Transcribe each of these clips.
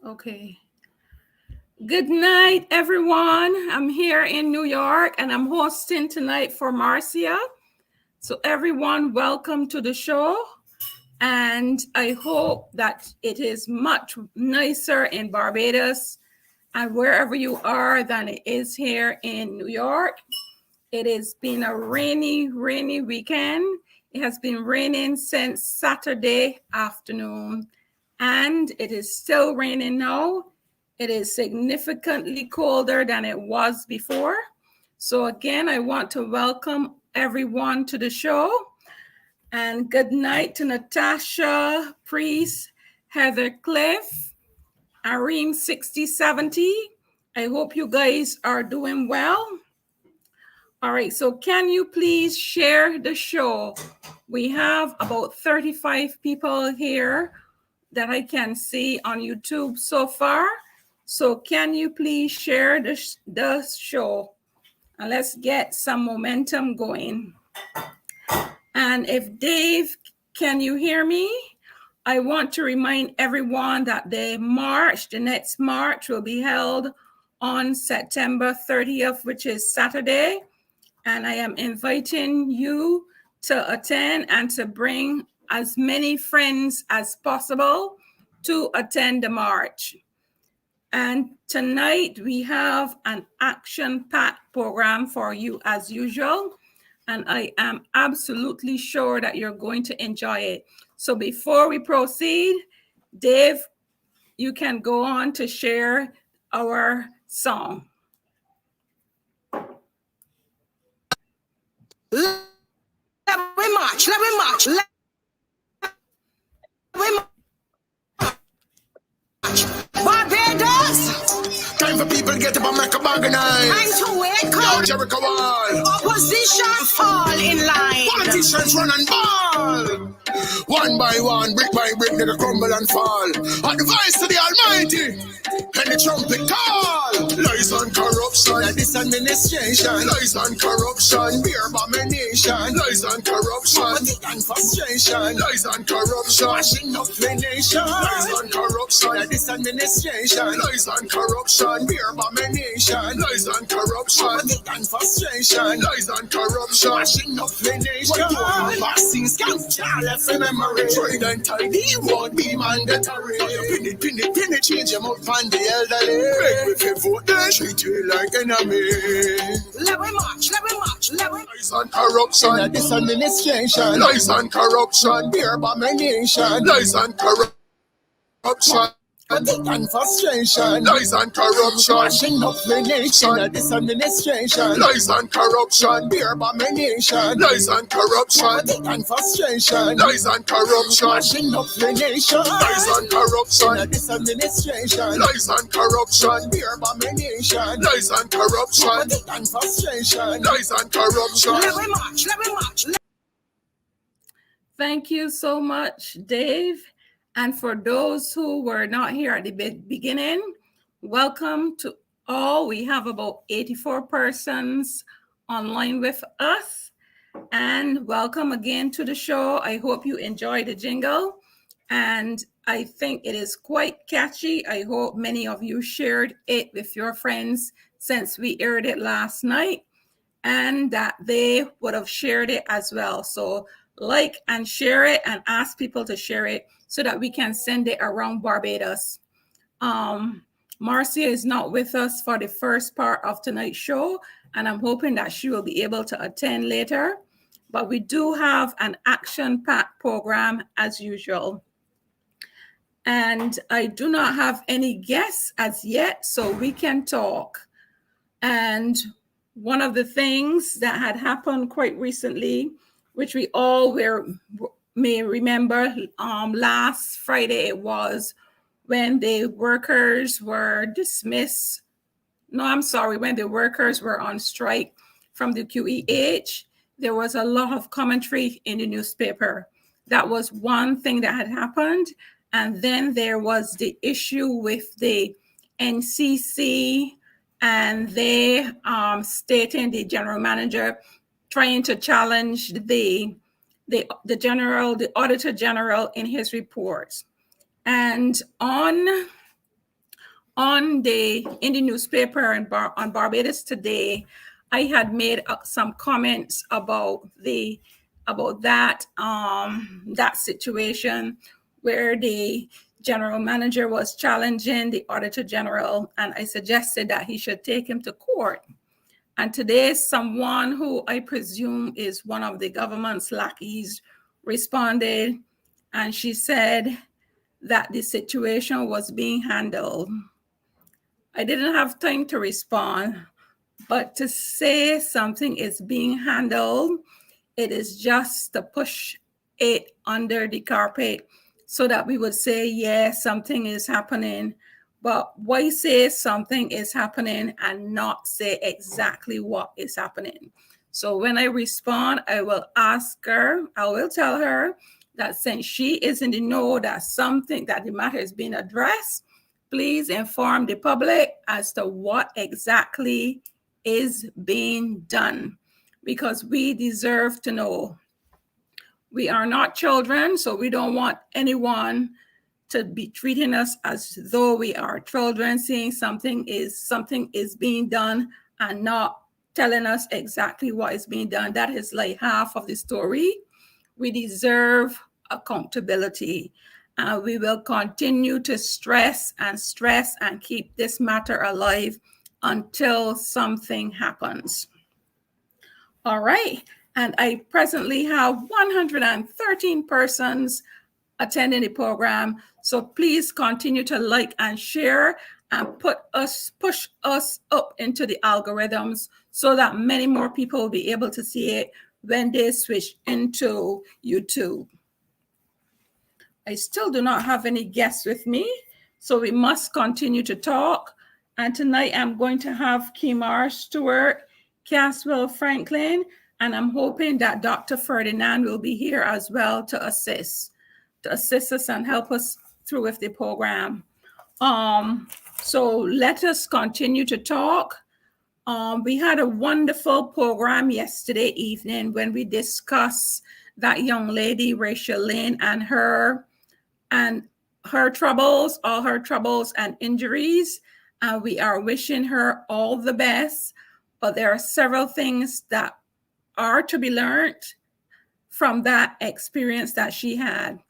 Okay. Good night, everyone. I'm here in New York and I'm hosting tonight for Marcia. So everyone, welcome to the show. And I hope that it is much nicer in Barbados and wherever you are than it is here in New York. It has been a rainy weekend. It has been raining since Saturday afternoon, and it is still raining now. It is significantly colder than it was before. So again, I want to welcome everyone to the show. And good night to Natasha, Priest, Heather Cliff, Areem 6070. I hope you guys are doing well. All right, so can you please share the show? We have about 35 people here that I can see on YouTube so far. So can you please share the show? And let's get some momentum going. And if Dave, can you hear me? I want to remind everyone that the next March will be held on September 30th, which is Saturday. And I am inviting you to attend and to bring as many friends as possible to attend the march. And tonight we have an action-packed program for you as usual. And I am absolutely sure that you're going to enjoy it. So before we proceed, Dave, you can go on to share our song. Let me march. Barbados! Time for people get up and make a organize. Time to wake up. Jericho wall. Opposition fall in line. Politicians run and ball. One by one, brick by brick, nigga crumble and fall. Advice to the Almighty. And the trumpet call. Lies and corruption. This administration. Lies and corruption. Beer abomination. Lies and corruption. Poverty and frustration. Lies and corruption. Washing up the nation. Lies and corruption. This administration. Lies and corruption. Beer abomination. Lies and corruption. Poverty and frustration. Lies and corruption. Washing up the nation. Vaccine scam. Let's remember it. Trade and tidy won't be mandatory. Pin it, change them up on the elderly. Make me vote, they treat you like enemy. Let me march. Lies and corruption. This administration. Lies and corruption. Beer abomination. Lies and corruption. Poverty and frustration. Lies and corruption. Washing up the nation. This administration. Lies and corruption. Beer abomination. Lies and corruption. Poverty and frustration. Lies and corruption. Washing up the nation. Lies and corruption. This administration. Lies and corruption. Beer abomination. Lies and corruption. Poverty and frustration. Lies and corruption. Let me march. Thank you so much, Dave. And for those who were not here at the beginning, welcome to all. We have about 84 persons online with us. And welcome again to the show. I hope you enjoy the jingle. And I think it is quite catchy. I hope many of you shared it with your friends since we aired it last night, and that they would have shared it as well. So like and share it and ask people to share it so that we can send it around Barbados. Marcia is not with us for the first part of tonight's show, and I'm hoping that she will be able to attend later. But we do have an action-packed program as usual. And I do not have any guests as yet, so we can talk. And one of the things that had happened quite recently, which we all may remember, last Friday it was, when the workers were dismissed. No, I'm sorry, when the workers were on strike from the QEH, there was a lot of commentary in the newspaper. That was one thing that had happened. And then there was the issue with the NCC and they stating the general manager trying to challenge the auditor general in his reports. And on in the newspaper on Barbados today, I had made some comments about that situation where the general manager was challenging the auditor general, and I suggested that he should take him to court. And today, someone who I presume is one of the government's lackeys responded, and she said that the situation was being handled. I didn't have time to respond, but to say something is being handled, it is just to push it under the carpet so that we would say, yeah, something is happening. But why say something is happening and not say exactly what is happening? So when I respond, I will tell her that since she is in the know that the matter is being addressed, please inform the public as to what exactly is being done, because we deserve to know. We are not children, so we don't want anyone to be treating us as though we are children, saying something is being done and not telling us exactly what is being done. That is like half of the story. We deserve accountability. And we will continue to stress and keep this matter alive until something happens. All right. And I presently have 113 persons attending the program. So please continue to like and share and push us up into the algorithms so that many more people will be able to see it when they switch into YouTube. I still do not have any guests with me, so we must continue to talk. And tonight I'm going to have Kimar Stewart, Caswell Franklin, and I'm hoping that Dr. Ferdinand will be here as well to assist us and help us through with the program. So let us continue to talk. We had a wonderful program yesterday evening when we discussed that young lady, Rachel Lynn, and all her troubles and injuries. We are wishing her all the best, but there are several things that are to be learned from that experience that she had.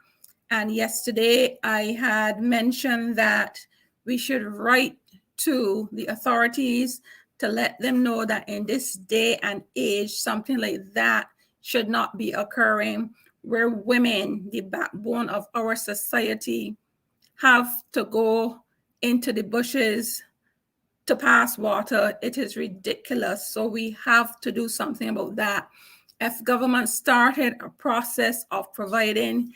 And yesterday I had mentioned that we should write to the authorities to let them know that in this day and age, something like that should not be occurring, where women, the backbone of our society, have to go into the bushes to pass water. It is ridiculous. So we have to do something about that. If government started a process of providing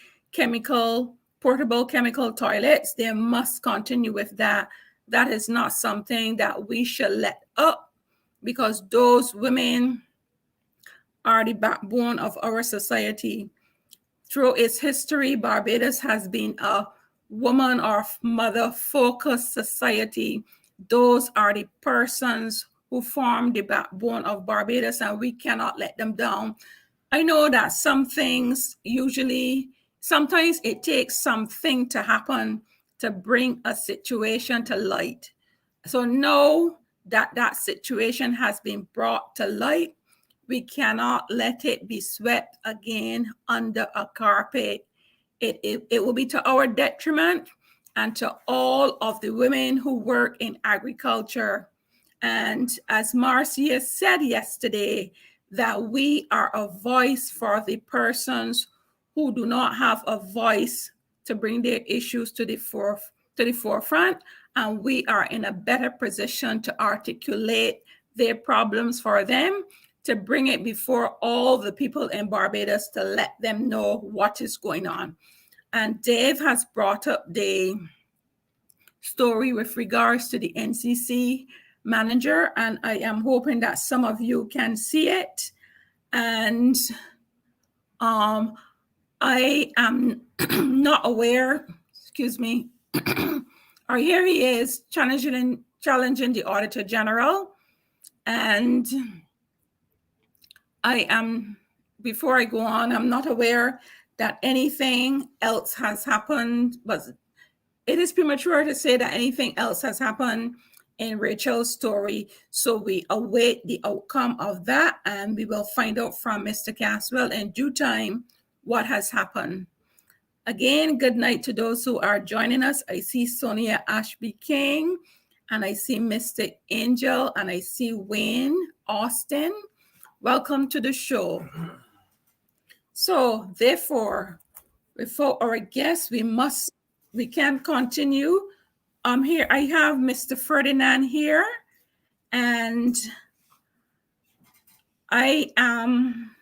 portable chemical toilets, they must continue with that. That is not something that we should let up, because those women are the backbone of our society. Through its history, Barbados has been a woman or mother-focused society. Those are the persons who form the backbone of Barbados, and we cannot let them down. I know that sometimes it takes something to happen to bring a situation to light. So now that situation has been brought to light, we cannot let it be swept again under a carpet. It will be to our detriment and to all of the women who work in agriculture. And as Marcia said yesterday, that we are a voice for the persons who do not have a voice to bring their issues to the forefront, and we are in a better position to articulate their problems for them, to bring it before all the people in Barbados, to let them know what is going on. And Dave has brought up the story with regards to the NCC manager, and I am hoping that some of you can see it. And I am not aware, excuse me, or here he is challenging the Auditor General. And before I go on, I'm not aware that anything else has happened, but it is premature to say that anything else has happened in Rachel's story. So we await the outcome of that, and we will find out from Mr. Caswell in due time what has happened. Again, good night to those who are joining us. I see Sonia Ashby King, and I see Mr. Angel, and I see Wayne Austin. Welcome to the show. So therefore, before our guests, we can continue. Here I have Mr. Ferdinand here, and I am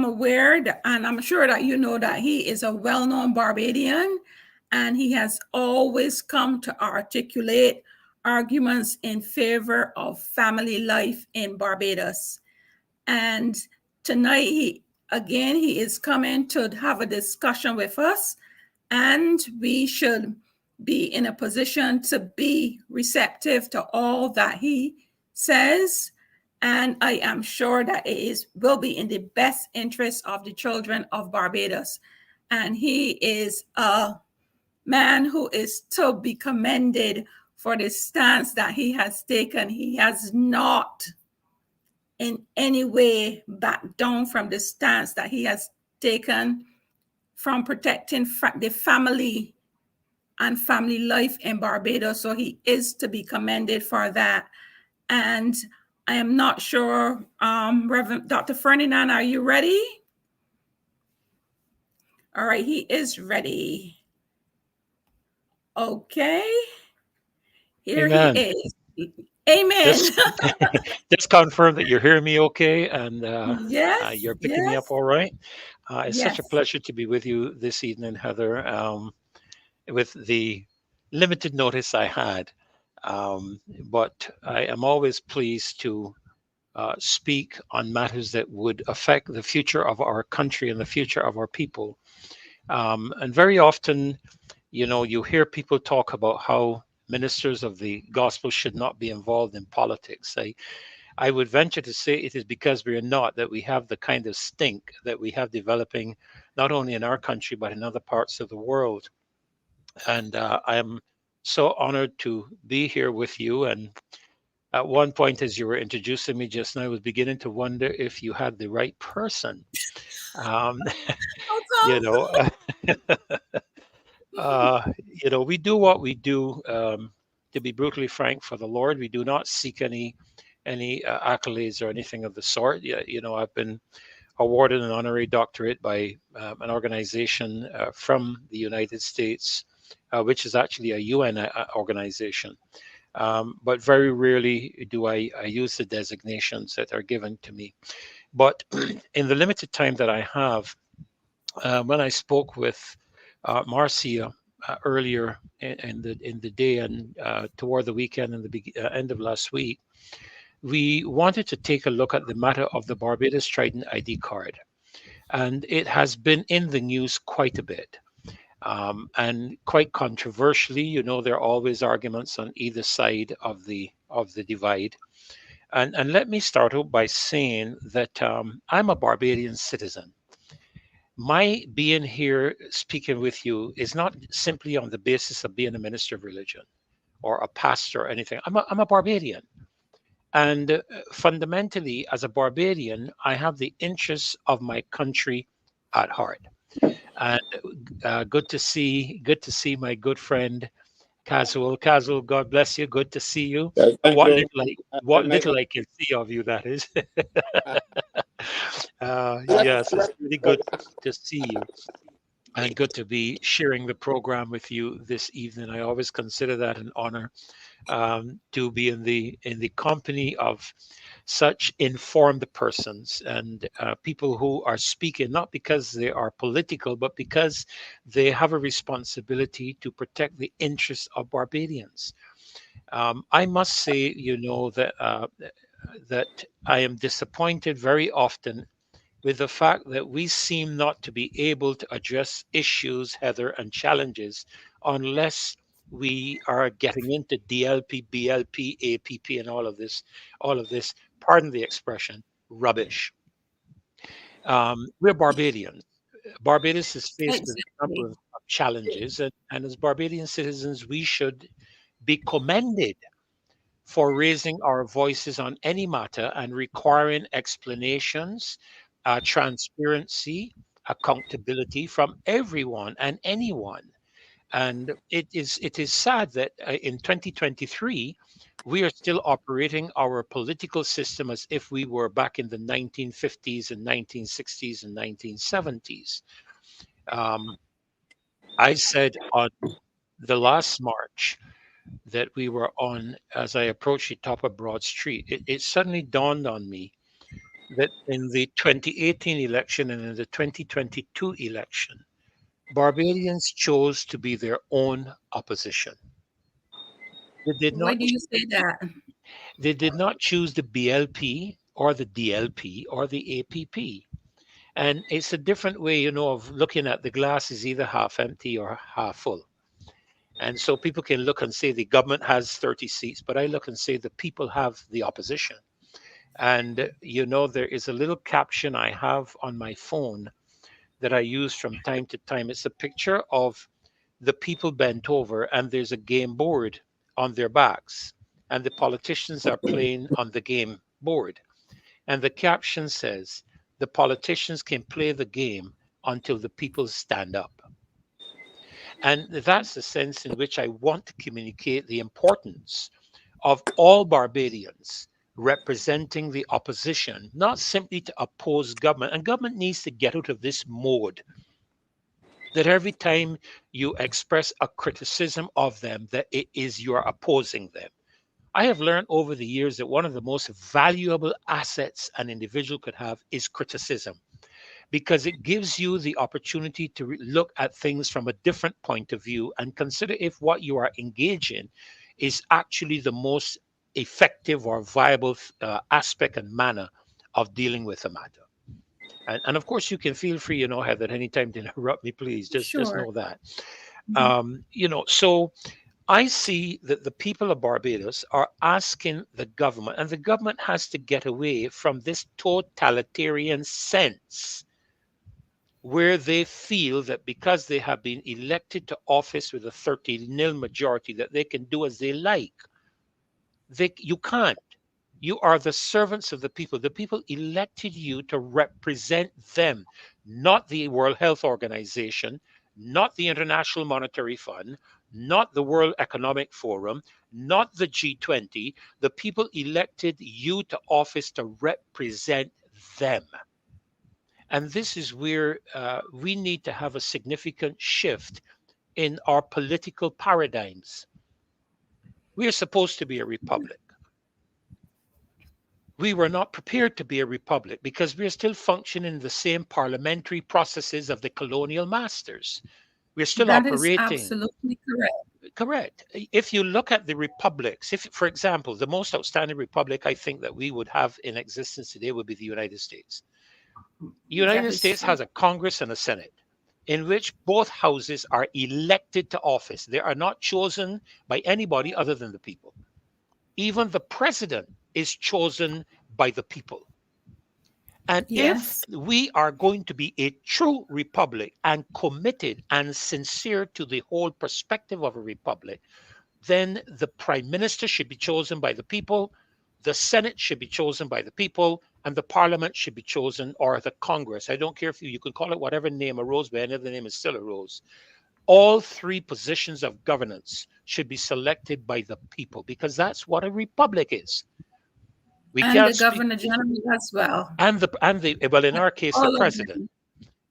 aware that, and I'm sure that you know that he is a well-known Barbadian, and he has always come to articulate arguments in favor of family life in Barbados. And tonight, he is coming to have a discussion with us, and we should be in a position to be receptive to all that he says. And I am sure that will be in the best interest of the children of Barbados. And he is a man who is to be commended for the stance that he has taken. He has not in any way backed down from the stance that he has taken from protecting the family and family life in Barbados. So he is to be commended for that. And I am not sure, Reverend Dr. Ferdinand, are you ready? All right, he is ready. Okay. Here Amen. he is. Amen. Just confirm that you're hearing me okay, and yes, you're picking me up all right. It's yes. such a pleasure to be with you this evening, Heather, with the limited notice I had. But I am always pleased to speak on matters that would affect the future of our country and the future of our people. And very often, you hear people talk about how ministers of the gospel should not be involved in politics. I would venture to say it is because we are not, that we have the kind of stink that we have developing not only in our country, but in other parts of the world. And I am so honored to be here with you. And at one point, as you were introducing me just now, I was beginning to wonder if you had the right person. We do what we do, to be brutally frank, for the Lord. We do not seek any accolades or anything of the sort. I've been awarded an honorary doctorate by an organization from the United States, which is actually a UN organization. But very rarely do I use the designations that are given to me. But in the limited time that I have, when I spoke with Marcia earlier in the day and toward the weekend and the end of last week, we wanted to take a look at the matter of the Barbados Trident ID card. And it has been in the news quite a bit. And quite controversially, there are always arguments on either side of the divide. And let me start out by saying that I'm a Barbadian citizen. My being here speaking with you is not simply on the basis of being a minister of religion or a pastor or anything. I'm a Barbadian. And fundamentally, as a Barbadian, I have the interests of my country at heart. And good to see my good friend Casual. God bless you. Good to see you. What little I can see of you, that is. Yes, it's really good to see you, and good to be sharing the program with you this evening. I always consider that an honor, to be in the company of such informed persons and people who are speaking not because they are political, but because they have a responsibility to protect the interests of Barbadians. I must say, that I am disappointed very often with the fact that we seem not to be able to address issues, Heather, and challenges unless we are getting into DLP, BLP, APP, and all of this, pardon the expression, rubbish. We're Barbadians. Barbados is faced with a number Exactly. of challenges, and as Barbadian citizens, we should be commended for raising our voices on any matter and requiring explanations, transparency, accountability from everyone and anyone. And it is sad that in 2023 we are still operating our political system as if we were back in the 1950s and 1960s and 1970s. Um, I said on the last March that we were on, as I approached the top of Broad Street, it suddenly dawned on me that in the 2018 election and in the 2022 election, Barbadians chose to be their own opposition. They did Why not do you say that? they did not choose the BLP or the DLP or the APP. And it's a different way, of looking at the glass is either half empty or half full. And so people can look and say the government has 30 seats, but I look and say the people have the opposition. And, there is a little caption I have on my phone that I use from time to time. It's a picture of the people bent over, and there's a game board on their backs, and the politicians are playing on the game board. And the caption says, the politicians can play the game until the people stand up. And that's the sense in which I want to communicate the importance of all Barbadians representing the opposition, not simply to oppose government. And government needs to get out of this mode that every time you express a criticism of them, that it is you're opposing them. I have learned over the years that one of the most valuable assets an individual could have is criticism, because it gives you the opportunity to look at things from a different point of view and consider if what you are engaged in is actually the most effective or viable aspect and manner of dealing with a matter. And of course, you can feel free, Heather, at any time to interrupt me, please. Just Sure. know that. Mhm. So I see that the people of Barbados are asking the government, and the government has to get away from this totalitarian sense where they feel that because they have been elected to office with a 30-0 majority, that they can do as they like. You can't. You are the servants of the people. The people elected you to represent them, not the World Health Organization, not the International Monetary Fund, not the World Economic Forum, not the G20. The people elected you to office to represent them. And this is where we need to have a significant shift in our political paradigms. We are supposed to be a republic. We were not prepared to be a republic because we are still functioning in the same parliamentary processes of the colonial masters. We're still That is operating. absolutely correct. Correct. If you look at the republics, if, for example, the most outstanding republic I think that we would have in existence today would be the United States. The That United is States true. has a Congress and a Senate in which both houses are elected to office. They are not chosen by anybody other than the people. Even the president is chosen by the people. And if Yes. we are going to be a true republic and committed and sincere to the whole perspective of a republic, then the prime minister should be chosen by the people, the Senate should be chosen by the people, and the parliament should be chosen, or the Congress. I don't care if you can call it whatever name a rose, but any other name is still a rose. All three positions of governance should be selected by the people, because that's what a republic is. We And can't the speak. governor general as well. And the well, in our case, the All of president. them.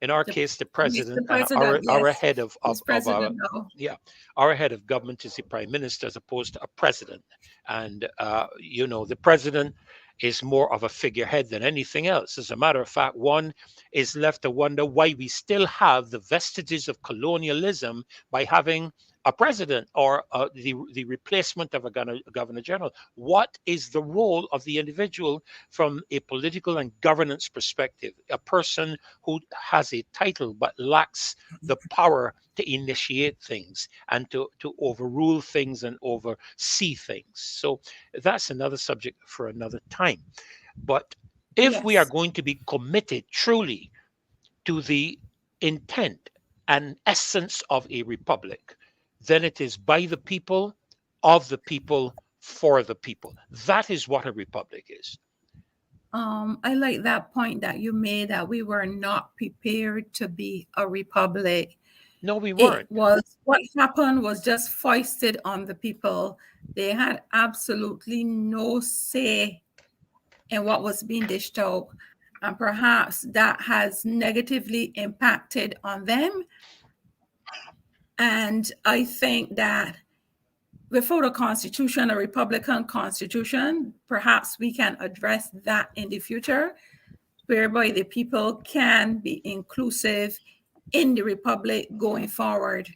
In our The, case, the yes, the president and president, our yes. head He's of our president now. yeah, our head of government is the prime minister as opposed to a president. And the president is more of a figurehead than anything else. As a matter of fact, one is left to wonder why we still have the vestiges of colonialism by having a president or the replacement of a governor general. What is the role of the individual from a political and governance perspective? A person who has a title but lacks the power to initiate things and to overrule things and oversee things. So that's another subject for another time. But if we are Yes. going to be committed truly to the intent and essence of a republic, then it is by the people, of the people, for the people. That is what a republic is. I like that point that you made, that we were not prepared to be a republic. No, we It weren't. was, what happened was just foisted on the people. They had absolutely no say in what was being dished out. And perhaps that has negatively impacted on them. And I think that without a constitution, a Republican constitution, perhaps we can address that in the future, whereby the people can be inclusive in the republic going forward.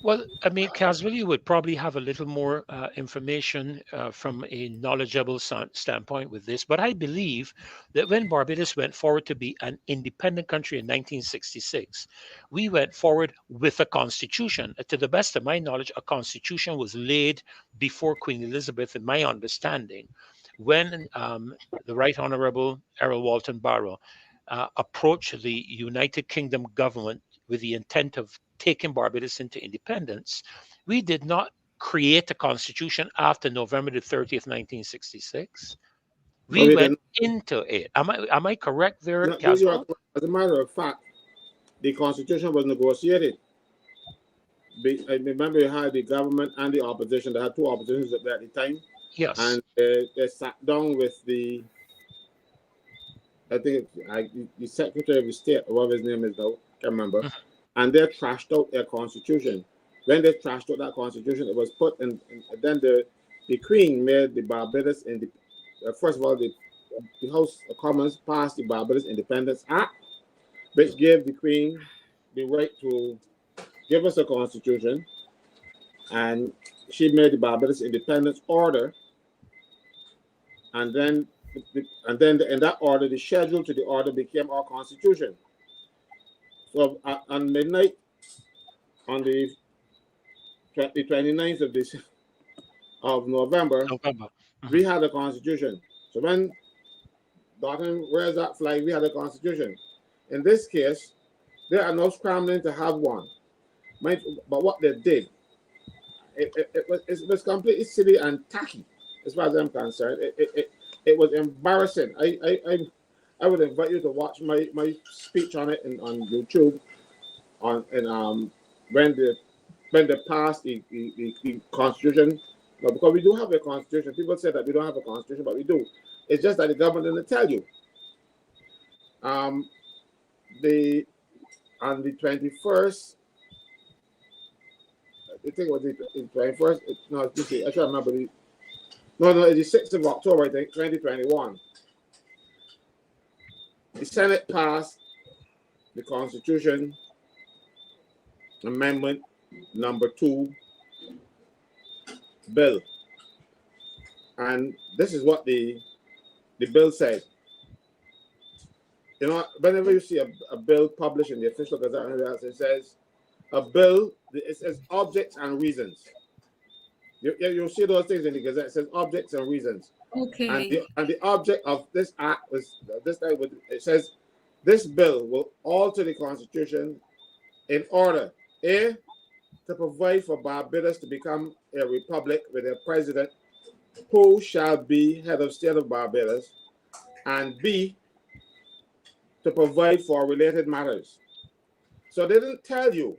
Well, I mean, Caswell, you would probably have a little more information from a knowledgeable standpoint with this, but I believe that when Barbados went forward to be an independent country in 1966, we went forward with a constitution. To the best of my knowledge, a constitution was laid before Queen Elizabeth, in my understanding, when the Right Honourable Errol Walton Barrow approached the United Kingdom government with the intent of taking Barbados into independence. We did not create a constitution after November the 30th, 1966. We went into it. Am I correct there, No, Caswell? as a matter of fact, the constitution was negotiated. I remember you had the government and the opposition. They had two oppositions at the time. Yes. And they sat down with the, I think, the Secretary of State, whatever his name is now, can't remember. Mm-hmm. And they trashed out their constitution. When they trashed out that constitution, it was put in, and then the Queen made the Barbados, first of all, the House of Commons passed the Barbados Independence Act, which gave the Queen the right to give us a constitution. And she made the Barbados Independence Order. And then in that order, the schedule to the order became our constitution. So on midnight, on the 29th of November, we had a constitution. So when Dalton, where's that flag? We had a constitution. In this case, they are now scrambling to have one. But what they did, it was completely silly and tacky, as far as I'm concerned. It was embarrassing. I would invite you to watch my speech on it on YouTube when they passed the constitution. But because we do have a constitution, people say that we don't have a constitution, but we do. It's just that the government didn't tell you. On the 21st, I think it was the 21st. No, I can't remember. It's the 6th of October, I think, 2021. The Senate passed the Constitution Amendment number 2 bill. And this is what the bill said. You know, whenever you see a bill published in the official gazette, it says a bill, it says objects and reasons. You'll see those things in the gazette. It says objects and reasons. Okay. And the object of this act was this time. It says this bill will alter the Constitution in order A, to provide for Barbados to become a republic with a president who shall be head of state of Barbados, and B, to provide for related matters. So they didn't tell you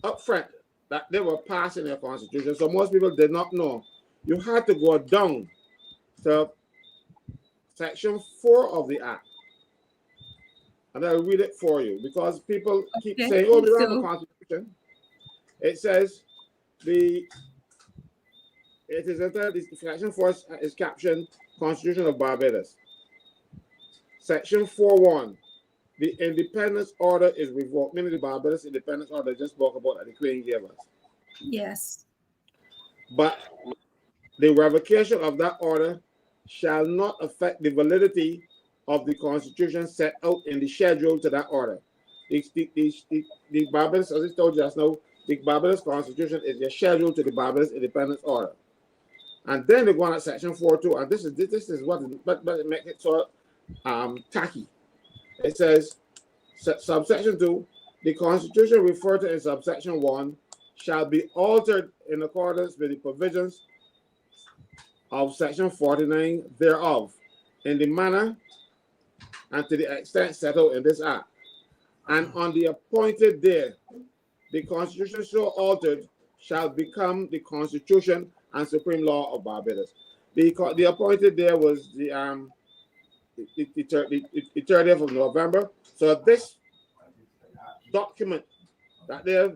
up front that they were passing a constitution. So most people did not know. You had to go down to section 4 of the act. And I'll read it for you because people keep saying, oh, we don't have a constitution. It says section 4 is captioned Constitution of Barbados. Section 4.1, the independence order is revoked, meaning the Barbados independence order just spoke about that the Queen gave us. Yes. But the revocation of that order shall not affect the validity of the Constitution set out in the schedule to that order. The Barbados, as I told you just now, the Barbados Constitution is the schedule to the Barbados Independence Order. And then they go on at section 4.2, and this is what it makes it so tacky. It says, Subsection 2, the Constitution referred to in subsection 1 shall be altered in accordance with the provisions of section 49 thereof in the manner and to the extent set out in this act. And on the appointed day, the Constitution so altered shall become the Constitution and supreme law of Barbados. The appointed day was the 30th of November. So this document that they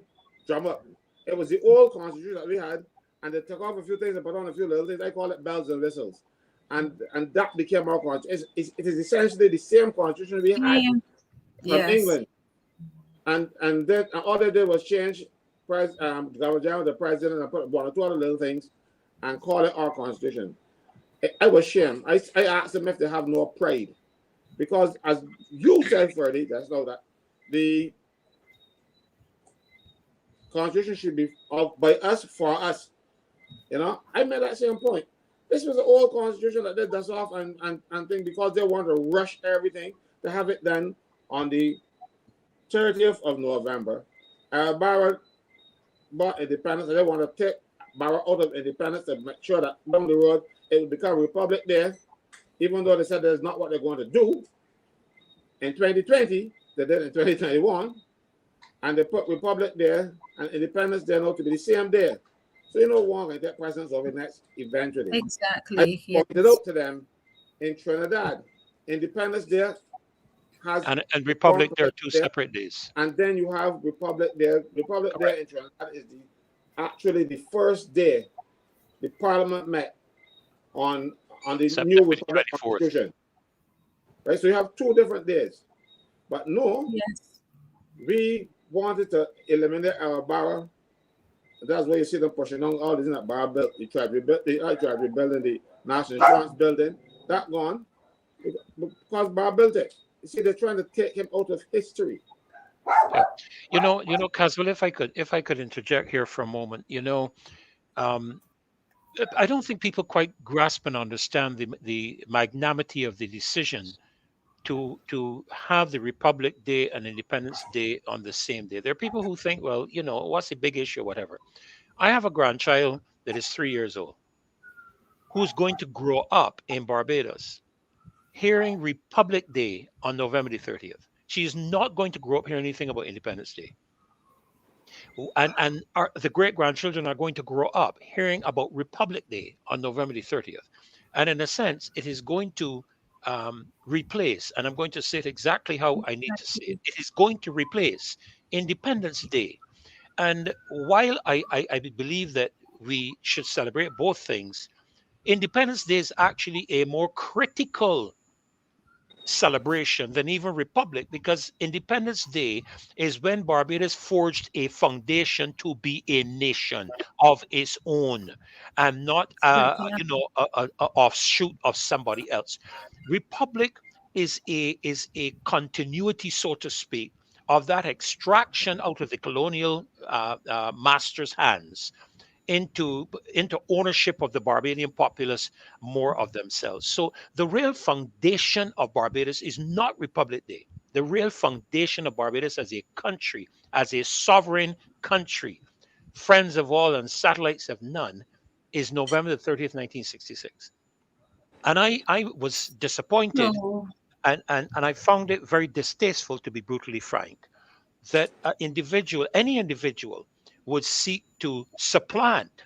drum up, it was the old Constitution that we had, and they took off a few things and put on a few little things. I call it bells and whistles. And that became our Constitution. It is essentially the same Constitution we had from England. And then all they did was change Governor General, the president, and put one or two other little things and call it our Constitution. I was ashamed. I asked them if they have no pride. Because as you said, Freddie, that's know that the Constitution should be by us, for us. You know, I made that same point. This was an old Constitution that they dust off and think because they want to rush everything to have it done on the 30th of November. Barbados bought independence, and they want to take Barbados out of independence to make sure that down the road it will become a republic there, even though they said that's not what they're going to do. In 2020, they did in 2021, and they put republic there and independence there now to be the same day. So you know one can get presidents over next eventually. Exactly. I pointed out to them in Trinidad, independence there has and republic there are two separate days. And then you have republic there. Republic there in Trinidad is actually the first day the parliament met on the September new republic 24th. constitution. Right, so you have 2 different days. But no, we wanted to eliminate our borough. That's why you see them pushing on all this in that bar built. You tried rebuilding the National Insurance building. That gone because bar built it. You see, they're trying to take him out of history. Yeah. You know, Caswell, if I could interject here for a moment, I don't think people quite grasp and understand the magnanimity of the decision to have the Republic Day and Independence Day on the same day. There are people who think, well, what's the big issue or whatever. I have a grandchild that is 3 years old who's going to grow up in Barbados hearing Republic Day on November the 30th. She is not going to grow up hearing anything about Independence Day. And the great-grandchildren are going to grow up hearing about Republic Day on November the 30th. And in a sense, it is going to replace, and I'm going to say it exactly how I need to say it, it is going to replace Independence Day. And while I believe that we should celebrate both things, Independence Day is actually a more critical celebration than even Republic, because Independence Day is when Barbados forged a foundation to be a nation of its own and not a offshoot of somebody else. Republic is a continuity, so to speak, of that extraction out of the colonial master's hands into ownership of the Barbadian populace, more of themselves. So the real foundation of Barbados is not Republic Day. The real foundation of Barbados as a country, as a sovereign country, friends of all and satellites of none, is November the 30th, 1966. And I was disappointed, and I found it very distasteful, to be brutally frank, that any individual would seek to supplant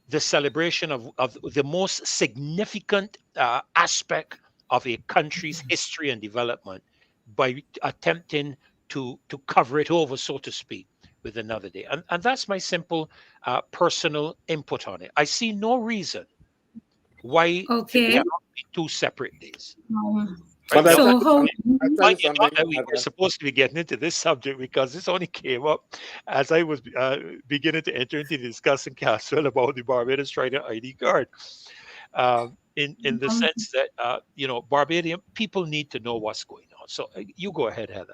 the celebration of the most significant aspect of a country's history and development by attempting to cover it over, so to speak, with another day. And that's my simple personal input on it. I see no reason why it cannot be 2 separate days. But Right? so how We were supposed to be getting into this subject because this only came up as I was beginning to enter into the discussion, Castle, about the Barbados Trident ID card. In the sense that Barbadian people need to know what's going on. So you go ahead, Heather.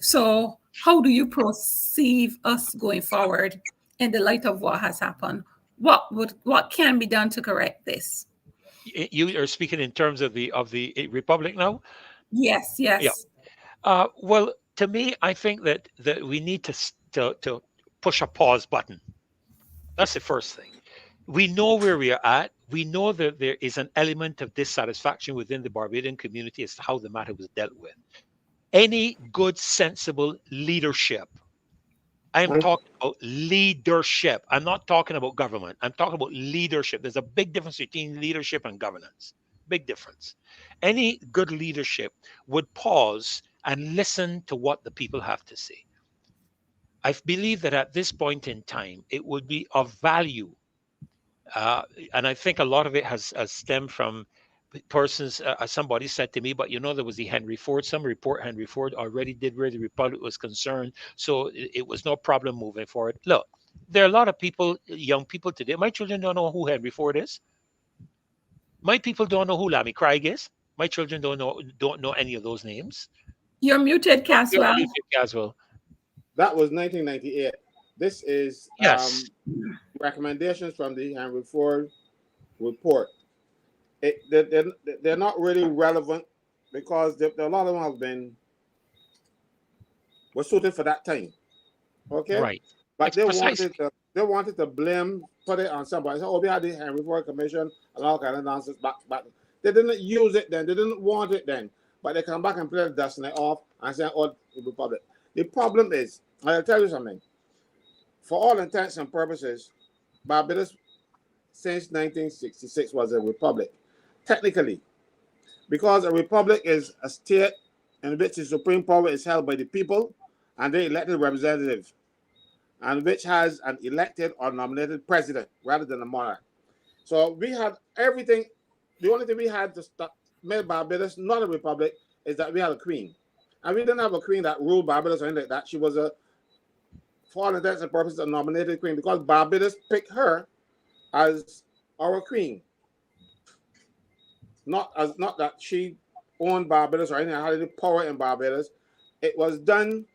So how do you perceive us going forward in the light of what has happened? What can be done to correct this? You are speaking in terms of the Republic now? Yes, Yeah. yes. Well, to me, I think that we need to push a pause button. That's the first thing. We know where we are at. We know that there is an element of dissatisfaction within the Barbadian community as to how the matter was dealt with. Any good, sensible leadership, I am Mhm. talking about leadership. I'm not talking about government. I'm talking about leadership. There's a big difference between leadership and governance. Big difference. Any good leadership would pause and listen to what the people have to say. I believe that at this point in time, it would be of value. Uh, and I think a lot of it has stemmed from persons. Somebody said to me, but you know, there was the Henry Ford. Some report Henry Ford already did where the Republic was concerned. So it was no problem moving forward. Look, there are a lot of people, young people today. My children don't know who Henry Ford is. My people don't know who Lammy Craig is. My children don't know any of those names. You're muted, You're Caswell. muted as well. That was 1998. This is Yes. recommendations from the Henry Ford report. They're not really relevant because a lot of them have been were suited for that time. Okay, Right. but It's precisely. they wanted to put it on somebody. So, oh, we had the Henry Ford Commission and all kind of nonsense. But they didn't use it then. They didn't want it then. But they come back and play the dusting it off and say, oh, the Republic. The problem is, I'll tell you something. For all intents and purposes, Barbados since 1966 was a republic. Technically, because a republic is a state in which the supreme power is held by the people and they elected representative, and which has an elected or nominated president rather than a monarch. So we had everything. The only thing we had to stop made Barbados not a republic is that we had a queen. And we didn't have a queen that ruled Barbados or anything like that. She was for all intents and purposes, a nominated queen because Barbados picked her as our queen. Not that she owned Barbados or anything, had any power in Barbados. It was done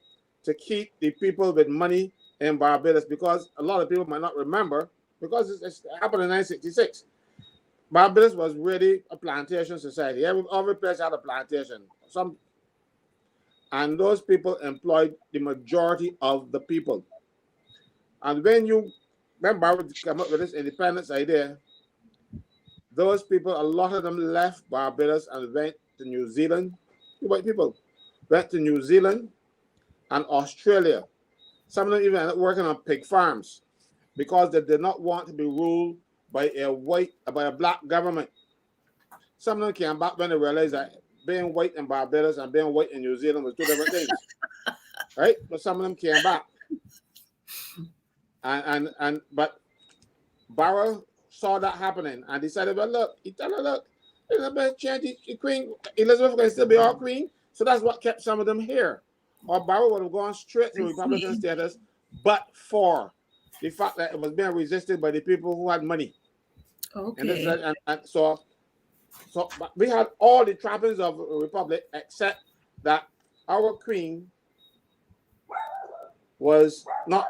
to keep the people with money in Barbados because a lot of people might not remember because it happened in 1966. Barbados was really a plantation society. Every place had a plantation. And those people employed the majority of the people. And when Barbados came up with this independence idea, those people, a lot of them left Barbados and went to New Zealand. The white people went to New Zealand and Australia. Some of them even ended up working on pig farms because they did not want to be ruled by a black government. Some of them came back when they realized that being white in Barbados and being white in New Zealand was two different things. Right? But some of them came back. But Barrow saw that happening and decided, well, look, Elizabeth change the queen. Elizabeth can still be our queen. So that's what kept some of them here. Or Barrow would have gone straight to Republican status, but for the fact that it was being resisted by the people who had money. Okay. And so but we had all the trappings of a republic except that our queen was not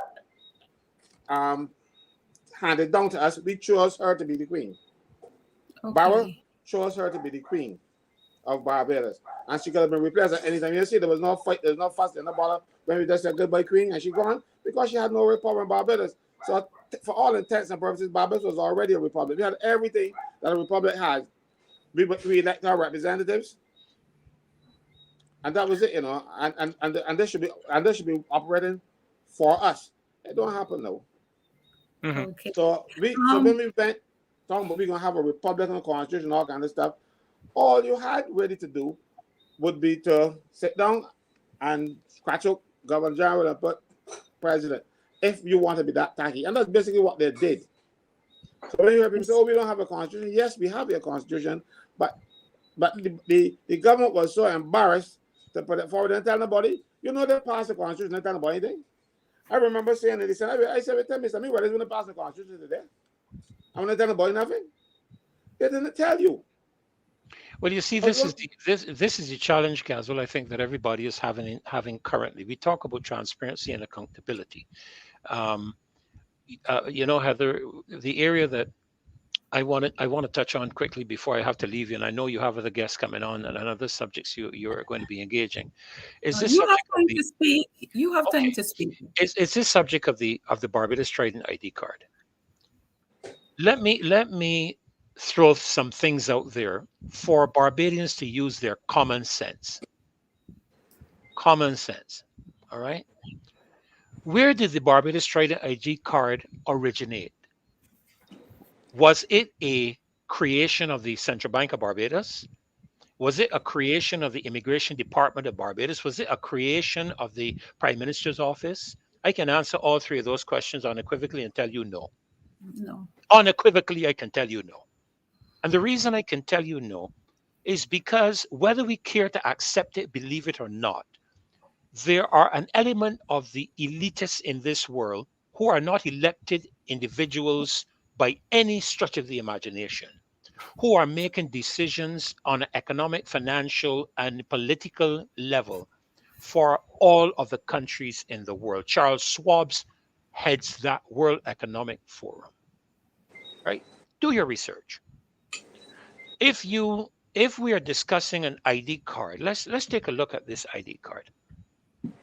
handed down to us. We chose her to be the queen. Okay. Barrow chose her to be the queen of Barbados. And she could have been replaced at any time. You see, there was no fight, there was no fuss, no bother when we just said goodbye, queen, and she gone because she had no real power in Barbados. So, for all intents and purposes, Barbados was already a republic. We had everything that a republic has. We elect our representatives, and that was it, you know. And this should be operating for us. It don't happen now. Mm-hmm. Okay. So when we went talking about we're gonna have a Republican constitution, all kind of stuff, all you had ready to do would be to sit down and scratch out Governor General and put president if you want to be that tacky. And that's basically what they did. So when you hear people say, oh, we don't have a constitution, yes, we have a constitution, but the government was so embarrassed to put it forward and tell nobody, you know, they passed the constitution and tell nobody anything. I remember saying it, I said, tell me something, well, they're going to pass the constitution today. I'm going to tell nobody nothing. They didn't tell you. Well, you see, this is the challenge, Caswell, I think that everybody is having currently. We talk about transparency and accountability. You know, Heather, the area that I want to touch on quickly before I have to leave you, and I know you have other guests coming on and other subjects you're going to be engaging. Is this You have subject of time the to speak. You have okay? time to speak. Is this subject of the Barbados Trading ID card? Let me throw some things out there for Barbadians to use their common sense. Common sense. All right. Where did the Barbados Trading ID card originate? Was it a creation of the Central Bank of Barbados? Was it a creation of the Immigration Department of Barbados? Was it a creation of the Prime Minister's office? I can answer all three of those questions unequivocally and tell you no. No. Unequivocally, I can tell you no. And the reason I can tell you no is because whether we care to accept it, believe it or not, there are an element of the elitists in this world who are not elected individuals by any stretch of the imagination, who are making decisions on an economic, financial, and political level for all of the countries in the world. Charles Schwab heads that World Economic Forum. Right? Do your research. If we are discussing an ID card, let's take a look at this ID card.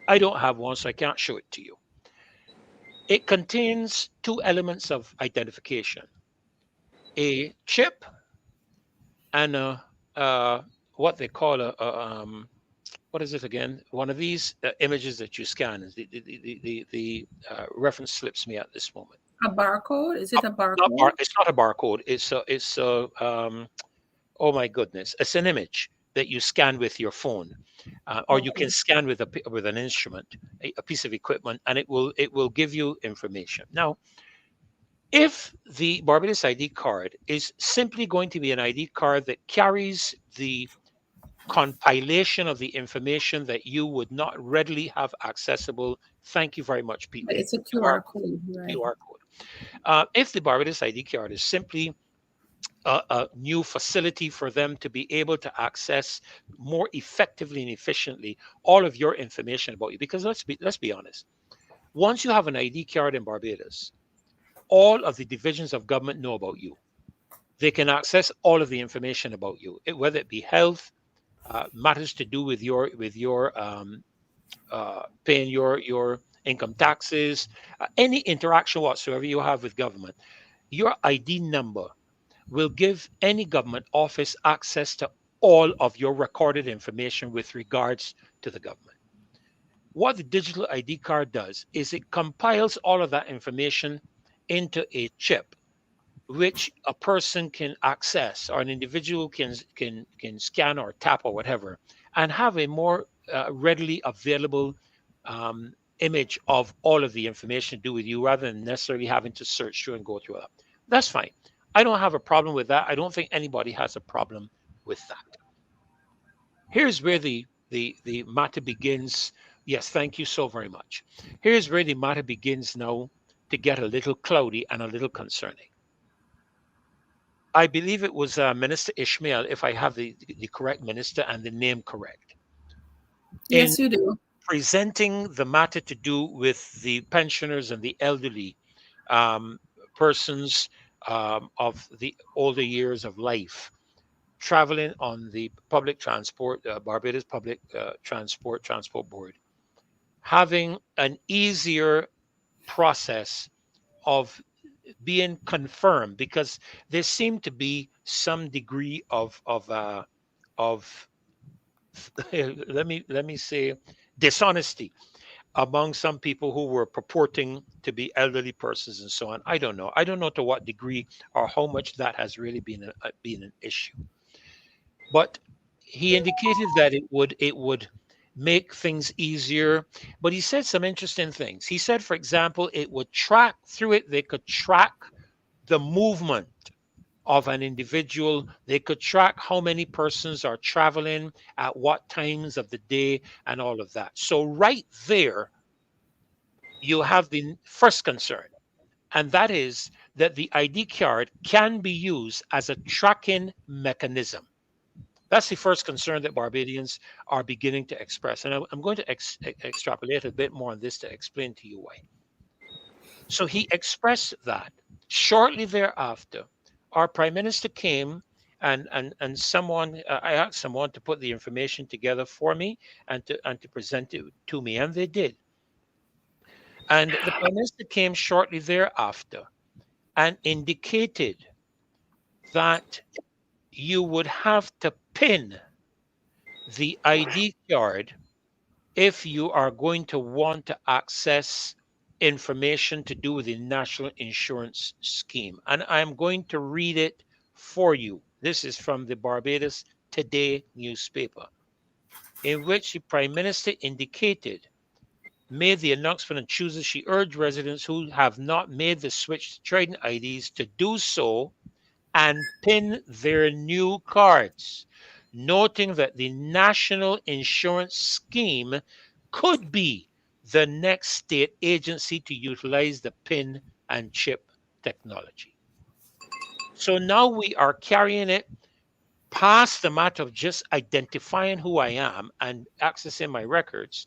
I don't have one, so I can't show it to you. It contains two elements of identification: a chip and what they call what is it again? One of these images that you scan. The reference slips me at this moment. A barcode? Is it a barcode? It's not a barcode. It's a oh my goodness! It's an image that you scan with your phone, or you can scan with an instrument, a piece of equipment, and it will give you information. Now, if the Barbados ID card is simply going to be an ID card that carries the compilation of the information that you would not readily have accessible, thank you very much, Pete. It's a QR code, right? QR code. If the Barbados ID card is simply a new facility for them to be able to access more effectively and efficiently all of your information about you, because let's be honest, once you have an ID card in Barbados, all of the divisions of government know about you. They can access all of the information about you, whether it be health, matters to do with your paying your income taxes, any interaction whatsoever you have with government. Your ID number will give any government office access to all of your recorded information with regards to the government. What the digital ID card does is it compiles all of that information into a chip, which a person can access, or an individual can scan or tap or whatever, and have a more readily available image of all of the information to do with you, rather than necessarily having to search through and go through that. That's fine. I don't have a problem with that. I don't think anybody has a problem with that. Here's where the matter begins. Yes, thank you so very much. Here's where the matter begins now to get a little cloudy and a little concerning. I believe it was Minister Ishmael, if I have the correct minister and the name correct. Yes, you do. Presenting the matter to do with the pensioners and the elderly persons of the older years of life, traveling on the public transport, Barbados Public Transport Board, having an easier process of being confirmed, because there seemed to be some degree of let me say dishonesty among some people who were purporting to be elderly persons and so on. I don't know to what degree or how much that has really been an issue. But he indicated that it would make things easier. But he said some interesting things. He said, for example, it would track through it. They could track the movement of an individual. They could track how many persons are traveling at what times of the day and all of that. So right there, you have the first concern. And that is that the ID card can be used as a tracking mechanism. That's the first concern that Barbadians are beginning to express. And I'm going to extrapolate a bit more on this to explain to you why. So he expressed that. Shortly thereafter, our prime minister came and someone I asked someone to put the information together for me and to present it to me, and they did. And the prime minister came shortly thereafter and indicated that you would have to pin the ID card if you are going to want to access information to do with the national insurance scheme. And I'm going to read it for you. This is from the Barbados Today newspaper, in which the Prime Minister indicated, made the announcement on Tuesday, she urged residents who have not made the switch to Trident IDs to do so and pin their new cards, noting that the national insurance scheme could be the next state agency to utilize the pin and chip technology. So now we are carrying it past the matter of just identifying who I am and accessing my records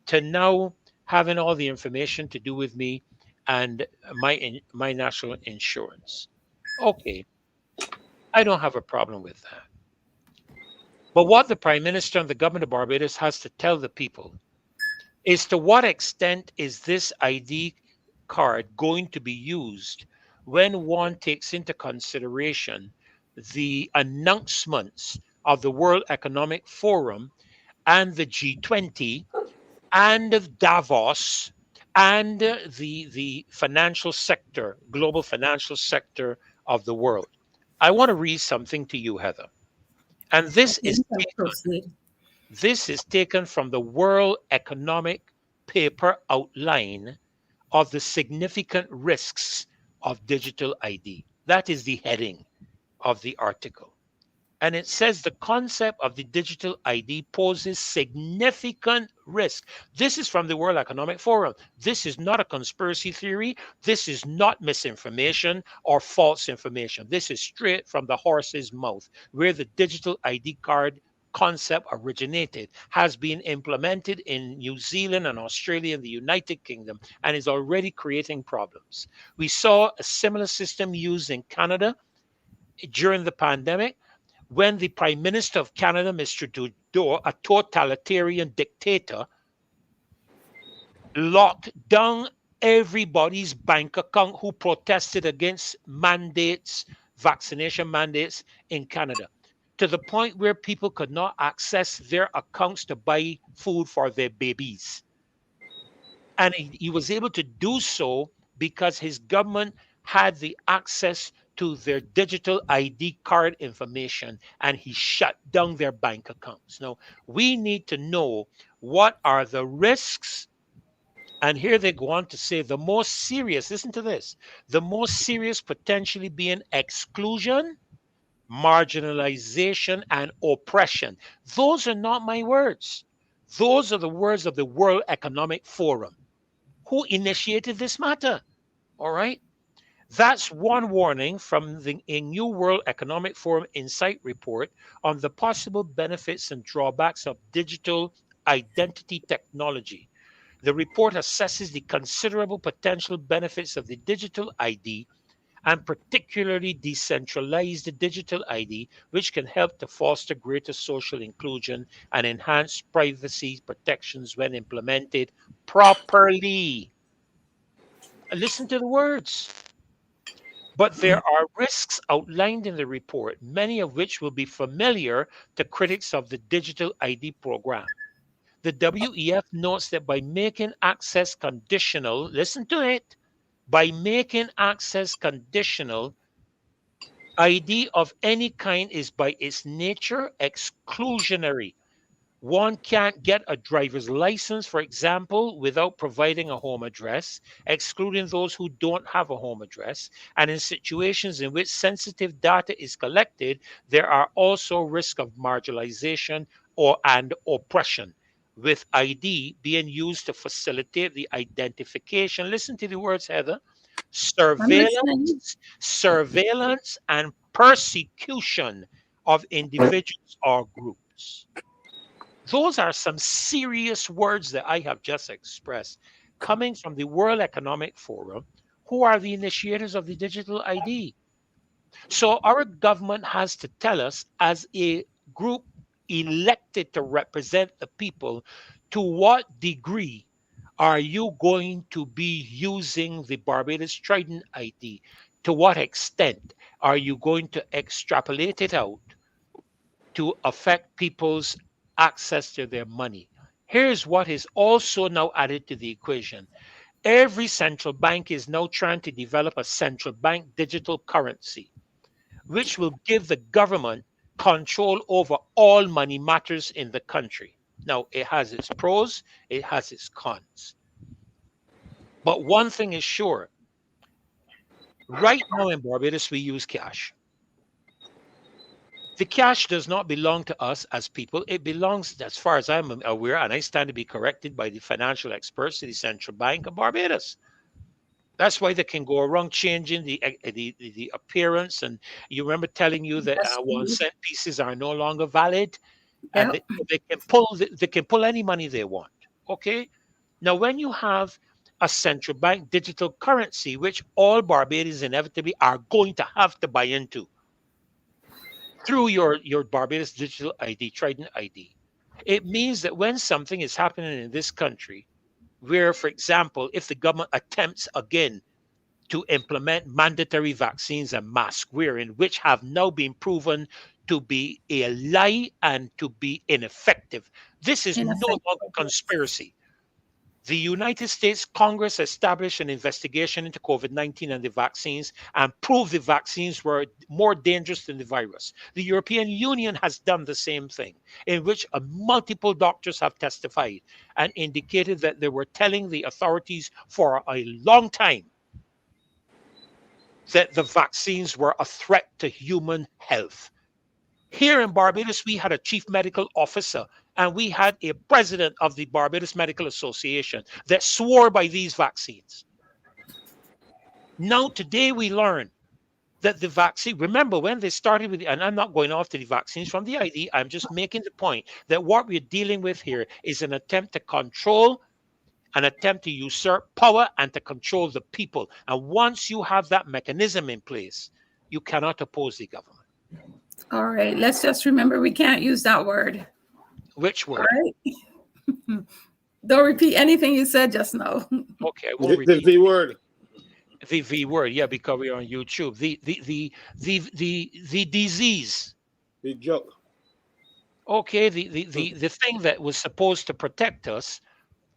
to now having all the information to do with me and my national insurance. Okay, I don't have a problem with that. But what the Prime Minister and the government of Barbados has to tell the people is, to what extent is this ID card going to be used when one takes into consideration the announcements of the World Economic Forum and the G20 and of Davos and the financial sector, global financial sector of the world. I want to read something to you, Heather. And this is taken from the World Economic Paper outline of the significant risks of digital ID. That is the heading of the article. And it says the concept of the digital ID poses significant risk. This is from the World Economic Forum. This is not a conspiracy theory. This is not misinformation or false information. This is straight from the horse's mouth, where the digital ID card concept originated, has been implemented in New Zealand and Australia and the United Kingdom, and is already creating problems. We saw a similar system used in Canada during the pandemic, when the Prime Minister of Canada, Mr. Trudeau, a totalitarian dictator, locked down everybody's bank account who protested against mandates, vaccination mandates in Canada, to the point where people could not access their accounts to buy food for their babies. And he was able to do so because his government had the access to their digital ID card information, and he shut down their bank accounts. Now, we need to know what are the risks. And here they go on to say the most serious, listen to this, the most serious potentially being exclusion, marginalization, and oppression. Those are not my words. Those are the words of the World Economic Forum, who initiated this matter. All right? That's one warning from a New World Economic Forum Insight report on the possible benefits and drawbacks of digital identity technology. The report assesses the considerable potential benefits of the digital ID, and particularly decentralized digital ID, which can help to foster greater social inclusion and enhance privacy protections when implemented properly. Listen to the words. But there are risks outlined in the report, many of which will be familiar to critics of the digital ID program. The WEF notes that by making access conditional, listen to it, by making access conditional, ID of any kind is by its nature exclusionary. One can't get a driver's license, for example, without providing a home address, excluding those who don't have a home address. And in situations in which sensitive data is collected, there are also risks of marginalization and oppression, with ID being used to facilitate the identification. Listen to the words, Heather. Surveillance and persecution of individuals or groups. Those are some serious words that I have just expressed, coming from the World Economic Forum, who are the initiators of the digital ID. So our government has to tell us, as a group elected to represent the people, to what degree are you going to be using the Barbados Trident ID? To what extent are you going to extrapolate it out to affect people's access to their money? Here's what is also now added to the equation. Every central bank is now trying to develop a central bank digital currency, which will give the government control over all money matters in the country. Now, it has its pros, it has its cons. But one thing is sure, right now in Barbados, we use cash. The cash does not belong to us as people. It belongs, as far as I'm aware, and I stand to be corrected by the financial experts of the Central Bank of Barbados. That's why they can go around changing the appearance. And you remember telling you that That's true. 1 cent pieces are no longer valid, and Yep. they can pull any money they want. Okay. Now, when you have a central bank digital currency, which all Barbadians inevitably are going to have to buy into through your Barbados digital ID, Trident ID, it means that when something is happening in this country, where, for example, if the government attempts again to implement mandatory vaccines and mask wearing, which have now been proven to be a lie and to be ineffective. This is no Ineffective. longer conspiracy. The United States Congress established an investigation into COVID-19 and the vaccines and proved the vaccines were more dangerous than the virus. The European Union has done the same thing, in which multiple doctors have testified and indicated that they were telling the authorities for a long time that the vaccines were a threat to human health. Here in Barbados, we had a chief medical officer and we had a president of the Barbados Medical Association that swore by these vaccines. Now, today we learn that the vaccine, remember when they started with, and I'm not going off to the vaccines from the ID, I'm just making the point that what we're dealing with here is an attempt to control, an attempt to usurp power and to control the people. And once you have that mechanism in place, you cannot oppose the government. All right. Let's just remember we can't use that word. Which All word? right. Don't repeat anything you said just now. Okay, I won't The repeat V word. the V word. Yeah, because we're on YouTube. The disease. The joke. Okay, the thing that was supposed to protect us.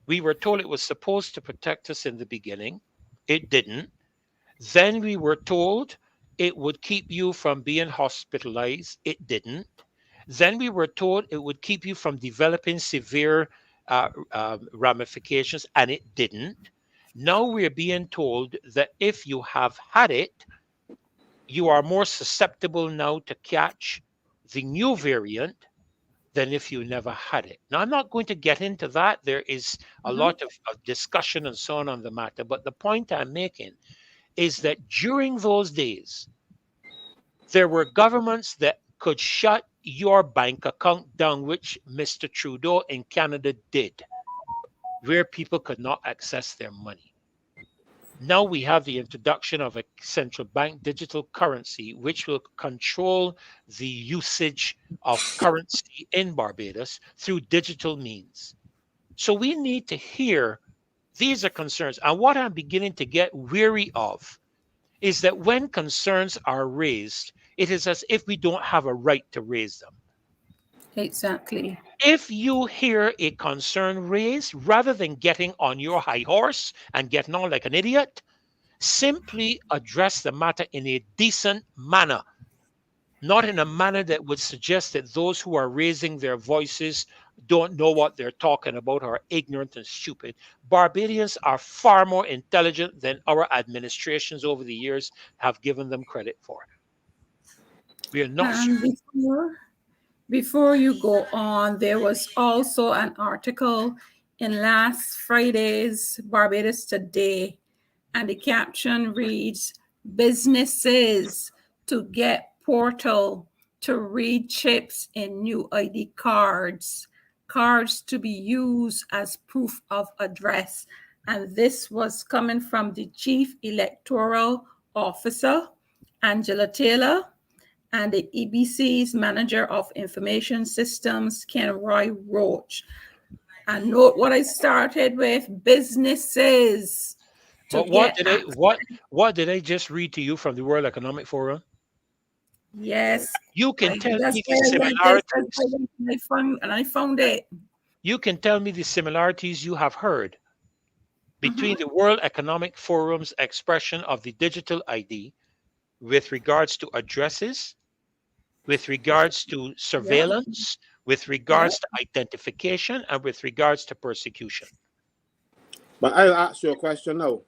We were told it was supposed to protect us in the beginning. It didn't. Then we were told it would keep you from being hospitalized. It didn't. Then we were told it would keep you from developing severe ramifications, and it didn't. Now we're being told that if you have had it, you are more susceptible now to catch the new variant than if you never had it. Now, I'm not going to get into that. There is a lot of discussion and so on the matter. But the point I'm making is that during those days, there were governments that could shut your bank account down, which Mr. Trudeau in Canada did, where people could not access their money. Now we have the introduction of a central bank digital currency, which will control the usage of currency in Barbados through digital means. So we need to hear these are concerns. And what I'm beginning to get weary of is that when concerns are raised, it is as if we don't have a right to raise them. Exactly. If you hear a concern raised, rather than getting on your high horse and getting on like an idiot, simply address the matter in a decent manner, not in a manner that would suggest that those who are raising their voices don't know what they're talking about or are ignorant and stupid. Barbadians are far more intelligent than our administrations over the years have given them credit for. We are not And before you go on, there was also an article in last Friday's Barbados Today, and the caption reads, "Businesses to get portal to read chips in new ID cards, cards to be used as proof of address." And this was coming from the Chief Electoral Officer Angela Taylor, and the EBC's Manager of Information Systems, Ken Roy Roach. And note what I started with, businesses. But what did I just read to you from the World Economic Forum? Yes. You can tell That's me why the I went this, similarities. that's why I found it. You can tell me the similarities you have heard between the World Economic Forum's expression of the digital ID with regards to addresses, with regards to surveillance, with regards to identification, and with regards to persecution. But I'll ask you a question now.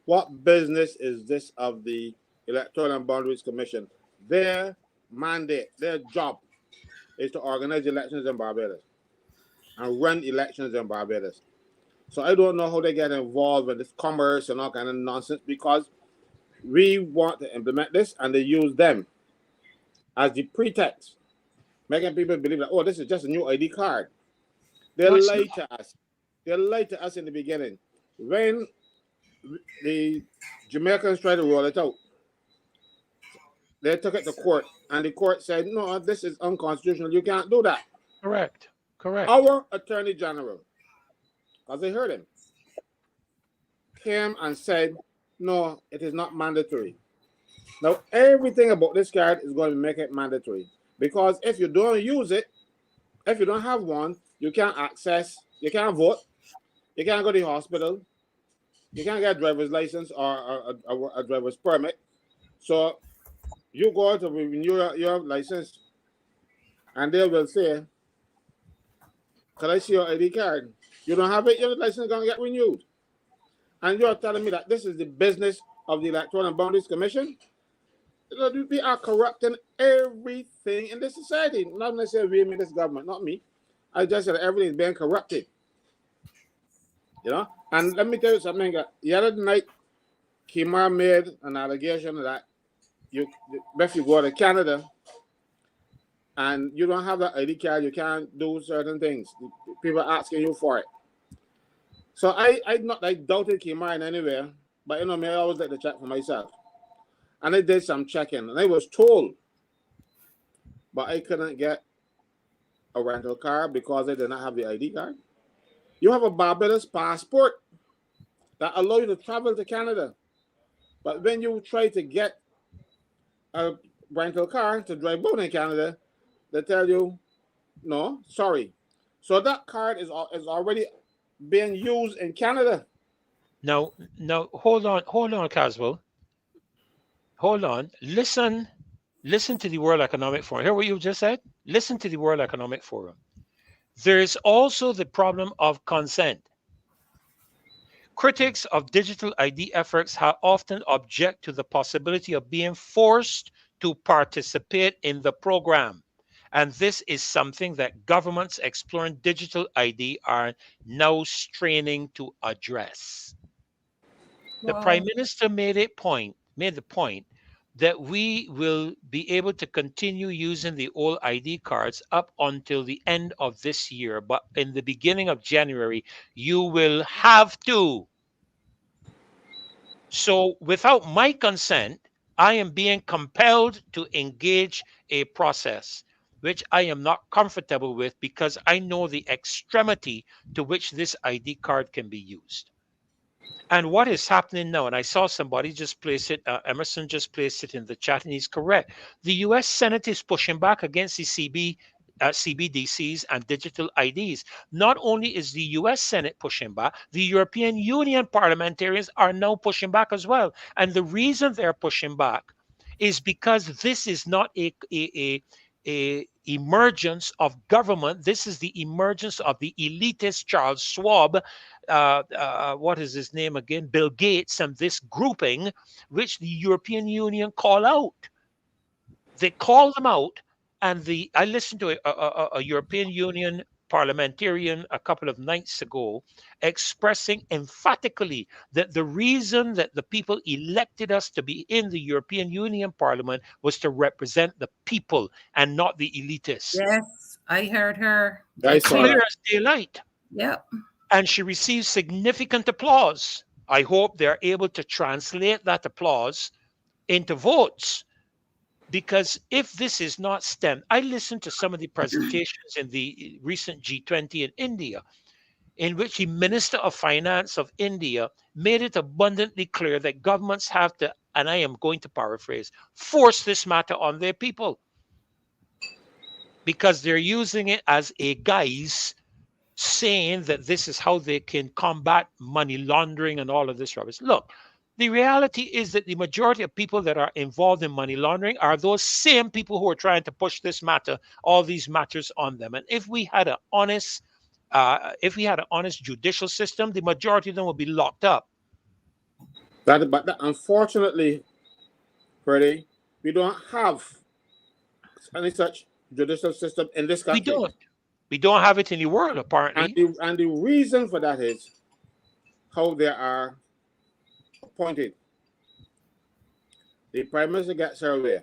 What business is this of the Electoral and Boundaries Commission? Their mandate, their job is to organize elections in Barbados and run elections in Barbados. So I don't know how they get involved with this commerce and all kind of nonsense, because we want to implement this and they use them as the pretext, making people believe that, oh, this is just a new ID card. They lied to us. They lied to us in the beginning. When the Jamaicans tried to roll it out, they took it to court, and the court said, no, this is unconstitutional. You can't do that. Correct. Our Attorney General, because they heard him, came and said, no, it is not mandatory. Now, everything about this card is going to make it mandatory, because if you don't use it, if you don't have one, you can't access, you can't vote, you can't go to the hospital, you can't get a driver's license or a driver's permit. So you go to renew your license, and they will say, can I see your ID card? You don't have it, your license is going to get renewed. And you're telling me that this is the business of the Electoral and Boundaries Commission? We are corrupting everything in this society. Not necessarily we in this government, not me. I just said everything is being corrupted. You know? And let me tell you something. The other night, Kimar made an allegation that if you go to Canada and you don't have that ID card, you can't do certain things. People are asking you for it. So I doubted Kimar in anywhere, but you know me, I always like to check for myself. And I did some checking, and I was told, but I couldn't get a rental car because I did not have the ID card. You have a Barbados passport that allows you to travel to Canada. But when you try to get a rental car to drive out in Canada, they tell you, no, sorry. So that card is already being used in Canada. No, hold on, Caswell. Hold on. Listen to the World Economic Forum. Hear what you just said? Listen to the World Economic Forum. There is also the problem of consent. Critics of digital ID efforts have often object to the possibility of being forced to participate in the program. And this is something that governments exploring digital ID are now straining to address. Wow. The Prime Minister made the point that we will be able to continue using the old ID cards up until the end of this year. But in the beginning of January, you will have to. So without my consent, I am being compelled to engage a process which I am not comfortable with, because I know the extremity to which this ID card can be used. And what is happening now, and I saw somebody just place it, Emerson just placed it in the chat, and he's correct. The US Senate is pushing back against the CBDCs and digital IDs. Not only is the US Senate pushing back, the European Union parliamentarians are now pushing back as well. And the reason they're pushing back is because this is not a emergence of government. This is the emergence of the elitist Charles Schwab, what is his name again? Bill Gates, and this grouping, which the European Union call out. They call them out, and I listened to a European Union parliamentarian a couple of nights ago expressing emphatically that the reason that the people elected us to be in the European Union Parliament was to represent the people and not the elitists. Yes, I heard her. Clear as daylight. Yep. And she received significant applause. I hope they're able to translate that applause into votes. Because if this is not STEM, I listened to some of the presentations in the recent G20 in India, in which the Minister of Finance of India made it abundantly clear that governments have to, and I am going to paraphrase, force this matter on their people, because they're using it as a guise, saying that this is how they can combat money laundering and all of this rubbish. Look, the reality is that the majority of people that are involved in money laundering are those same people who are trying to push this matter, all these matters on them. And if we had an honest judicial system, the majority of them would be locked up. But unfortunately, Freddie, we don't have any such judicial system in this country. We don't have it in the world, apparently. And the reason for that is how they are appointed. The Prime Minister gets her way.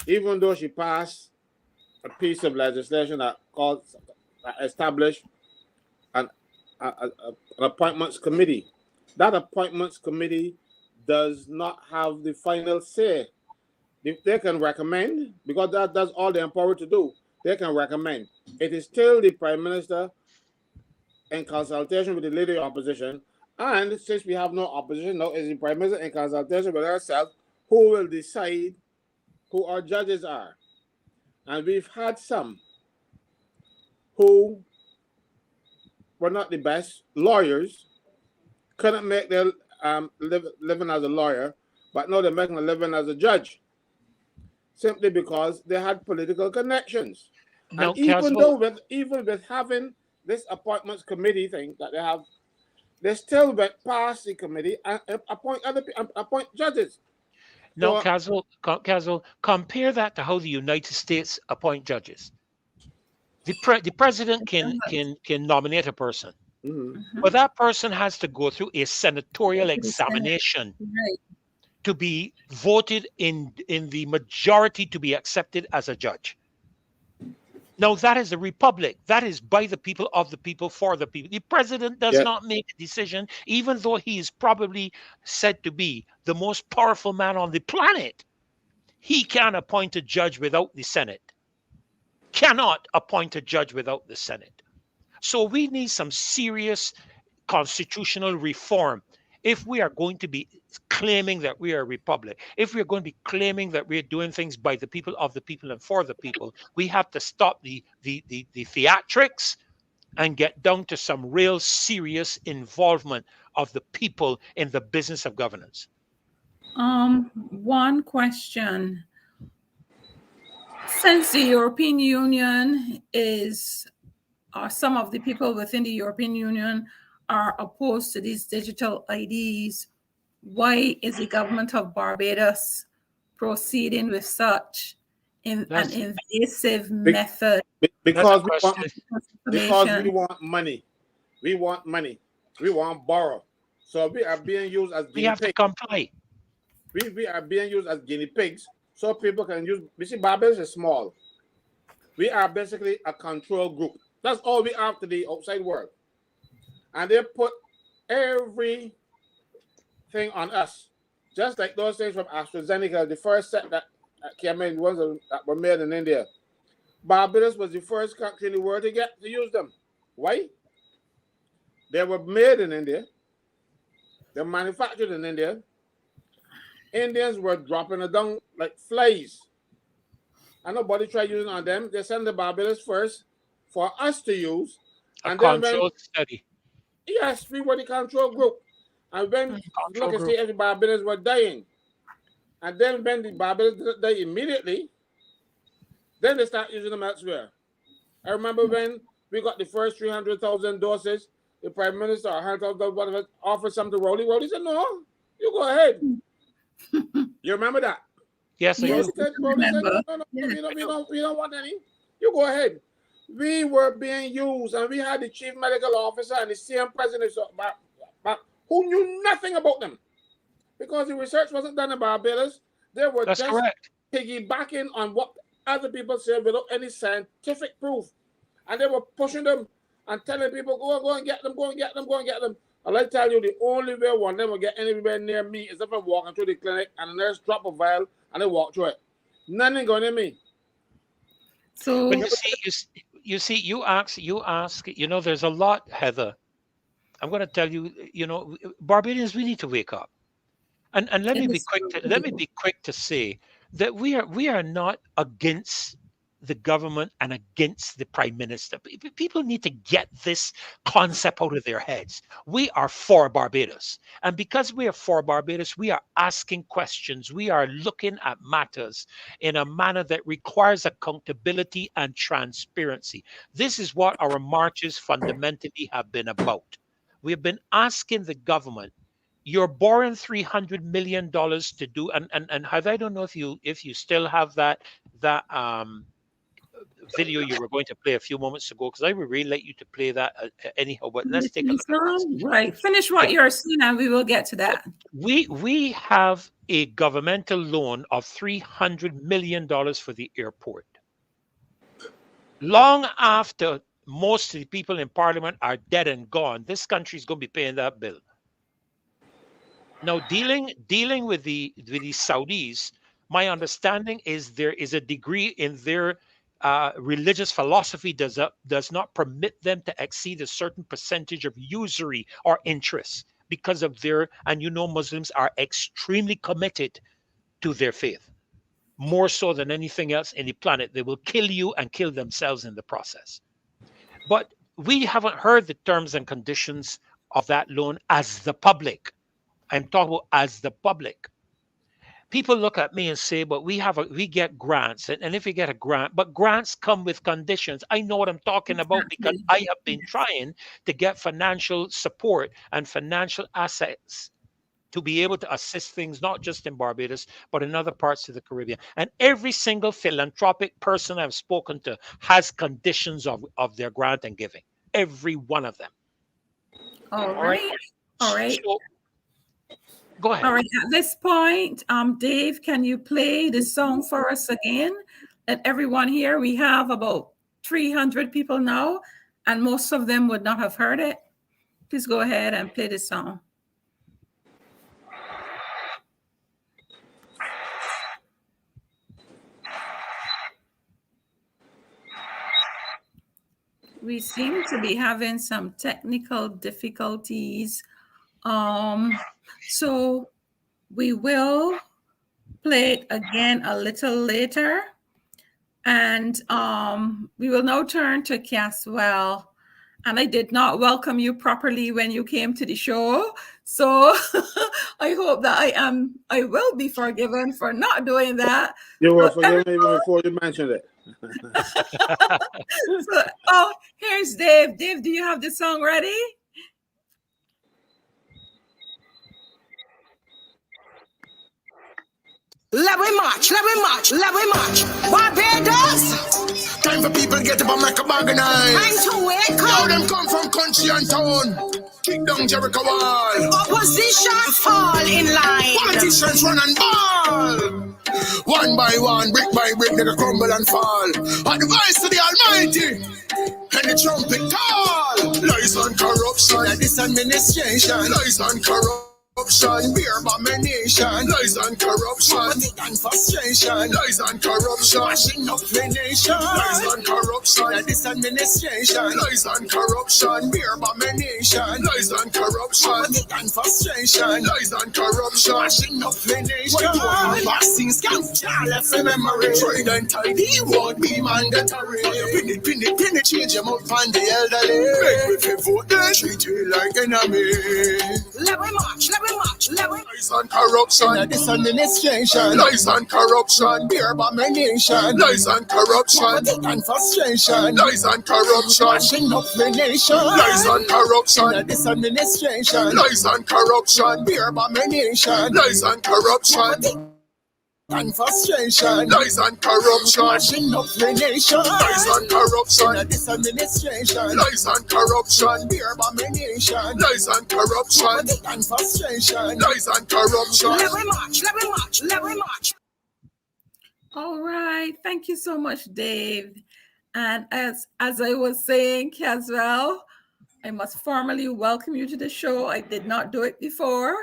Even though she passed a piece of legislation that established an appointments committee. That appointments committee does not have the final say. They can recommend, because that's all they're empowered to do. They can recommend. It is still the Prime Minister in consultation with the Leader of Opposition. And since we have no opposition, now is the Prime Minister in consultation with herself who will decide who our judges are. And we've had some who were not the best lawyers, couldn't make their living as a lawyer, but now they're making a living as a judge, simply because they had political connections. No, and even with having this appointments committee thing that they have, they still went past the committee and appoint judges. No, So, Caswell, compare that to how the United States appoint judges. The president can nominate a person, but that person has to go through a senatorial examination to be voted in the majority to be accepted as a judge. Now, that is a republic. That is by the people, of the people, for the people. The president does not make a decision, even though he is probably said to be the most powerful man on the planet. He can appoint a judge without the Senate. Cannot appoint a judge without the Senate. So we need some serious constitutional reform if we are going to be claiming that we are a republic. If we are going to be claiming that we are doing things by the people, of the people, and for the people, we have to stop the theatrics and get down to some real serious involvement of the people in the business of governance. One question. Since the European Union or some of the people within the European Union are opposed to these digital IDs, why is the government of Barbados proceeding with such an invasive method? Because we want money. We want money. We want borrow. So we are being used as guinea pigs. We have to comply. We are being used as guinea pigs so people can use. You see, Barbados is small. We are basically a control group. That's all we are to the outside world. And they put everything on us. Just like those things from AstraZeneca, the first set that came in, ones that were made in India. Barbados was the first country in the world to use them. Why? They were made in India. They're manufactured in India. Indians were dropping it down like flies. And nobody tried using on them. They sent the Barbados first for us to use. A controlled study. Yes, we were the control group. And when look and see if the Barbados were dying. And then when the Barbados didn't die immediately, then they start using them elsewhere. I remember when we got the first 300,000 doses, the Prime Minister or 100,000 offered something to Rowley. Rowley said, no, you go ahead. You remember that? Yes, I do. Rowley said, no, we don't want any. You go ahead. We were being used, and we had the chief medical officer and the CM president who knew nothing about them because the research wasn't done in Barbados. They were just piggybacking on what other people said without any scientific proof, and they were pushing them and telling people, go and get them, go and get them, go and get them. I like to tell you, the only way one of them will get anywhere near me is if I'm walking through the clinic and the nurse drop a vial and they walk through it. Nothing going near me. So, But you see, you ask, you know, there's a lot, Heather. I'm going to tell you, you know, Barbadians, we need to wake up. And let me be quick to say that we are not against the government and against the prime minister. People need to get this concept out of their heads. We are for Barbados. And because we are for Barbados, we are asking questions. We are looking at matters in a manner that requires accountability and transparency. This is what our marches fundamentally have been about. We have been asking the government, you're borrowing $300 million to do, and Heather, I don't know if you still have that video you were going to play a few moments ago, because I would really like you to play that anyhow. But let's take a look at this. Right, finish what you're saying, and we will get to that. We have a governmental loan of $300 million for the airport. Long after most of the people in Parliament are dead and gone, this country is going to be paying that bill. Now, dealing with the Saudis, my understanding is there is a degree in their religious philosophy does not permit them to exceed a certain percentage of usury or interest because of their, and you know, Muslims are extremely committed to their faith, more so than anything else in the planet. They will kill you and kill themselves in the process. But we haven't heard the terms and conditions of that loan as the public. I'm talking about as the public. People look at me and say, but we get grants. And if you get a grant, but grants come with conditions. I know what I'm talking about because I have been trying to get financial support and financial assets to be able to assist things, not just in Barbados, but in other parts of the Caribbean. And every single philanthropic person I've spoken to has conditions of their grant and giving. Every one of them. All right. So, go ahead. All right. At this point, Dave, can you play the song for us again? Let everyone hear. We have about 300 people now, and most of them would not have heard it. Please go ahead and play the song. We seem to be having some technical difficulties. So we will play it again a little later. And we will now turn to Caswell. And I did not welcome you properly when you came to the show. So I hope that I will be forgiven for not doing that. You were forgiven even before you mentioned it. So, here's Dave. Dave, do you have the song ready? Let we march, let we march, let we march. Barbados. Time for people get up and make a organize. Time to wake Now up. them come from country and town. Kick down Jericho wall. Opposition fall in line. Politicians run and ball. One by one, brick by brick, they crumble and fall. At the voice of the Almighty, and the trumpet call. Lies and corruption at this administration. Lies and corruption. Beer abomination, lies and corruption, poverty and frustration, lies and corruption, mashing up the nation, lies and corruption, this administration, lies and corruption, beer abomination, lies and corruption, poverty and frustration, lies and corruption, mashing up the nation. What boxing scam, can't left in memory. Trade and tidy won't be mandatory. Pin it, change them up on the elderly. Make me vote, they treat you like enemy. Let we march, let we march, let we. Lies and corruption, this administration. Lies and corruption, beer abomination. Lies and corruption, poverty and frustration. Lies and corruption, mashing up the nation. Lies and corruption, this administration. Lies and corruption, beer abomination. Lies and corruption, poverty and frustration, lies and corruption, mashing up the nation. Lies and corruption, this administration. Lies and corruption, beer abomination. Lies and corruption, poverty and frustration. Lies and corruption. Let we march, let we march, let we march. All right. Thank you so much, Dave. And as I was saying, Caswell, I must formally welcome you to the show. I did not do it before.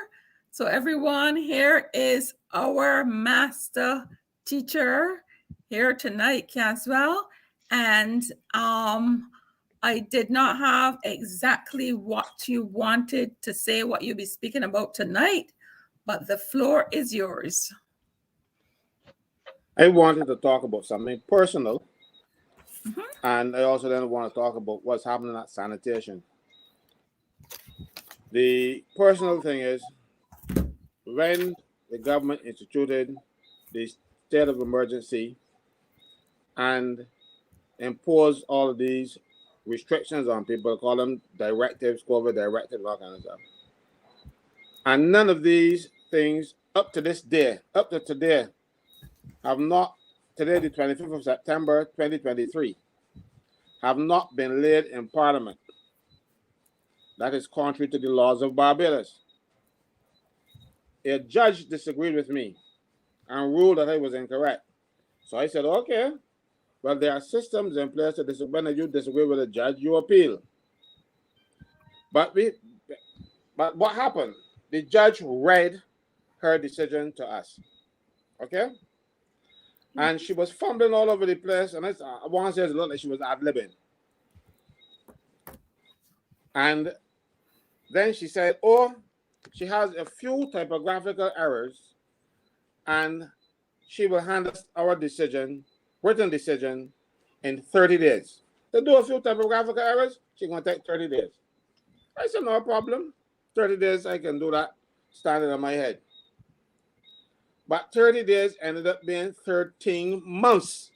So everyone, here is our master teacher here tonight, Caswell. And I did not have exactly what you wanted to say, what you'll be speaking about tonight, but the floor is yours. I wanted to talk about something personal, and I also then want to talk about what's happening at sanitation. The personal thing is, when the government instituted the state of emergency and imposed all of these restrictions on people, call them directives, COVID directives, all kind of stuff. And none of these things up to this day, up to today, have not, today the 25th of September 2023, have not been laid in Parliament. That is contrary to the laws of Barbados. A judge disagreed with me and ruled that I was incorrect. So I said, okay, well, there are systems in place that when you disagree with a judge, you appeal. But what happened? The judge read her decision to us, okay? And she was fumbling all over the place, and I want to say it looked like she was ad-libbing. And then she said, oh, she has a few typographical errors, and she will hand us our decision, written decision, in 30 days. To do a few typographical errors, she's going to take 30 days. I said, no problem. 30 days, I can do that, standing on my head. But 30 days ended up being 13 months.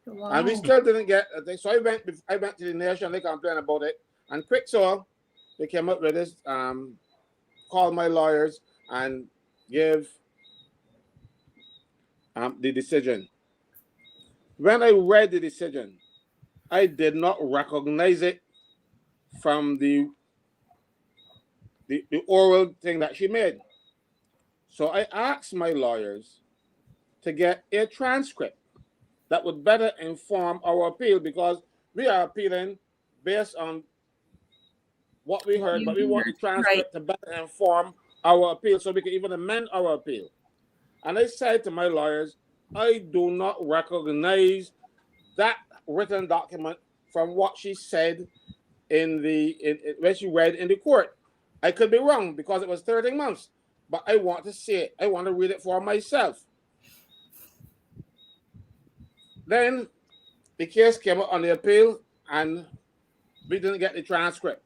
Wow. And we still didn't get a thing. So I went to the nation, they complained about it. And quick so, they came up with this, called my lawyers and gave the decision. When I read the decision, I did not recognize it from the oral thing that she made. So I asked my lawyers to get a transcript that would better inform our appeal, because we are appealing based on what we heard, but we want the transcript to better inform our appeal so we can even amend our appeal. And I said to my lawyers, I do not recognize that written document from what she said when she read in the court. I could be wrong because it was 13 months, but I want to see it. I want to read it for myself. Then the case came up on the appeal, and we didn't get the transcript.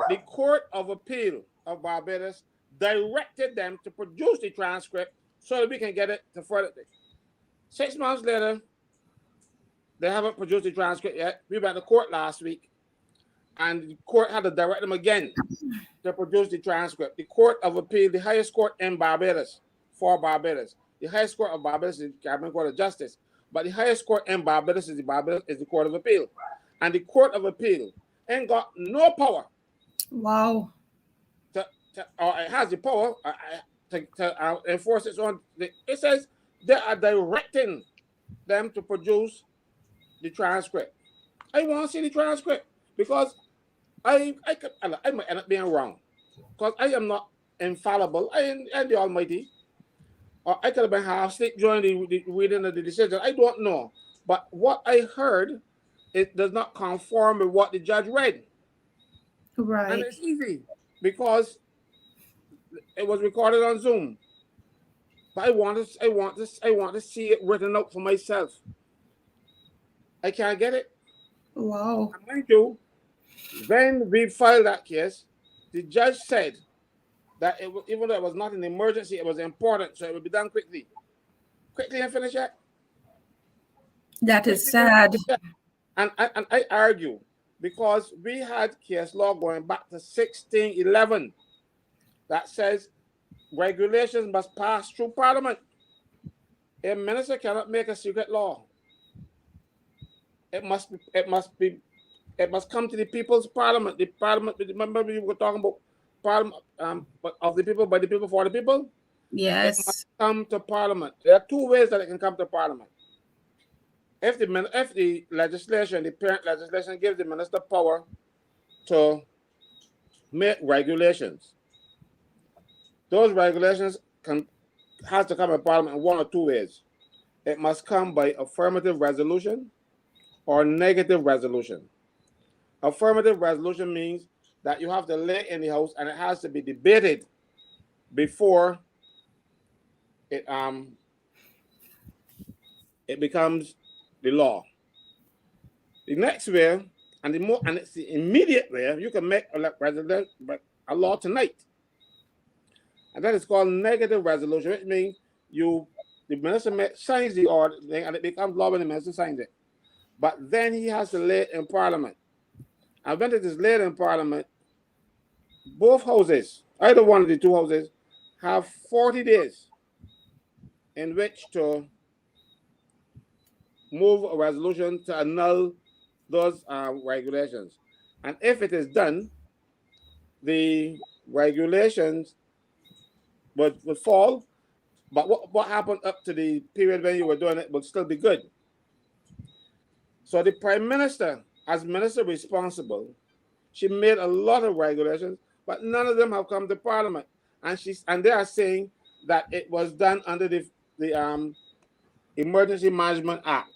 The Court of Appeal of Barbados directed them to produce the transcript so that we can get it to further. 6 months later, they haven't produced the transcript yet. We went to court last week, and the court had to direct them again to produce the transcript. The Court of Appeal, the highest court in Barbados, for Barbados. The highest court of Barbados is the Cabinet Court of Justice, but the highest court in Barbados is the Court of Appeal. And the Court of Appeal ain't got no power. Wow. Or it has the power to enforce its own. It says they are directing them to produce the transcript. I want to see the transcript because I might end up being wrong, because I am not infallible. I am the Almighty. Or I could have been half asleep during the reading of the decision. I don't know. But what I heard, it does not conform with what the judge read. Right. And it's easy because it was recorded on Zoom. But I want to see it written out for myself. I can't get it. Wow. And mind you, when we filed that case, the judge said that even though it was not an emergency, it was important, so it would be done quickly. Quickly and finish it. That is sad. And I argue, because we had case law going back to 1611 that says regulations must pass through Parliament. A minister cannot make a secret law. It must come to the people's Parliament. The Parliament. Remember we were talking about Parliament of the people, by the people, for the people. Yes. It must come to Parliament. There are two ways that it can come to Parliament. If the legislation, the parent legislation, gives the minister power to make regulations. Those regulations has to come in Parliament in one or two ways. It must come by affirmative resolution or negative resolution. Affirmative resolution means that you have to lay it in the House and it has to be debated before it becomes the law. The next way, and it's the immediate way, you can make a law tonight. And that is called negative resolution, which means the minister signs the order and it becomes law when the minister signs it. But then he has to lay it in Parliament. And when it is laid in Parliament, both houses, either one of the two houses, have 40 days in which to move a resolution to annul those regulations. And if it is done, the regulations would fall, but what happened up to the period when you were doing it would still be good. So the Prime Minister, as minister responsible, she made a lot of regulations, but none of them have come to Parliament. And they are saying that it was done under the Emergency Management Act.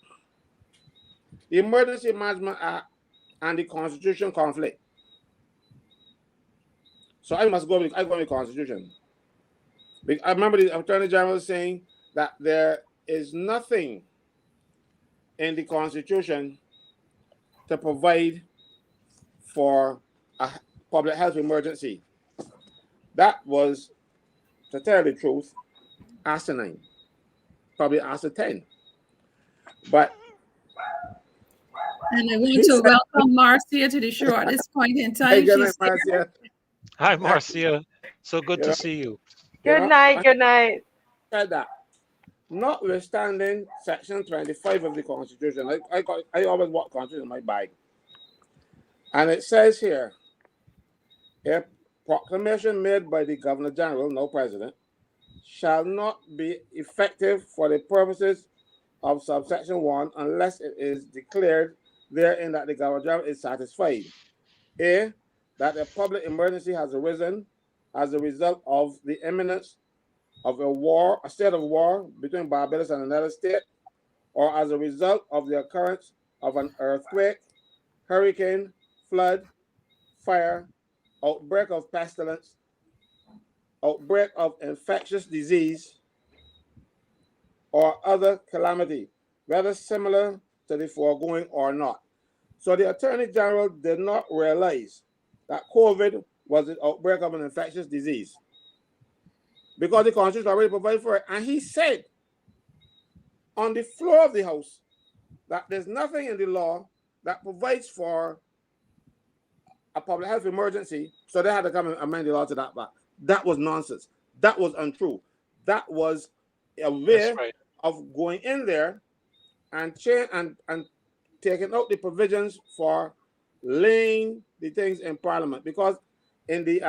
The Emergency Management Act and the Constitution conflict. So I go with the Constitution. I remember the Attorney General saying that there is nothing in the Constitution to provide for a public health emergency. That was, to tell the truth, asinine. Probably asinine. But and I want to welcome Marcia to the show at this point in time. Marcia. Hi, Marcia. So good to see you. Good night. Good night. Said that, notwithstanding Section 25 of the Constitution, I always want Constitution in my bag, and it says here, a proclamation made by the Governor General, no President, shall not be effective for the purposes of subsection 1 unless it is declared therein that the Governor General is satisfied. A, that a public emergency has arisen as a result of the imminence of a state of war between Barbados and another state, or as a result of the occurrence of an earthquake, hurricane, flood, fire, outbreak of pestilence, outbreak of infectious disease, or other calamity, whether similar to the foregoing or not. So the Attorney General did not realize that COVID was the outbreak of an infectious disease, because the Constitution already provided for it. And he said on the floor of the House that there's nothing in the law that provides for a public health emergency, so they had to come and amend the law to that fact. That was nonsense. That was untrue. That was a way of going in there and taking out the provisions for laying the things in Parliament, because in the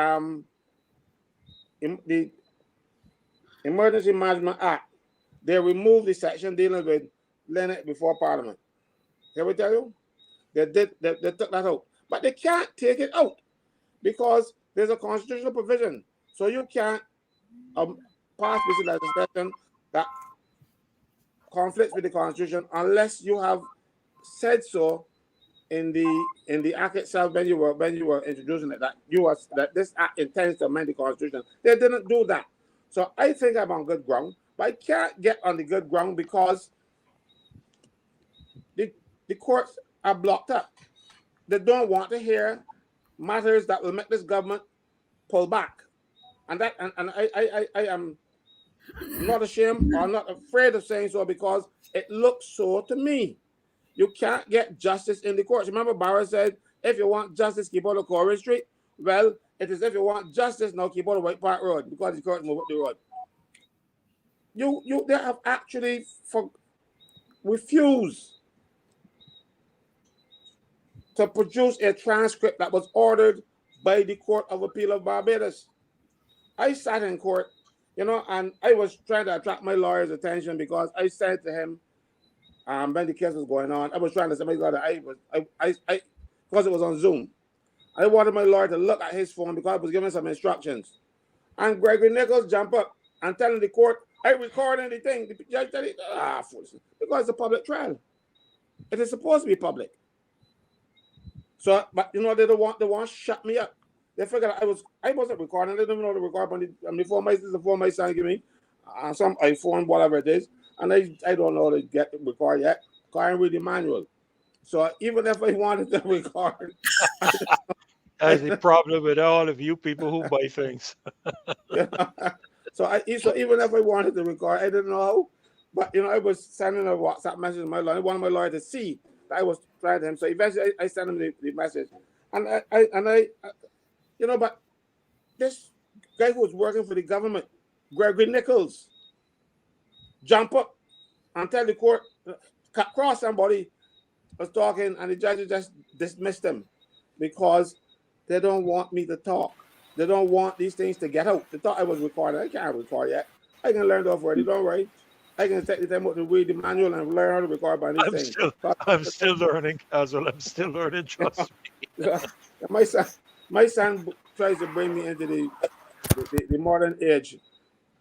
Emergency Management Act, they removed the section dealing with laying it before Parliament. Can we tell you? They took that out. But they can't take it out because there's a constitutional provision. So you can't pass this legislation that conflicts with the Constitution unless you have said so in the act itself when you were introducing it, that this act intends to amend the Constitution. They didn't do that. So I think I'm on good ground, but I can't get on the good ground because the courts are blocked up. They don't want to hear matters that will make this government pull back. And I am not ashamed or not afraid of saying so, because it looks so to me. You can't get justice in the courts. Remember, Barra said, if you want justice, keep out of Corey Street. Well, it is if you want justice, now keep out of White Park Road, because the courts move up the road. They have actually refused to produce a transcript that was ordered by the Court of Appeal of Barbados. I sat in court, and I was trying to attract my lawyer's attention, because I said to him, when the case was going on, I was trying to say, my God, because it was on Zoom. I wanted my lawyer to look at his phone because I was given some instructions. And Gregory Nichols jump up and telling the court, I record anything. The judge said, because it's a public trial. It is supposed to be public. So, but you know, they want to shut me up. They figured I wasn't recording. They didn't know to record on the phone. The phone my son give me, some iPhone, whatever it is, and I don't know how to get to record yet. Because I read the manual. So even if I wanted to record, That's the problem with all of you people who buy things. So even if I wanted to record, I didn't know how. But you know, I was sending a WhatsApp message to my lawyer. I wanted my lawyer to see that I was trying to him. So eventually, I sent him the message, and I, you know, but this guy who was working for the government, Gregory Nichols, jump up and tell the court, cross somebody was talking, and the judge just dismissed him because they don't want me to talk. They don't want these things to get out. They thought I was recording. I can't record yet. I can learn off already, don't worry. I can take the time out to read the manual and learn how to record by these things. I'm still learning, Caswell. I'm still learning, trust me. My son tries to bring me into the modern age,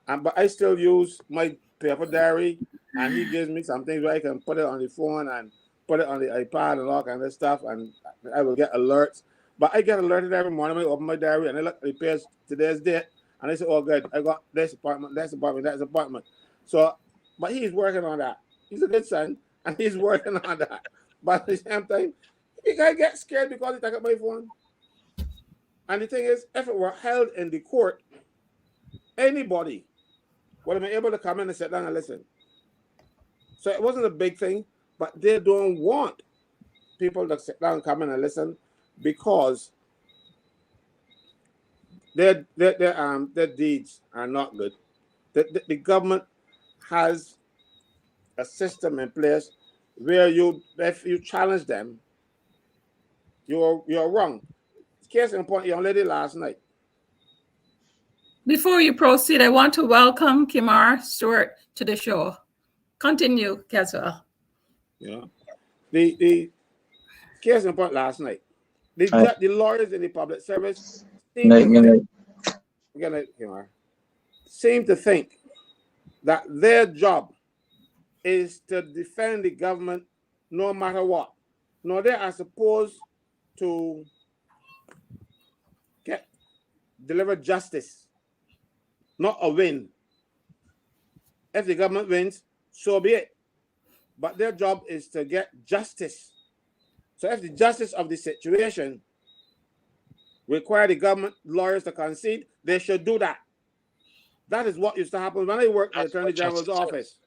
but I still use my paper diary, and he gives me some things where I can put it on the phone and put it on the iPad and all kind of stuff, and I will get alerts. But I get alerted every morning. I open my diary and I look at the page, today's date, and I say, oh, good, I got this appointment, that's appointment. So, but he's working on that. He's a good son, and he's working on that. But at the same time, he can get scared because he took up my phone. And the thing is, if it were held in the court, anybody would have been able to come in and sit down and listen. So it wasn't a big thing, but they don't want people to sit down and come in and listen because their deeds are not good. The government has a system in place where if you challenge them, you're wrong. Case in point, young lady last night. Before you proceed, I want to welcome Kimar Stewart to the show. Continue, Caswell. Yeah. The case in point last night. The lawyers in the public service seem to think that their job is to defend the government no matter what. No, they are supposed to deliver justice, not a win. If the government wins, so be it. But their job is to get justice. So if the justice of the situation require the government lawyers to concede, they should do that. That is what used to happen when I worked in the Attorney General's office.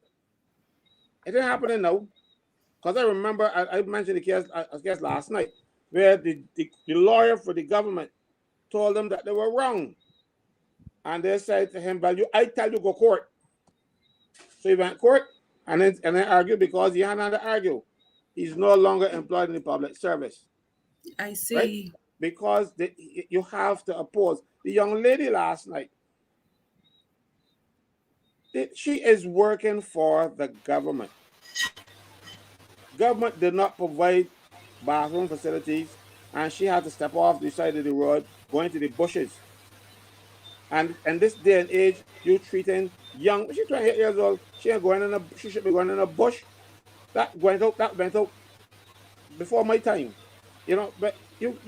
It didn't happen now. Because I remember I mentioned the case last night where the lawyer for the government told them that they were wrong. And they said to him, well, I tell you go court. So he went court and then argued because he had not to argue. He's no longer employed in the public service. I see. Right? Because you have to oppose. The young lady last night, she is working for the government. Government did not provide bathroom facilities, and she had to step off the side of the road, going to the bushes. And this day and age, you treating young, she's 28 years old, she should be going in a bush. That went out before my time. You know, but you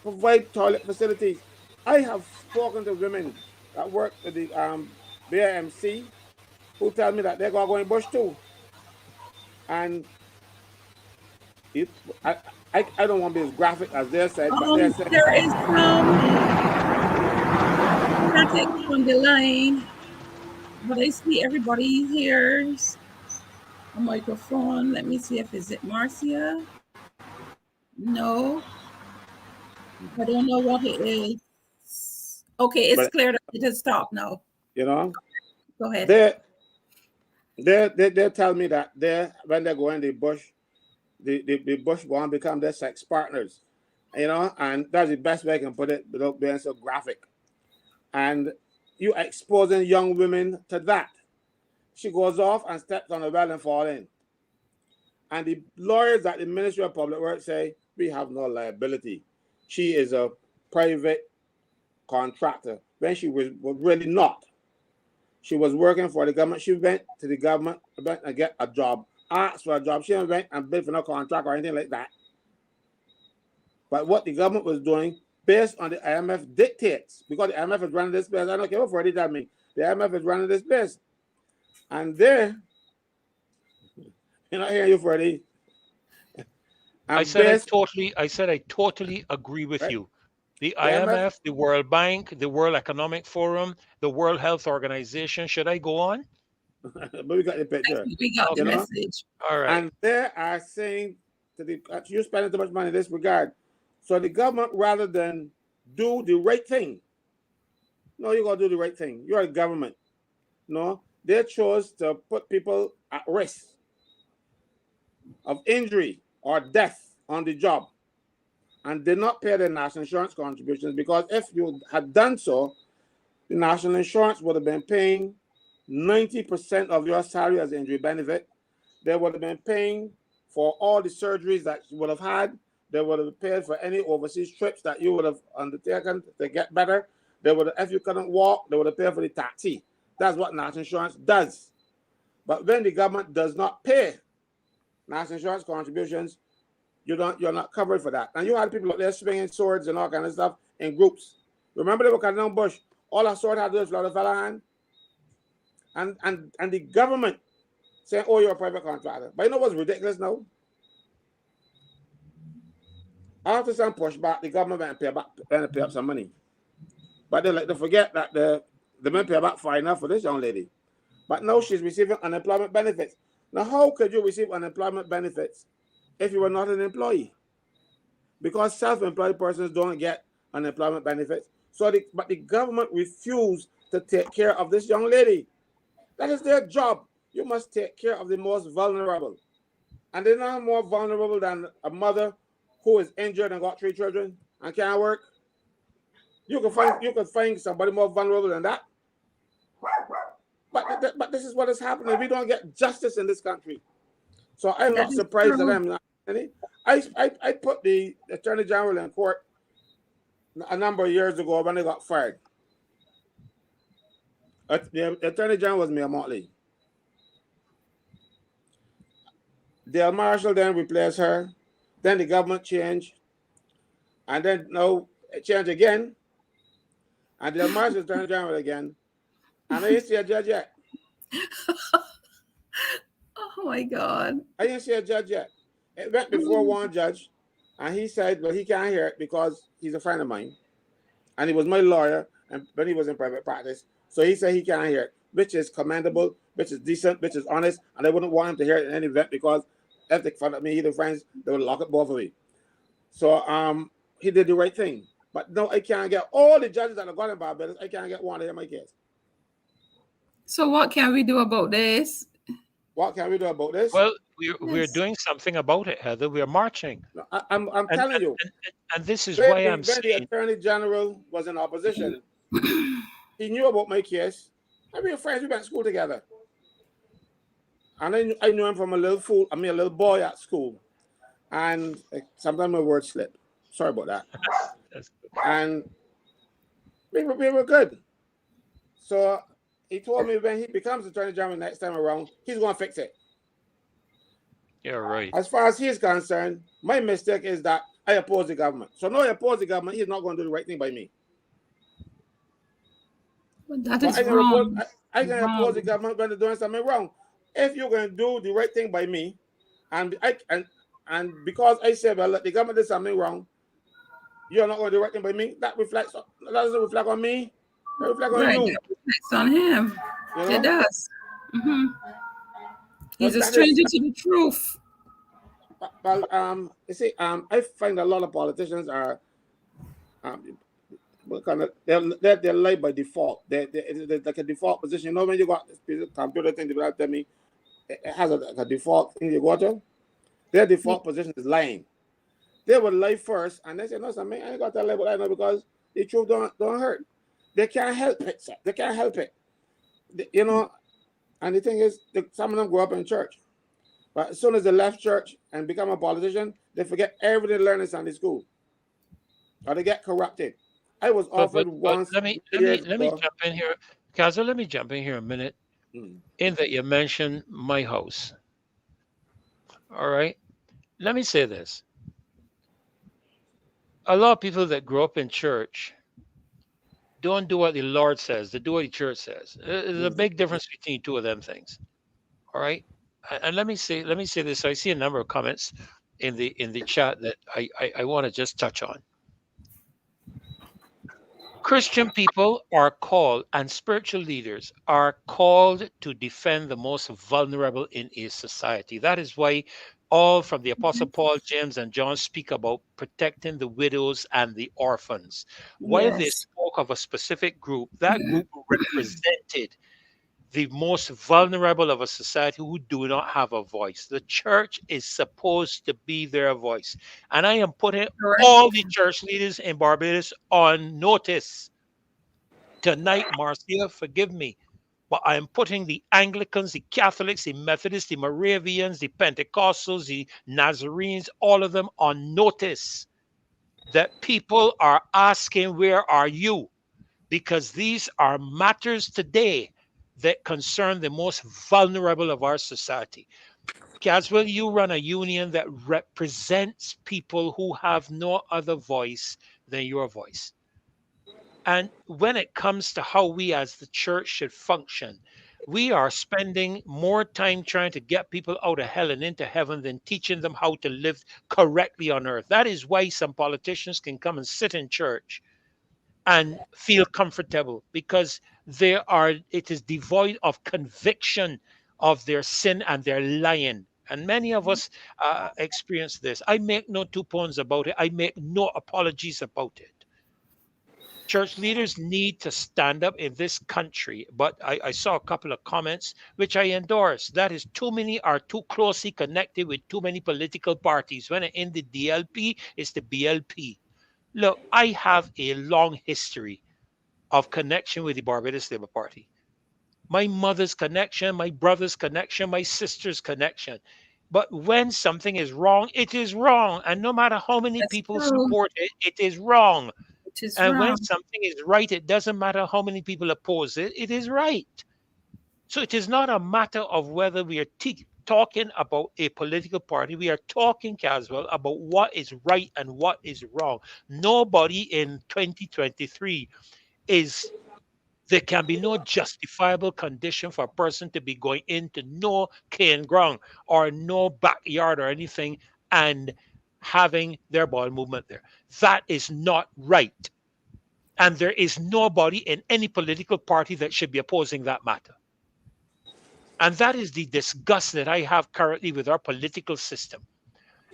provide toilet facilities. I have spoken to women that work at the BAMC who tell me that they're going to go in bush too. And I don't want to be as graphic as they said, but they said there is traffic on the line, but I see everybody hears a microphone. Let me see if is it Marcia. No, I don't know what it is. Okay, it's clear that it has stopped now. You know, go ahead. They tell me that when they go in the bush, the bush won't become their sex partners, you know, and that's the best way I can put it without being so graphic. And you exposing young women to that. She goes off and steps on a well and falls in. And the lawyers at the Ministry of Public Works say, we have no liability. she is a private contractor when she was really not. She was working for the government. She went to the government and get a job, asked for a job. She didn't went and bid for no contract or anything like that. But what the government was doing, based on the IMF dictates, because the IMF is running this place, I don't care what Freddie tell me, the IMF is running this place. And there, you're not hearing you, Freddie. I said I totally agree with you. The IMF, the World Bank, the World Economic Forum, the World Health Organization. Should I go on? But we got the picture. We got the message. All right. And they are saying to you're spending too much money in this regard. So the government, rather than do the right thing, no, you're going to do the right thing. You're a government. No, they chose to put people at risk of injury or death on the job and did not pay their national insurance contributions, because if you had done so, the national insurance would have been paying 90% of your salary as injury benefit. They would have been paying for all the surgeries that you would have had. They would have paid for any overseas trips that you would have undertaken to get better. They would have, if you couldn't walk, they would have paid for the taxi. That's what national insurance does. But when the government does not pay national insurance contributions, you're not covered for that. And you had people out there swinging swords and all kind of stuff in groups. Remember they were cutting down bush. All that sword had to do is flood the fella hand. And the government saying, oh, you're a private contractor. But you know what's ridiculous now? After some pushback, the government went and pay up some money. But they like to forget that the men pay back far enough for this young lady. But now she's receiving unemployment benefits. Now, how could you receive unemployment benefits if you were not an employee? Because self-employed persons don't get unemployment benefits. But the government refused to take care of this young lady. That is their job. You must take care of the most vulnerable. And they're not more vulnerable than a mother who is injured and got 3 children and can't work. You can find somebody more vulnerable than that. But this is what is happening. We don't get justice in this country. So I'm not surprised that I'm not any. I put the Attorney General in court a number of years ago when they got fired. The Attorney General was Mayor Motley. Dale Marshall then replaced her. Then the government changed. And then now it changed again. And Dale Marshall is Attorney General again. And I didn't see a judge yet. Oh my God. I didn't see a judge yet. It went before one judge. And he said, well, he can't hear it because he's a friend of mine. And he was my lawyer and when he was in private practice. So he said he can't hear it, which is commendable, which is decent, which is honest. And I wouldn't want him to hear it in any event because if they found out me, either friends, they would lock up both of me. So he did the right thing. But no, I can't get all the judges that have got in Barbados, I can't get one to hear my case. So what can we do about this? What can we do about this? Well, we're doing something about it, Heather. We're marching. I'm telling you. And this is why I'm saying. When the Attorney General was in opposition, he knew about my case. And we were friends. We went to school together. And I knew him from a little boy at school. And sometimes my words slip. Sorry about that. And we were good. So he told me when he becomes Attorney General next time around, he's going to fix it. Yeah, right. As far as he's concerned, my mistake is that I oppose the government. So no, I oppose the government. He's not going to do the right thing by me. But that is wrong. I can oppose the government when they're doing something wrong. If you're going to do the right thing by me, and because I say, well, the government did something wrong, you're not going to do the right thing by me, that doesn't reflect on me. It reflects on you. It reflects on him. You know? It does. Mm-hmm. He's a stranger to the truth. Well, you see, I find a lot of politicians are they're lied by default. They're like a default position. You know, when you got this piece of computer thing, they will tell me it has a default thing you go to. Their default position is lying. They would lie first, and they say, "No, sir, man, I ain't got that lie, but I know because the truth don't hurt." They can't help it, sir. They can't help it. You know, and the thing is, some of them grow up in church. But as soon as they left church and become a politician, they forget everything they learned in Sunday school. or they get corrupted. I was offered But once let me years ago. jump in here, Kaza. Let me jump in here a minute. Mm. In that you mentioned my house. All right. Let me say this. A lot of people that grow up in church don't do what the Lord says. They do what the church says. There's a big difference between two of them things. All right. And let me say this. I see a number of comments in the chat that I want to just touch on. Christian people are called, and spiritual leaders are called to defend the most vulnerable in a society. That is why all from the Apostle Paul, James, and John speak about protecting the widows and the orphans. While they Yes. spoke of a specific group, that group represented the most vulnerable of a society who do not have a voice. The church is supposed to be their voice. And I am putting Correct. all the church leaders in Barbados on notice. Tonight, Marcia, forgive me, but I am putting the Anglicans, the Catholics, the Methodists, the Moravians, the Pentecostals, the Nazarenes, all of them on notice that people are asking, where are you? Because these are matters today that concern the most vulnerable of our society. Caswell, you run a union that represents people who have no other voice than your voice. And when it comes to how we as the church should function, we are spending more time trying to get people out of hell and into heaven than teaching them how to live correctly on earth. That is why some politicians can come and sit in church and feel comfortable, because it is devoid of conviction of their sin and their lying. And many of us experience this. I make no two points about it. I make no apologies about it. Church leaders need to stand up in this country. But I saw a couple of comments which I endorse. That is, too many are too closely connected with too many political parties. When in the DLP, it's the BLP. Look, I have a long history of connection with the Barbados Labour Party. My mother's connection, my brother's connection, my sister's connection. But when something is wrong, it is wrong. And no matter how many That's people true. support it, it is wrong. It is And when wrong. something is right, it doesn't matter how many people oppose it, it is right. So it is not a matter of whether we are talking about a political party. We are talking, Caswell, about what is right and what is wrong. Nobody in 2023 there can be no justifiable condition for a person to be going into no cane ground or no backyard or anything and having their bowel movement there. That is not right. And there is nobody in any political party that should be opposing that matter. And that is the disgust that I have currently with our political system.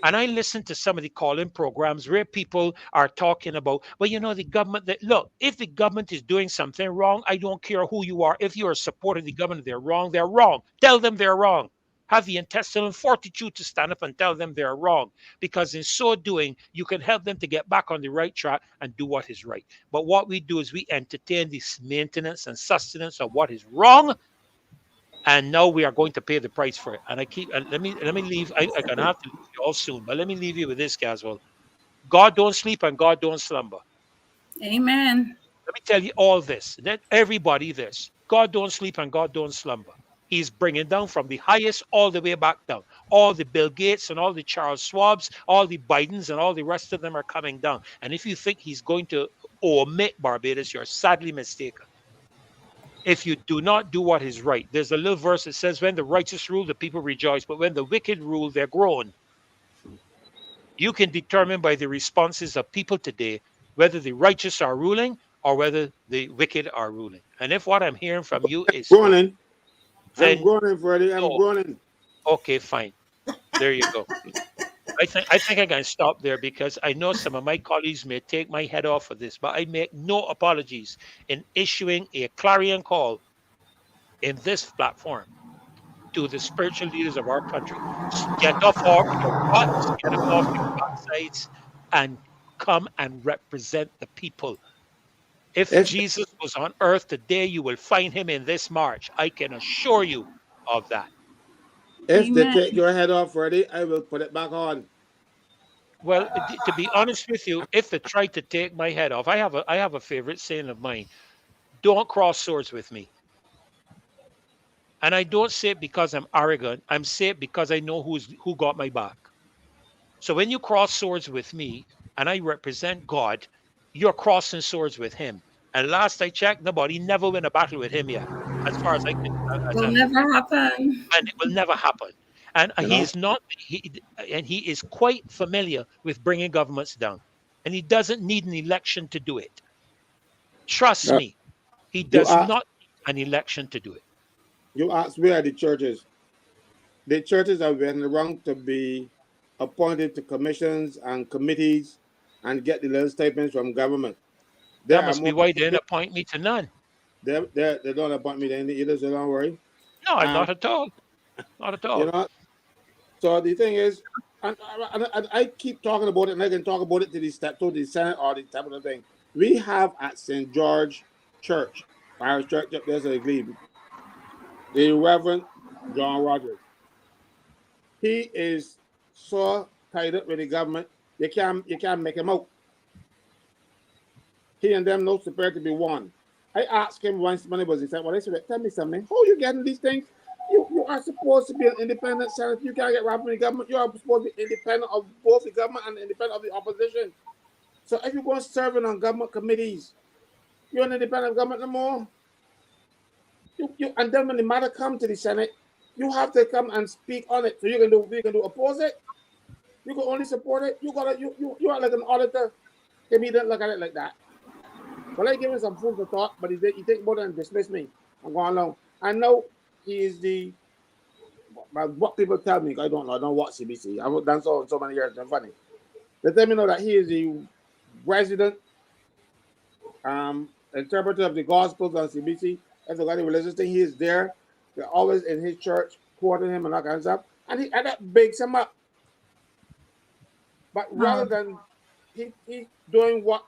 And I listen to some of the call-in programs where people are talking about, well, the government, look, if the government is doing something wrong, I don't care who you are. If you are supporting the government, they're wrong, they're wrong. Tell them they're wrong. Have the intestinal fortitude to stand up and tell them they're wrong. Because in so doing, you can help them to get back on the right track and do what is right. But what we do is we entertain this maintenance and sustenance of what is wrong, and now we are going to pay the price for it. And let me leave. I'm gonna have to leave you all soon, but let me leave you with this, Caswell. God don't sleep and God don't slumber. Amen. Let me tell you all this. Let everybody this. God don't sleep and God don't slumber. He's bringing down from the highest all the way back down. All the Bill Gates and all the Charles Schwabs, all the Bidens and all the rest of them are coming down. And if you think he's going to omit Barbados, you're sadly mistaken. If you do not do what is right. There's a little verse that says, when the righteous rule, the people rejoice, but when the wicked rule, they're groan. You can determine by the responses of people today whether the righteous are ruling or whether the wicked are ruling. And if what I'm hearing from you is Groaning. then I'm groaning, Freddie. I'm no. groaning. Okay, fine. There you go. I think I can stop there, because I know some of my colleagues may take my head off for this, but I make no apologies in issuing a clarion call in this platform to the spiritual leaders of our country. Get off your butts, get up off your backsides, and come and represent the people. If If Jesus was on earth today, you will find him in this march. I can assure you of that. they Amen. take your head off, Freddie, I will put it back on. Well, to be honest with you, if they try to take my head off, I have a favorite saying of mine: "Don't cross swords with me." And I don't say it because I'm arrogant. I'm saying it because I know who got my back. So when you cross swords with me, and I represent God, you're crossing swords with Him. And last I checked, nobody never win a battle with Him yet, as far as I can, as Will I, never happen. and it will never happen. And You he know? is not, and he is quite familiar with bringing governments down, and he doesn't need an election to do it. Trust That me, he you does ask not need an election to do it. you ask where are the churches? The churches are waiting around to be appointed to commissions and committees and get the little stipends from government. There That are must be more why they didn't appoint me to none. they don't appoint me to any either, so don't worry. No, I'm Um, not at all. Not at you all. know, so the thing is, and I keep talking about it, and I can talk about it to the Senate or the type of the thing. We have at St. George Church, Parish Church up there's a glebe, the Reverend John Rogers. He is so tied up with the government, you can't make him out. He and them no supposed to be one. I asked him once when he was in said, well, I said, tell me something. How are you getting these things? You are supposed to be an independent senator. You can't get robbed from the government. You are supposed to be independent of both the government and independent of the opposition. So if you're going serving on government committees, you're an independent of government no more. And then when the matter come to the Senate, you have to come and speak on it. So you can do oppose it. You can only support it. You are like an auditor. If he didn't look at it like that. Well, I give him some food for thought, but he think about it and dismiss me. I'm going along. I know he is what people tell me, I don't know, I don't watch CBC. I've done so many years, it's funny. They tell me know that he is the resident interpreter of the Gospels on CBC. If they got a religious thing, he is there. They're always in his church, quoting him and that kind of stuff. And that bigs him up. But rather than he doing what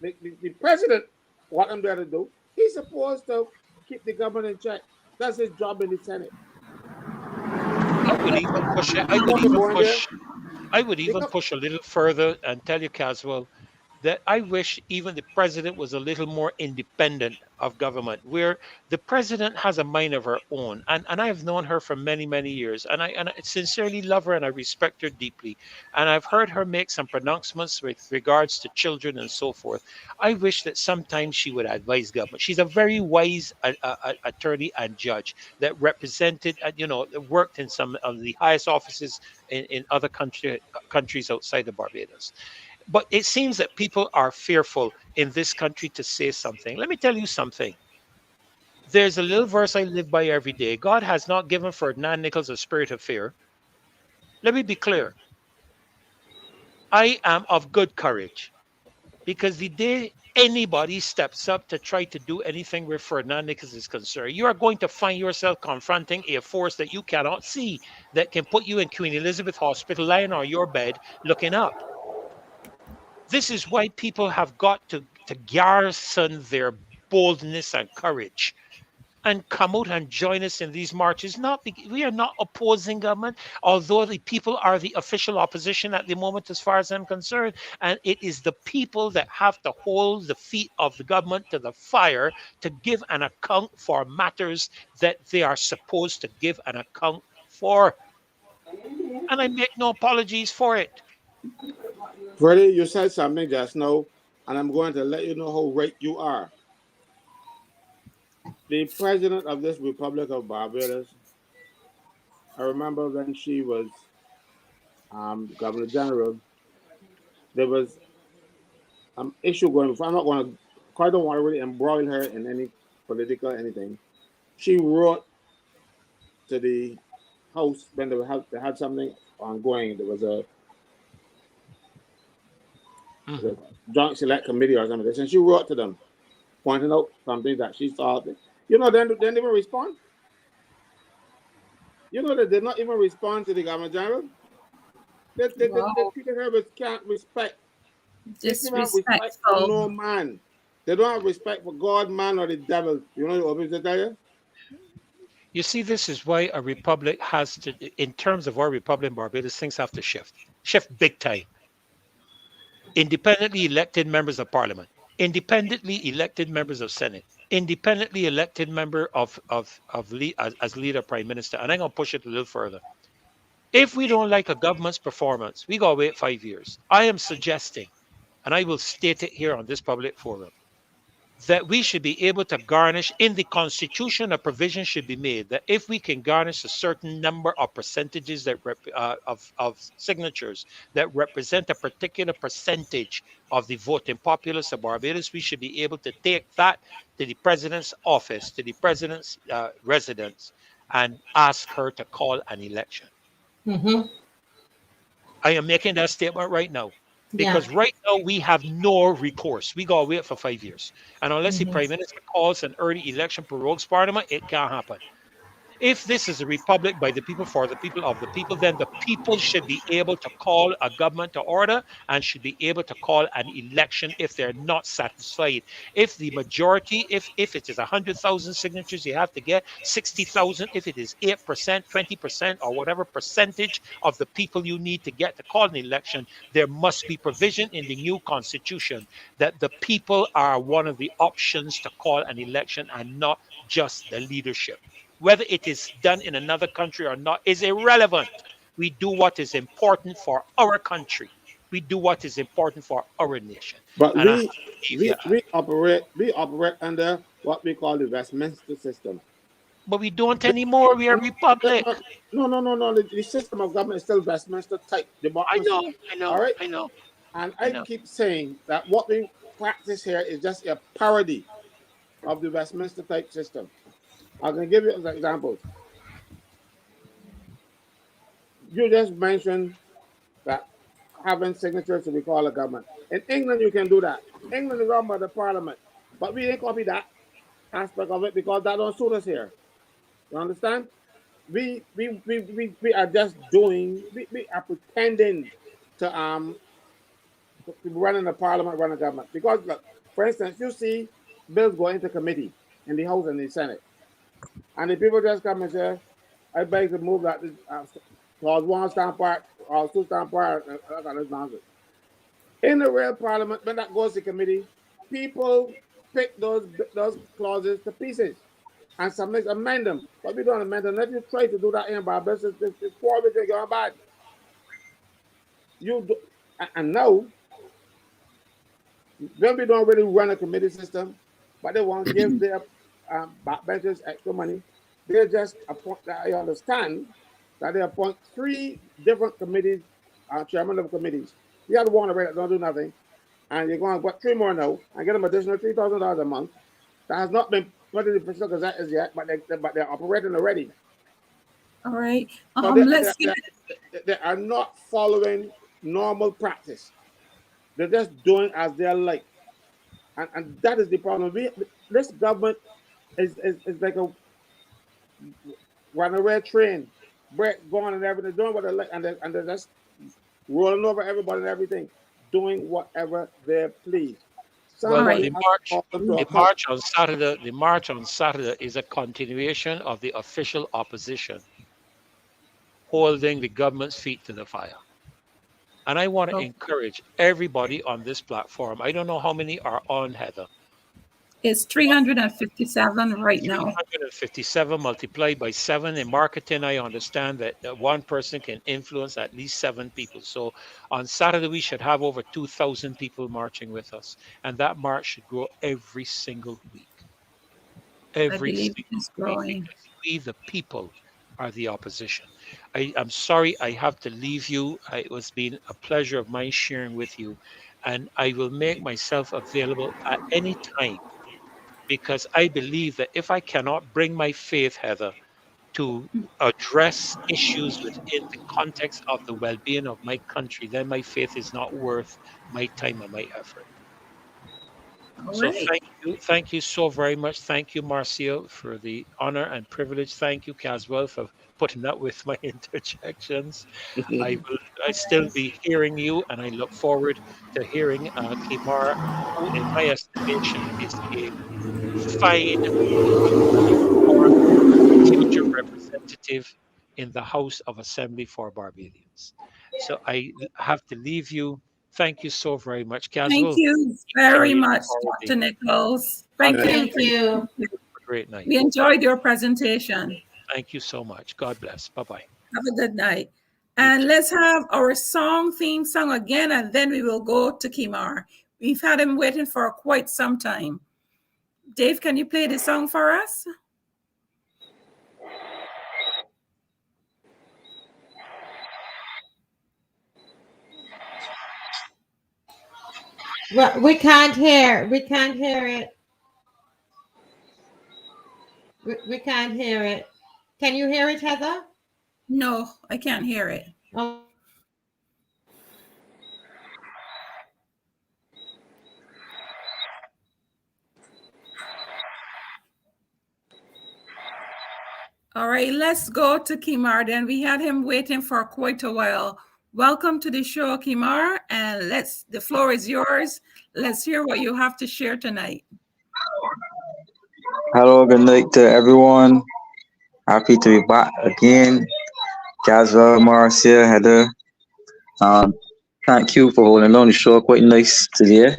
the president want him there to do, he's supposed to keep the government in check. That's his job in the Senate. I would even push it. I would even push a little further and tell you, Caswell, that I wish even the president was a little more independent of government, where the president has a mind of her own. And I have known her for many, many years. And I sincerely love her and I respect her deeply. And I've heard her make some pronouncements with regards to children and so forth. I wish that sometimes she would advise government. She's a very wise attorney and judge that represented, worked in some of the highest offices in other countries outside of Barbados. But it seems that people are fearful in this country to say something. Let me tell you something. There's a little verse I live by every day. God has not given Ferdinand Nichols a spirit of fear. Let me be clear. I am of good courage because the day anybody steps up to try to do anything where Ferdinand Nichols is concerned, you are going to find yourself confronting a force that you cannot see that can put you in Queen Elizabeth Hospital lying on your bed looking up. This is why people have got to garrison their boldness and courage and come out and join us in these marches. We are not opposing government, although the people are the official opposition at the moment, as far as I'm concerned. And it is the people that have to hold the feet of the government to the fire to give an account for matters that they are supposed to give an account for. And I make no apologies for it. Freddie, you said something just now, and I'm going to let you know how right you are. The president of this Republic of Barbados, I remember when she was Governor General, there was an issue going. I'm not going to, I don't want to really embroil her in any political anything. She wrote to the House when they had something ongoing. There was a joint select committee or something. And she wrote to them, pointing out something that she thought. Then they didn't even respond. They did not even respond to the Governor General. They treated her with can't respect. They don't have respect for no man. They don't have respect for God, man, or the devil. You know what I tell you? You see, this is why a republic has to, in terms of our republic in Barbados, things have to shift. Shift big time. Independently elected members of parliament, independently elected members of Senate, independently elected member as leader prime minister. And I'm going to push it a little further. If we don't like a government's performance, we got to wait 5 years. I am suggesting, and I will state it here on this public forum, that we should be able to garnish in the constitution. A provision should be made that if we can garnish a certain number of percentages of signatures that represent a particular percentage of the voting populace of Barbados, we should be able to take that to the president's office, to the president's residence, and ask her to call an election. I am making that statement right now. Because right now we have no recourse. We gotta wait for 5 years. And unless the Prime Minister calls an early election, prorogues Parliament, it can't happen. If this is a republic by the people, for the people, of the people, then the people should be able to call a government to order and should be able to call an election if they're not satisfied. If the majority, if it is 100,000 signatures, you have to get 60,000. If it is 8%, 20%, or whatever percentage of the people you need to get to call an election, there must be provision in the new constitution that the people are one of the options to call an election and not just the leadership. Whether it is done in another country or not is irrelevant. We do what is important for our country. We do what is important for our nation. But And we operate under what we call the Westminster system. But we don't anymore. We are a republic. No. The system of government is still Westminster type democracy. I know. All right? I know. And I keep saying that what we practice here is just a parody of the Westminster type system. I'm going to give you some examples. You just mentioned that having signatures to recall a government. In England, you can do that. England is run by the parliament. But we didn't copy that aspect of it because that don't suit us here. You understand? We are just doing, we are pretending to run in the parliament, run a government. Because, look, for instance, you see bills go into committee in the House and the Senate. And the people just come and say, I beg to move that clause 1 stand part, or 2 stand part, and that kind of nonsense. In the real parliament, when that goes to committee, people pick those clauses to pieces and sometimes amend them. But we don't amend them. If you try to do that in Barbados, it's probably going bad. You do, and now, when we don't really run a committee system, but they won't give their backbenchers extra money, they just appoint, I understand that they appoint 3 different committees, chairman of committees. You have one already that don't do nothing, and you're going to put 3 more now and get them additional $3,000 a month. That has not been put in the official gazette as yet, but they're operating already. All right. So they are not following normal practice. They're just doing as they like, and that is the problem. This government is like a runaway train, break going and everything, doing what they like, and they're just rolling over everybody and everything, doing whatever they please. Well, the march on Saturday is a continuation of the official opposition holding the government's feet to the fire. And I want to encourage everybody on this platform. I don't know how many are on, Heather. It's 357 right now. 357 multiplied by 7. In marketing, I understand that one person can influence at least 7 people. So on Saturday, we should have over 2,000 people marching with us. And that march should grow every single week. Every single week. We, the people, are the opposition. I'm sorry I have to leave you. It has been a pleasure of mine sharing with you. And I will make myself available at any time, because I believe that if I cannot bring my faith, Heather, to address issues within the context of the well-being of my country, then my faith is not worth my time and my effort. So thank you so very much. Thank you, Marcia, for the honor and privilege. Thank you, Caswell, for putting up with my interjections. I will still be hearing you, and I look forward to hearing Kimar, who, in my estimation, is a fine future representative in the House of Assembly for Barbadians. So I have to leave you. Thank you so very much, Thank Caswell. you very Carry much, on Dr. quality. Nichols. Thank you. Thank you. Great night. We enjoyed your presentation. Thank you so much. God bless. Bye-bye. Have a good night. You And too. let's have our theme song again, and then we will go to Kimar. We've had him waiting for quite some time. Dave, can you play the song for us? Well, we can't hear. We can't hear it. We can't hear it. Can you hear it, Heather? No, I can't hear it. Oh. All right, let's go to Kimar then. We had him waiting for quite a while. Welcome to the show, Kimar, and the floor is yours. Let's hear what you have to share tonight. Hello, good night to everyone. Happy to be back again. Caswell, Marcia, Heather. Thank you for holding on the show quite nice today.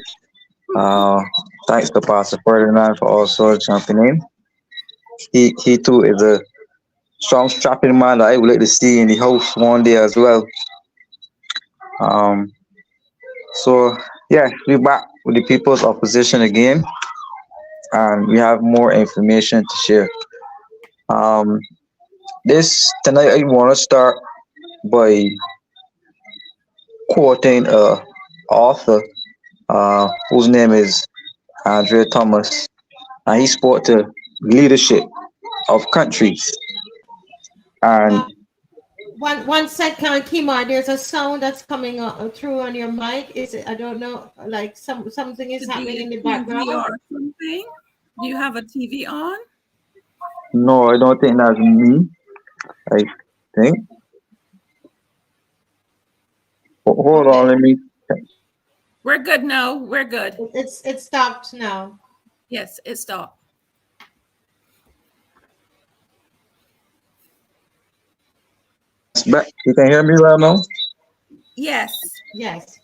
Thanks to Pastor Ferdinand for also jumping in. He too is a strong strapping man that I would like to see in the house one day as well. So yeah, we're back with the People's Opposition again, and we have more information to share. This tonight I want to start by quoting a author whose name is Andrea Thomas, and he spoke to leadership of countries. And one second, Kimar, there's a sound that's coming through on your mic. Is it? I don't know. Like something is happening in the background. Or something? Do you have a TV on? no, I don't think that's me. I think. Hold on, let me. We're good now. We're good. It stopped now. Yes, it stopped. You can hear me right now? Yes. Yes.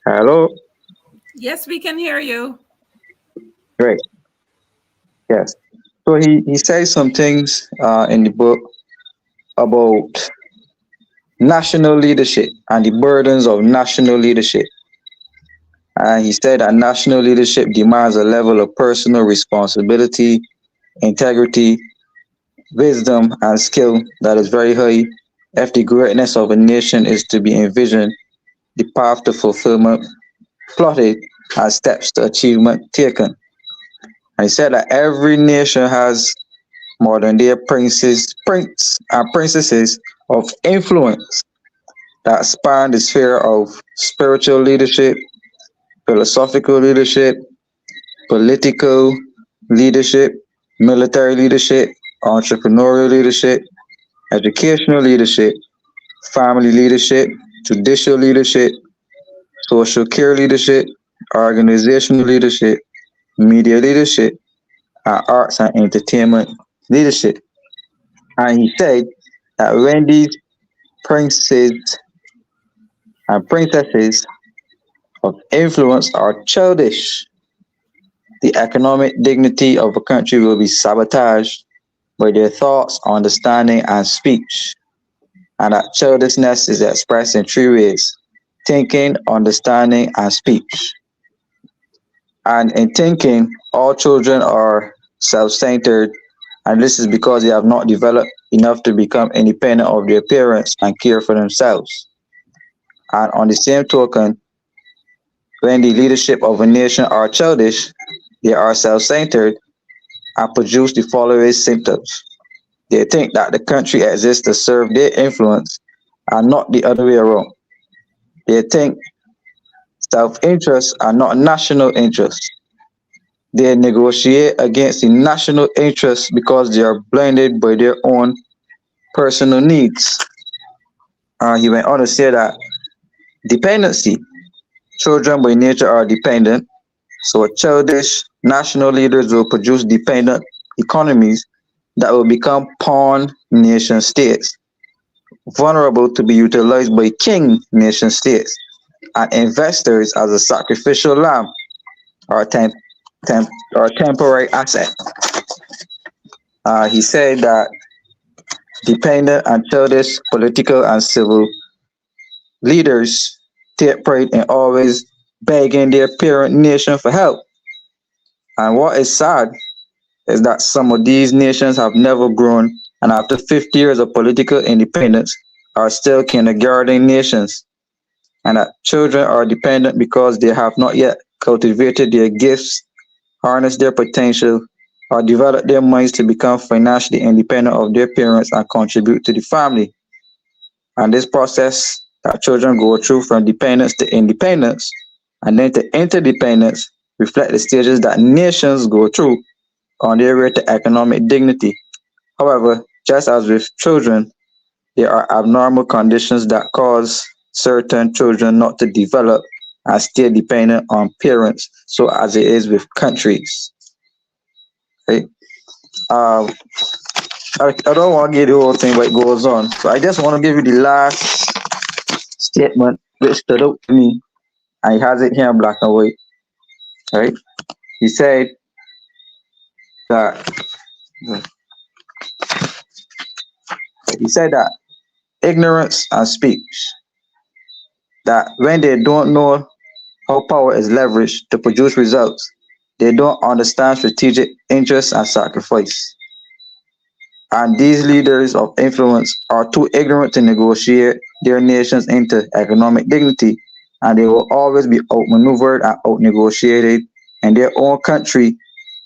Hello? Yes, we can hear you. Great. Yes. So he says some things in the book about national leadership and the burdens of national leadership. And he said that national leadership demands a level of personal responsibility, integrity, wisdom, and skill that is very high. If the greatness of a nation is to be envisioned, the path to fulfillment plotted, and steps to achievement taken. And he said that every nation has modern day princes and princesses of influence that span the sphere of spiritual leadership, philosophical leadership, political leadership, military leadership, entrepreneurial leadership, educational leadership, family leadership, judicial leadership, social care leadership, organizational leadership, media leadership, and arts and entertainment leadership. And he said that when these princes and princesses of influence are childish, the economic dignity of a country will be sabotaged by their thoughts, understanding, and speech. And that childishness is expressed in three ways: thinking, understanding, and speech. And in thinking, all children are self-centered, and this is because they have not developed enough to become independent of their parents and care for themselves. And on the same token, when the leadership of a nation are childish, they are self-centered and produce the following symptoms. They think that the country exists to serve their influence and not the other way around. They think self-interests are not national interests. They negotiate against the national interests because they are blinded by their own personal needs. He went on to say that dependency, children by nature are dependent, so childish national leaders will produce dependent economies that will become pawn nation states. vulnerable to be utilized by king nation states and investors as a sacrificial lamb or, or a temporary asset. He said that dependent and childish political and civil leaders take pride in always begging their parent nation for help. And what is sad is that some of these nations have never grown and after 50 years of political independence are still kindergarten nations, and that children are dependent because they have not yet cultivated their gifts, harnessed their potential, or developed their minds to become financially independent of their parents and contribute to the family. And this process that children go through from dependence to independence and then to interdependence reflect the stages that nations go through on their way to economic dignity. However, just as with children, there are abnormal conditions that cause certain children not to develop and stay dependent on parents, so as it is with countries. Okay? I don't want to give the whole thing what goes on, so I just want to give you the last statement which stood out to me, and he has it here in black and white. Right? He said that ignorance and speech, that when they don't know how power is leveraged to produce results, they don't understand strategic interests and sacrifice. And these leaders of influence are too ignorant to negotiate their nations into economic dignity, and they will always be outmaneuvered and outnegotiated in their own country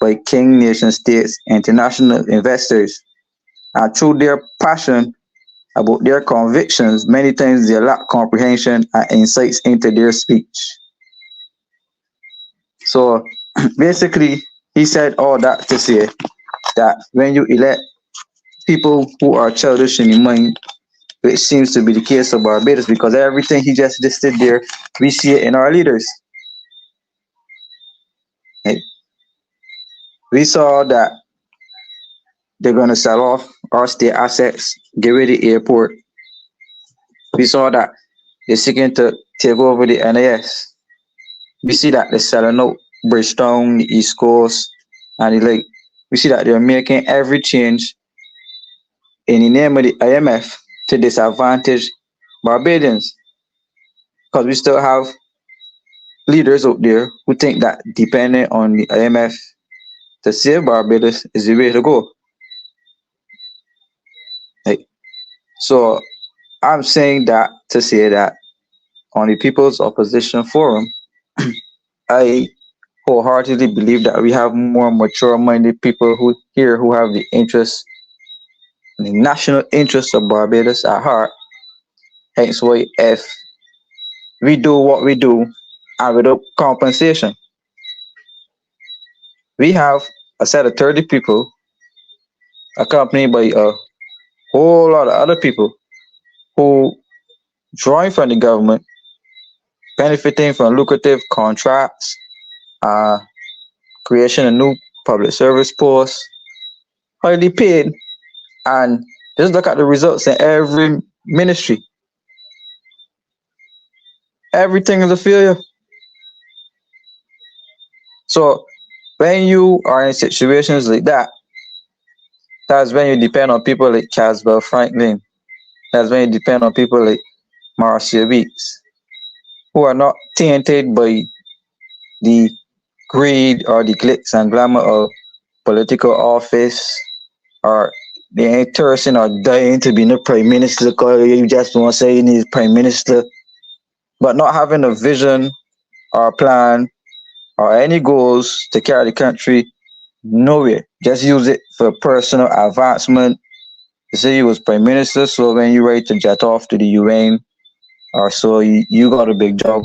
by king nation states, international investors. And through their passion about their convictions, many times they lack comprehension and insights into their speech. So basically, he said all that to say that when you elect people who are childish in the mind, which seems to be the case of Barbados, because everything he just listed there, we see it in our leaders. Okay. We saw that they're going to sell off our state assets, get rid of the airport. We saw that they're seeking to take over the NAS. We see that they're selling out Bridgetown, the East Coast, and the like. We see that they're making every change in the name of the IMF to disadvantage Barbadians, because we still have leaders out there who think that depending on the IMF to save Barbados is the way to go. Right? So I'm saying that to say that on the People's Opposition Forum, I wholeheartedly believe that we have more mature-minded people who have the interest, the national interest of Barbados at heart. Hence why if we do what we do and without compensation, we have a set of 30 people accompanied by a whole lot of other people who drawing from the government, benefiting from lucrative contracts, creation of new public service posts, highly paid, and just look at the results in every ministry. Everything is a failure. So when you are in situations like that, that's when you depend on people like Caswell Franklin. That's when you depend on people like Marcia Weeks, who are not tainted by the greed or the glitz and glamour of political office, or they ain't thirsting or dying to be the prime minister because you just want to say you need prime minister, but not having a vision or a plan or any goals to carry the country nowhere. Just use it for personal advancement. You say you was prime minister, so when you ready to jet off to the UN or so, you got a big job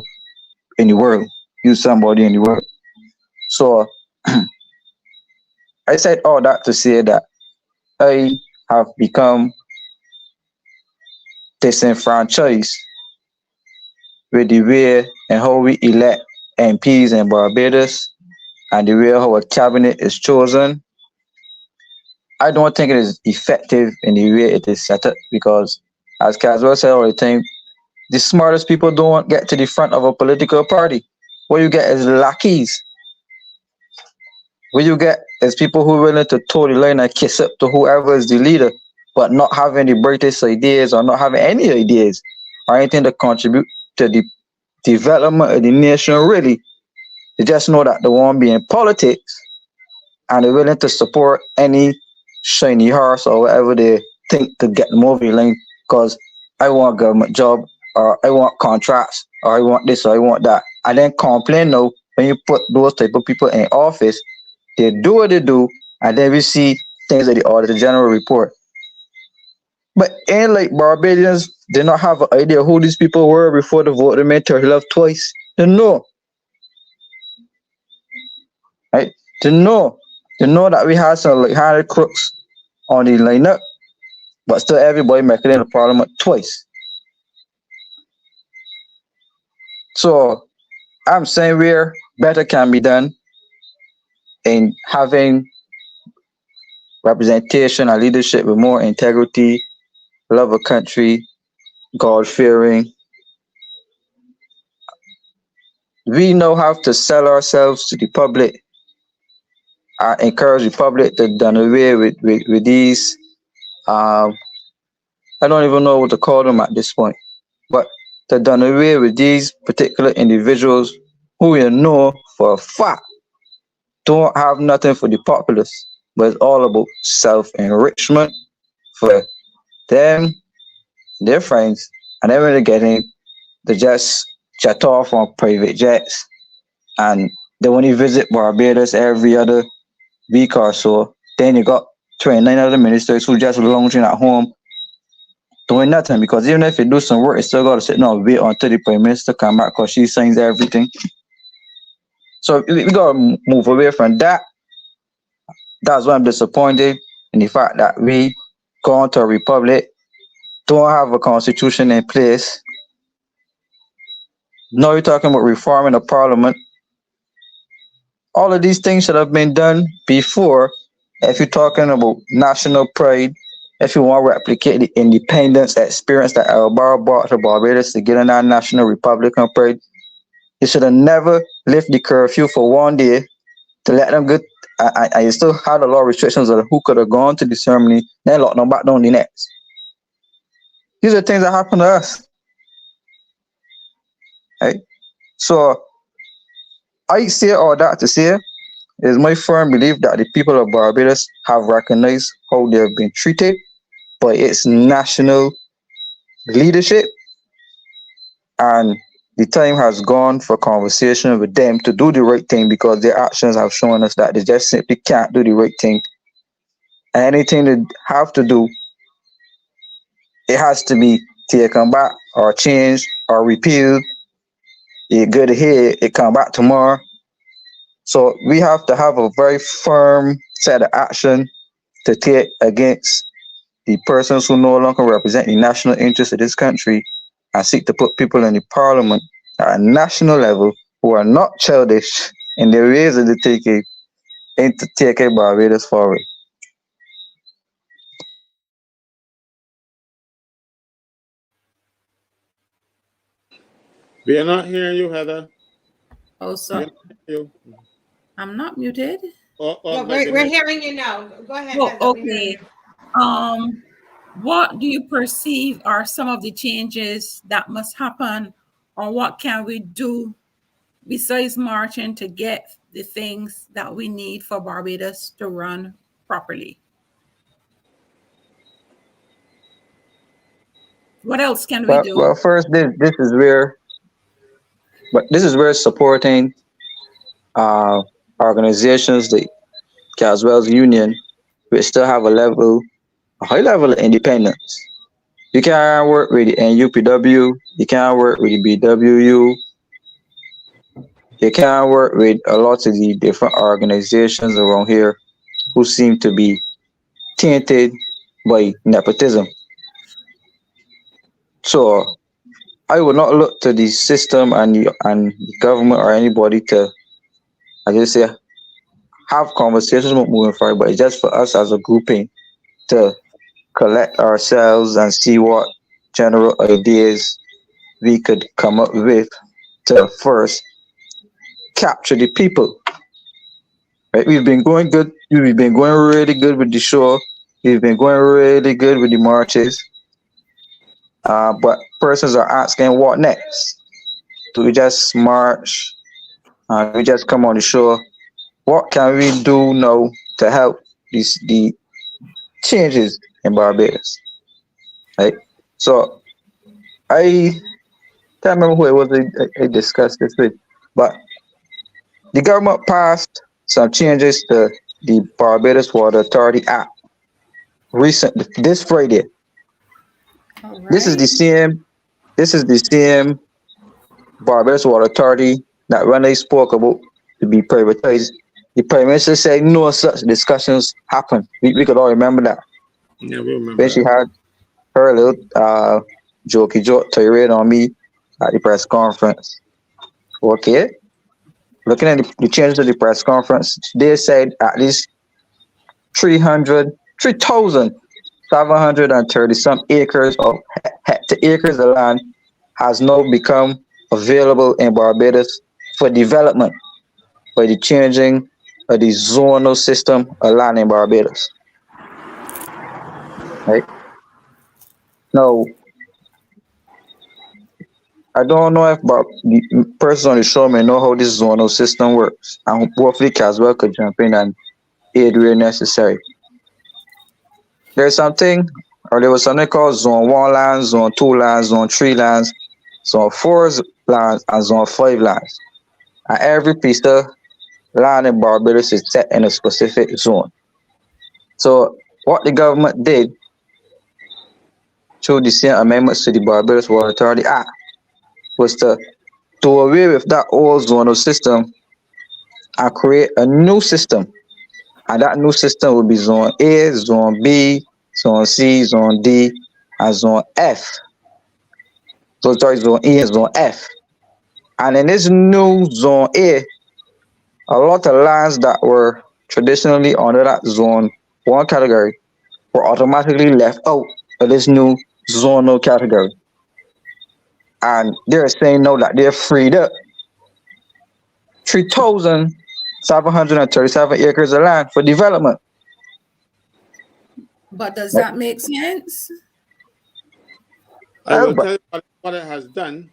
in the world. You somebody in the world. So I said all that to say that I have become disenfranchised with the way and how we elect MPs in Barbados and the way how a cabinet is chosen. I don't think it is effective in the way it is set up, because as Caswell said all the time, the smartest people don't get to the front of a political party. What you get is lackeys. What you get is people who are willing to toe the line and kiss up to whoever is the leader, but not having the brightest ideas or not having any ideas or anything to contribute to the development of the nation, really. They just know that they want to be in politics and they're willing to support any shiny horse or whatever they think to get them over the line because I want a government job or I want contracts or I want this or I want that. And then complain now when you put those type of people in office, they do what they do, and then we see things like the Auditor General report. But ain't like Barbadians, they not have an idea who these people were before the vote. They made 30 love twice. They know. Right? They know. They know that we had some like 100 crooks on the lineup, but still everybody making it in the parliament twice. So I'm saying where better can be done in having representation and leadership with more integrity, love of country, God-fearing. We know how to sell ourselves to the public. I encourage the public to done away with these, I don't even know what to call them at this point, but to done away with these particular individuals who you know for a fact don't have nothing for the populace, but it's all about self-enrichment for them, their friends, and then when they're getting, they just jet off on private jets, and they only visit Barbados every other week or so. Then you got 29 other ministers who just lounging at home doing nothing, because even if you do some work, you still got to sit down and wait until the Prime Minister come back because she signs everything. So we got to move away from that. That's why I'm disappointed in the fact that we gone to a republic, don't have a constitution in place. Now you're talking about reforming the parliament. All of these things should have been done before. If you're talking about national pride, if you want to replicate the independence experience that Alabama brought to Barbados to get in our national Republican pride, you should have never lifted the curfew for one day to let them get. I still had a lot of restrictions on who could have gone to the ceremony, then locked them back down the next. These are things that happen to us. Right? So I say all that to say, it is my firm belief that the people of Barbados have recognized how they have been treated by its national leadership, and the time has gone for conversation with them to do the right thing, because their actions have shown us that they just simply can't do the right thing. And anything they have to do, it has to be taken back or changed or repealed. It good here, it come back tomorrow. So we have to have a very firm set of action to take against the persons who no longer represent the national interest of this country and seek to put people in the parliament at a national level who are not childish in their ways of taking Barbados forward. We are not hearing you, Heather. Oh, sorry. I'm not muted. Yeah, we're hearing you now. Go ahead. Oh, Heather, okay. What do you perceive are some of the changes that must happen, or what can we do besides marching to get the things that we need for Barbados to run properly? What else can we do? Well, first, this is where supporting organizations like Caswell's Union, which still have a high level of independence. You can't work with the NUPW, you can't work with the BWU, you can't work with a lot of the different organizations around here who seem to be tainted by nepotism. So I would not look to the system and the government or anybody to, I just say, have conversations about moving forward, but it's just for us as a grouping to collect ourselves and see what general ideas we could come up with to first capture the people. Right? We've been going good. We've been going really good with the show. We've been going really good with the marches. But persons are asking, what next? Do we just march? We just come on the show? What can we do now to help the changes in Barbados? Right? So I can't remember who it was I discussed this with, but the government passed some changes to the Barbados Water Authority Act this Friday. All This is right. the same Barbados Water Authority that when they spoke about to be privatized, the Prime Minister said no such discussions happened. We could all remember that. Yeah, we remember When she that. had her little jokey joke tirade on me at the press conference. Okay. Looking at the changes to the press conference, they said at least 3,730 some acres of acres of land has now become available in Barbados for development by the changing of the zonal system of land in Barbados. Right? Now, I don't know if the person on the show may know how this zonal system works, and hopefully Caswell could jump in and aid where necessary. There was something called Zone 1 lands, Zone 2 lands, Zone 3 lands, Zone 4 lands, and Zone 5 lands. And every piece of land in Barbados is set in a specific zone. So what the government did through the same amendments to the Barbados Water Authority Act was to do away with that old zonal system and create a new system. And that new system will be Zone A, Zone B, Zone C, Zone D, and Zone F. So sorry, Zone E and Zone F. And in this new Zone A, a lot of lands that were traditionally under that Zone 1 category were automatically left out of this new zonal category. And they're saying now that they're freed up 3,737 acres of land for development. But does that make sense? I will But tell you what it has done.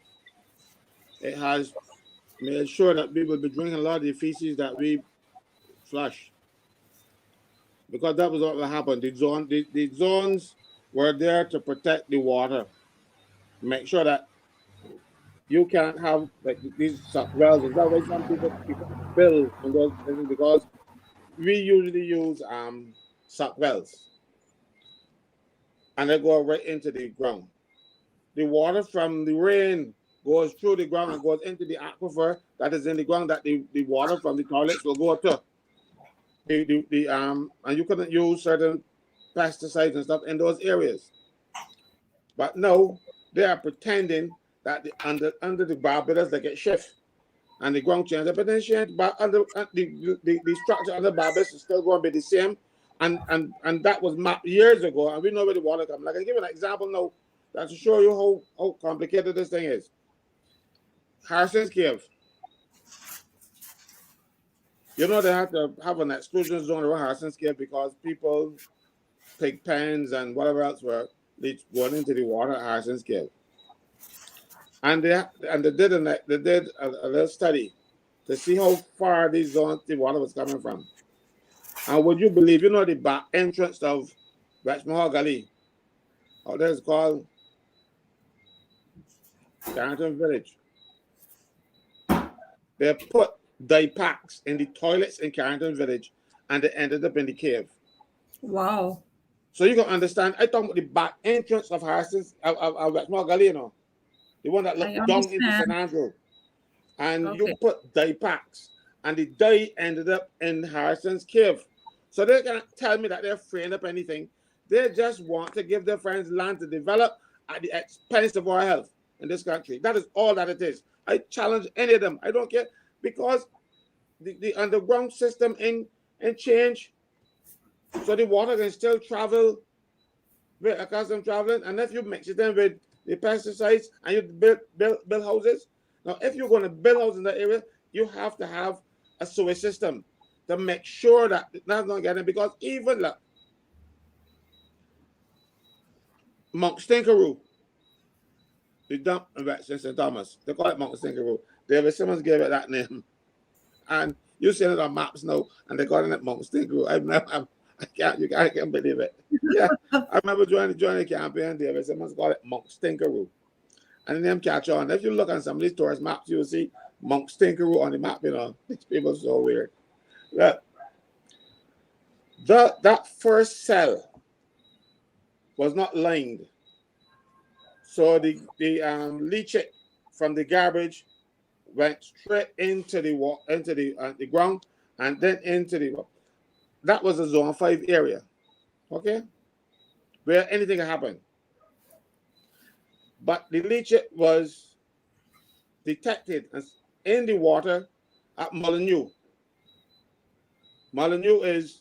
It has made sure that we will be drinking a lot of the feces that we flush. Because that was what will happen. The zones were there to protect the water. Make sure that you can't have like these wells. Is that why some people build on those places? Because we usually use suck wells. And they go right into the ground. The water from the rain goes through the ground and goes into the aquifer that is in the ground that the water from the toilets will go to. And you couldn't use certain pesticides and stuff in those areas. But no, they are pretending that under the Barbados they get shift and the ground changes, but then change. But under the structure under Barbados is still going to be the same, and that was mapped years ago, and we know where the water comes. Like I give an example now that to show you how complicated this thing is. Harrison's Cave. You know they have to have an exclusion zone around Harrison's Cave because people, pig pens and whatever else were going into the water at Harrison's Cave. And they did a little study to see how far these zones the water was coming from. And would you believe, you know, the back entrance of Westmore Gully, out there is called Carrington Village. They put dye packs in the toilets in Carrington Village, and they ended up in the cave. Wow. So you can understand. I talk about the back entrance of Harrison's of Westmore Gully, you know, the one that looks down into St. Andrew. And you put dye packs, and the dye ended up in Harrison's Cave. So they can't tell me that they're freeing up anything. They just want to give their friends land to develop at the expense of our health in this country. That is all that it is. I challenge any of them. I don't care, because the underground system in change, so the water can still travel with accustomed traveling, and if you mix it in with the pesticides and you build houses. Now, if you're going to build houses in that area, you have to have a sewage system to make sure that that's not getting, because even like Mount Stinkeroo, the dump in St. Thomas, they call it Mount Stinkeroo. David Simmons gave it that name. And you see it on maps now, and they got it at Mount Stinkeroo. I can't believe it. Yeah, I remember joining the campaign. David Simmons called it Mount Stinkeroo. And the name catch on. If you look on some of these tourist maps, you will see Mount Stinkeroo on the map. You know, these people are so weird. But that first cell was not lined, so the leachate from the garbage went straight into the ground, and then into the. That was a Zone 5 area, okay, where anything can happen. But the leachate was detected in the water at Molyneux. Molyneux is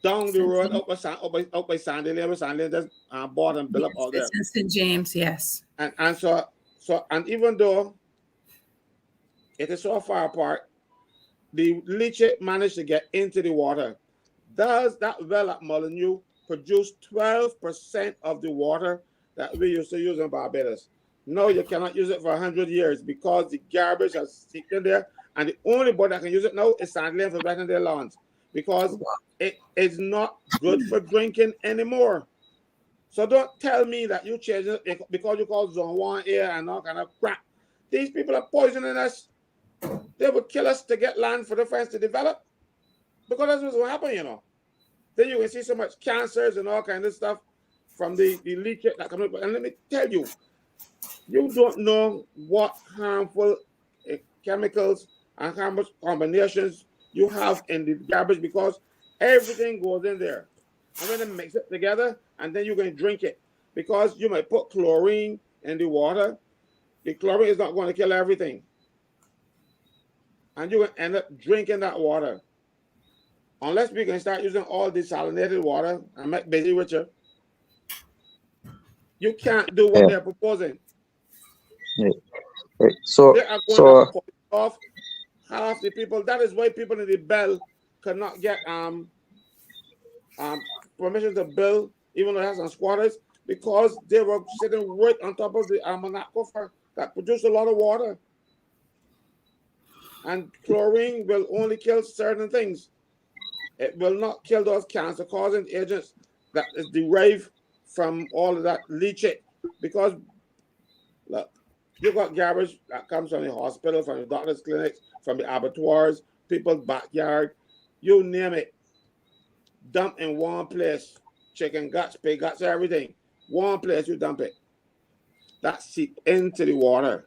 down the road up by Sandy Lane. Sandy Lane, there's bought and built up all there. St. James, yes. And so even though it is so far apart, the leachate managed to get into the water. Does that well at Molyneux produce 12% of the water that we used to use in Barbados? No, you cannot use it for 100 years because the garbage has seeped in there, and the only body that can use it now is Sandy Lane for wetting their lawns, because it is not good for drinking anymore. So don't tell me that you change it because you call Zone 1 air and all kind of crap. These people are poisoning us. They would kill us to get land for the friends to develop, because that's what's going to happen, you know. Then you can see so much cancers and all kinds of stuff from the leachate that comes up. And let me tell you, you don't know what harmful chemicals and harmful combinations you have in the garbage, because everything goes in there. And then they mix it together, and then you're going to drink it, because you might put chlorine in the water. The chlorine is not going to kill everything. And you're going to end up drinking that water. Unless we can start using all desalinated water and make Busy richer, you can't do what they're proposing. Yeah. So, they are going to put off half the people. That is why people in the bell cannot get permission to build, even though it has some squatters, because they were sitting right on top of the aquifer that produced a lot of water. And chlorine will only kill certain things. It will not kill those cancer-causing agents that is derived from all of that leachate. Because, look, you got garbage that comes from the hospital, from the doctor's clinics, from the abattoirs, people's backyard, you name it. Dump in one place. Chicken guts, pig guts, everything. One place you dump it. That seep into the water.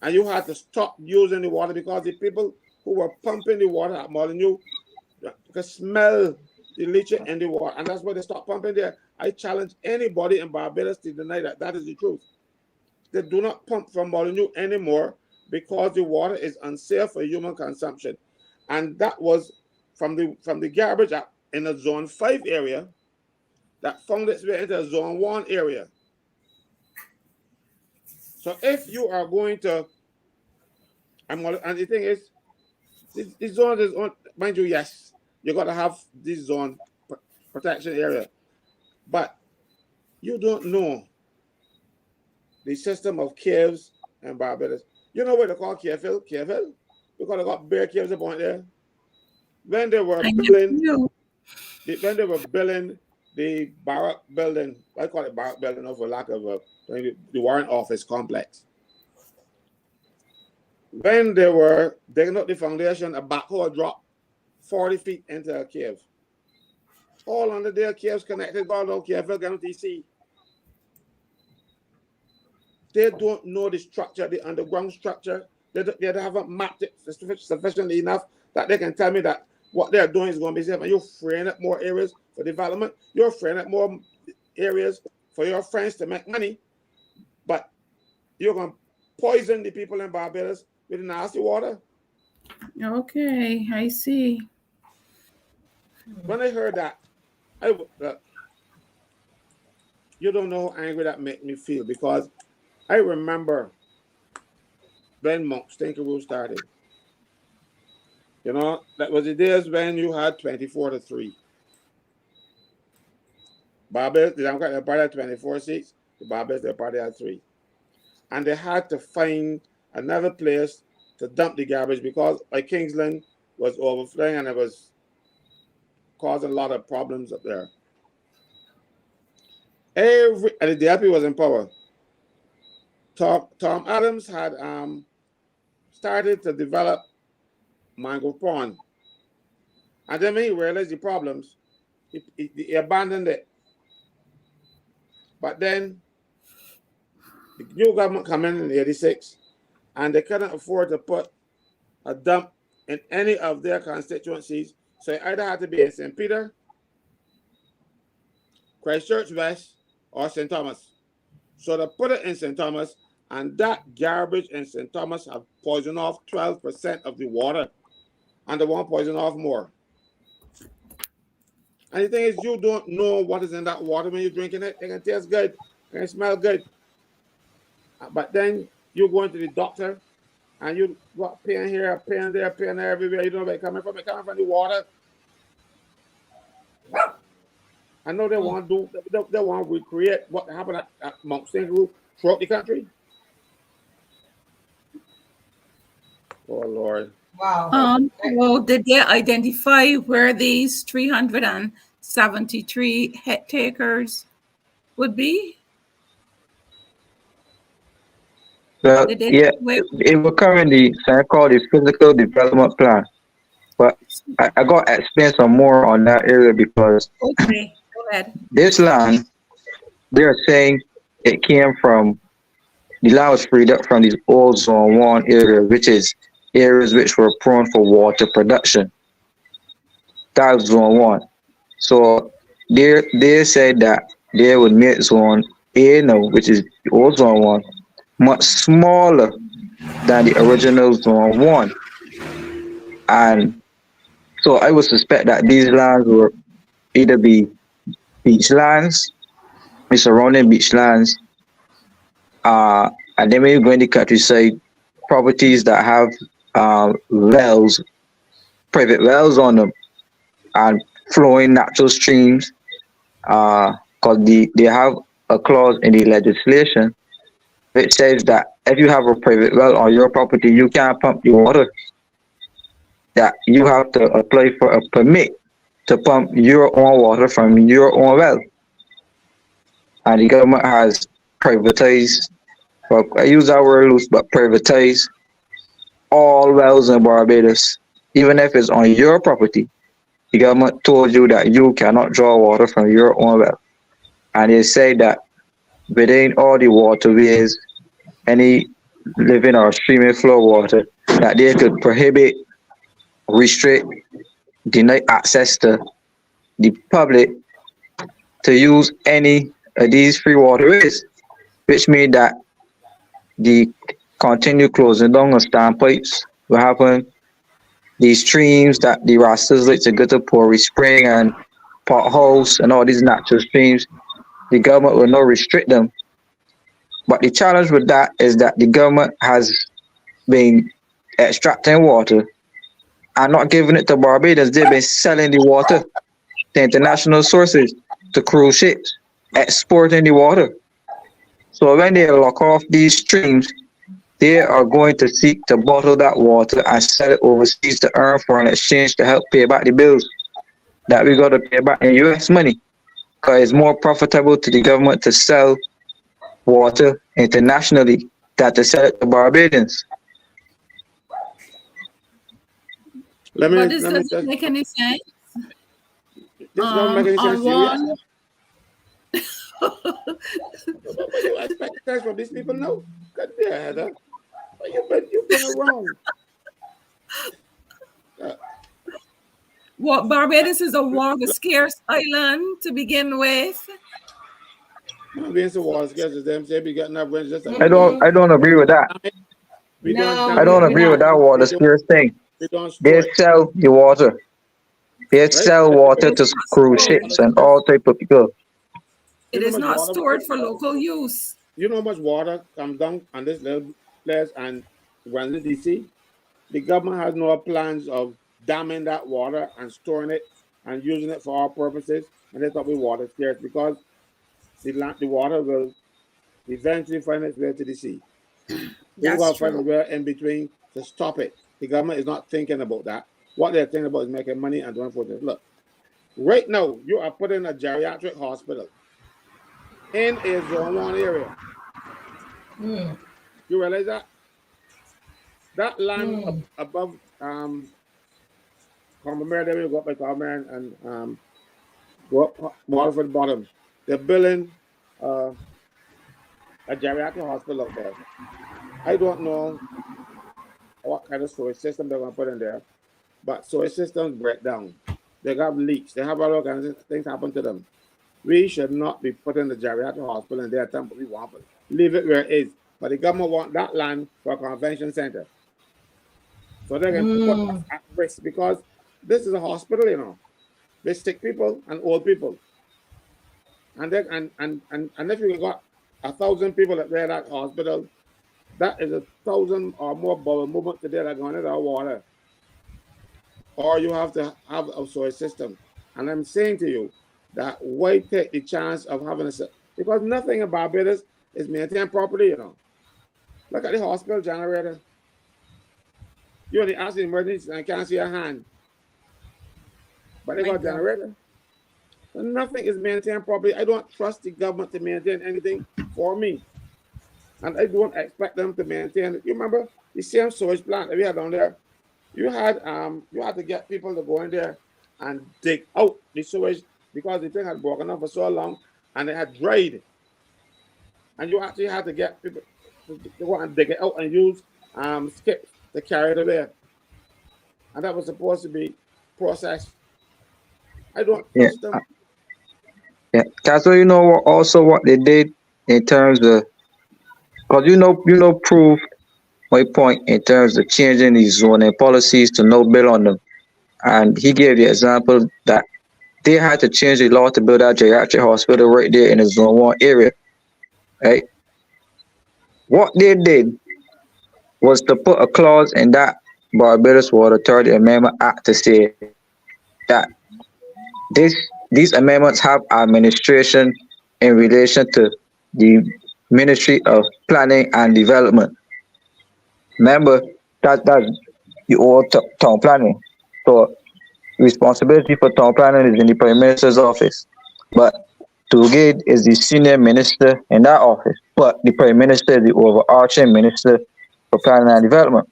And you had to stop using the water, because the people who were pumping the water at Molyneux could smell the leachate in the water, and that's why they stopped pumping there. I challenge anybody in Barbados to deny that. That is the truth. They do not pump from Molyneux anymore because the water is unsafe for human consumption. And that was from the garbage in a Zone 5 area that found its way into a Zone 1 area. So if you are going to, and the thing is, this zone is on, mind you, yes, you got to have this zone protection area, but you don't know the system of caves in Barbados. You know what they call cave hill? Cave hill? Because they got bare caves up on there. When they were building the barrack building, I call it barrack building for lack of the warrant office complex. When they were digging up the foundation, a backhoe dropped 40 feet into a cave. All under there, caves connected, God, no cave, DC. They don't know the structure, the underground structure. They haven't mapped it sufficiently enough that they can tell me that what they're doing is going to be safe. And you're freeing up more areas for development. You're freeing up more areas for your friends to make money. But you're going to poison the people in Barbados with nasty water. Okay, I see. When I heard that, you don't know how angry that made me feel, because I remember when Mount Stinkeroo started. You know, that was the days when you had 24-3. Barbados, the Democratic Party had 24 seats, the Barbados Party had 3. And they had to find another place to dump the garbage, because like Kingsland was overflowing and it was causing a lot of problems up there. And the DLP was in power. Tom Adams had started to develop Mangrove Pond. And then when he realized the problems, he abandoned it. But then the new government came in '86, and they couldn't afford to put a dump in any of their constituencies. So it either had to be in St. Peter, Christchurch West, or St. Thomas. So they put it in St. Thomas, and that garbage in St. Thomas have poisoned off 12% of the water, and they won't poison off more. And the thing is, you don't know what is in that water when you're drinking it. It can taste good, it can smell good. But then you go into the doctor, and you got pain here, pain there, everywhere. You don't know where it's coming from. It's coming from the water. I know they want to recreate what happened at Mount Stinkeroo throughout the country. Oh Lord! Wow. Well, did they identify where these 373 hectares would be? Well, yeah, it will currently called the physical development plan. But I got to explain some more on that area, because okay, go ahead. This land, they're saying it came from, the land was freed up from these old Zone 1 areas, which is areas which were prone for water production. That was Zone 1. So they said that they would make Zone A now, which is the old Zone 1, much smaller than the original Zone 1. And so I would suspect that these lands will either be beach lands, the surrounding beach lands, and then when you go in the countryside, properties that have wells, private wells on them, and flowing natural streams, because they have a clause in the legislation which says that if you have a private well on your property, you can't pump the water. That you have to apply for a permit to pump your own water from your own well. And the government has privatized, well, I use that word loose, but privatized all wells in Barbados. Even if it's on your property, the government told you that you cannot draw water from your own well. And they say that within all the waterways, any living or streaming flow water, that they could prohibit, restrict, deny access to the public to use any of these free waterways, which means that the continued closing down of standpipes will happen. These streams that the Rastas like to go to Pori Spring and potholes and all these natural streams, the government will not restrict them. But the challenge with that is that the government has been extracting water and not giving it to Barbados. They've been selling the water to international sources, to cruise ships, exporting the water. So when they lock off these streams, they are going to seek to bottle that water and sell it overseas to earn foreign exchange to help pay back the bills that we got to pay back in US money. Because it's more profitable to the government to sell water internationally than to sell it to Barbadians. But this doesn't make any sense. This doesn't make any sense to you. What do you expect from these people? No. God damn, Heather. You've been wrong. What, Barbados is a water scarce island to begin with? Being so water scarce as them say, we got enough rain. I don't agree with that. I don't agree with that water scarce thing. They sell the water. They sell water to cruise ships and all type of people. It know is how much not water, stored for local use. you know how much water comes down on this little place and runs to DC? The government has no plans of damming that water and storing it and using it for our purposes. And they thought we water scarce because the water will eventually find its way to the sea. People got to find a way in between to stop it. The government is not thinking about that. What they're thinking about is making money and doing for this. Look, right now, you are putting a geriatric hospital in a zone 1 area. You realize that? That land above Commerce, there we go up by Commerce and go up Waterford bottom. They're building a geriatric hospital out there. I don't know what kind of storage system they're going to put in there, but storage systems break down. They got leaks. They have all kinds of things happen to them. We should not be putting the geriatric hospital in there temporarily. We want to leave it where it is. But the government want that land for a convention center. So they can put us at risk because this is a hospital, you know. They sick people and old people. And they, and if you got 1,000 people at that hospital, that is 1,000 or more bowel movement today that are going into our water. Or you have to have a soil system. And I'm saying to you that why take the chance of having a because nothing in Barbados is maintained properly, you know. Look at the hospital generator. You only ask the emergency and can't see a hand. But they got a generator. So nothing is maintained properly. I don't trust the government to maintain anything for me. And I don't expect them to maintain it. You remember the same sewage plant that we had down there? You had to get people to go in there and dig out the sewage because the thing had broken up for so long and it had dried. And you actually had to get people to go and dig it out and use skips to carry it away. And that was supposed to be processed. I don't trust them. Yeah, that's what also what they did in terms of, because prove my point in terms of changing these zoning policies to no bill on them. And he gave the example that they had to change the law to build that geriatric hospital right there in the zone 1 area. Right? What they did was to put a clause in that Barbados Water Authority Amendment Act to say that these amendments have administration in relation to the Ministry of Planning and Development. Remember, that's the old town planning. So responsibility for town planning is in the Prime Minister's office. But Tugade is the senior minister in that office. But the Prime Minister is the overarching minister for planning and development.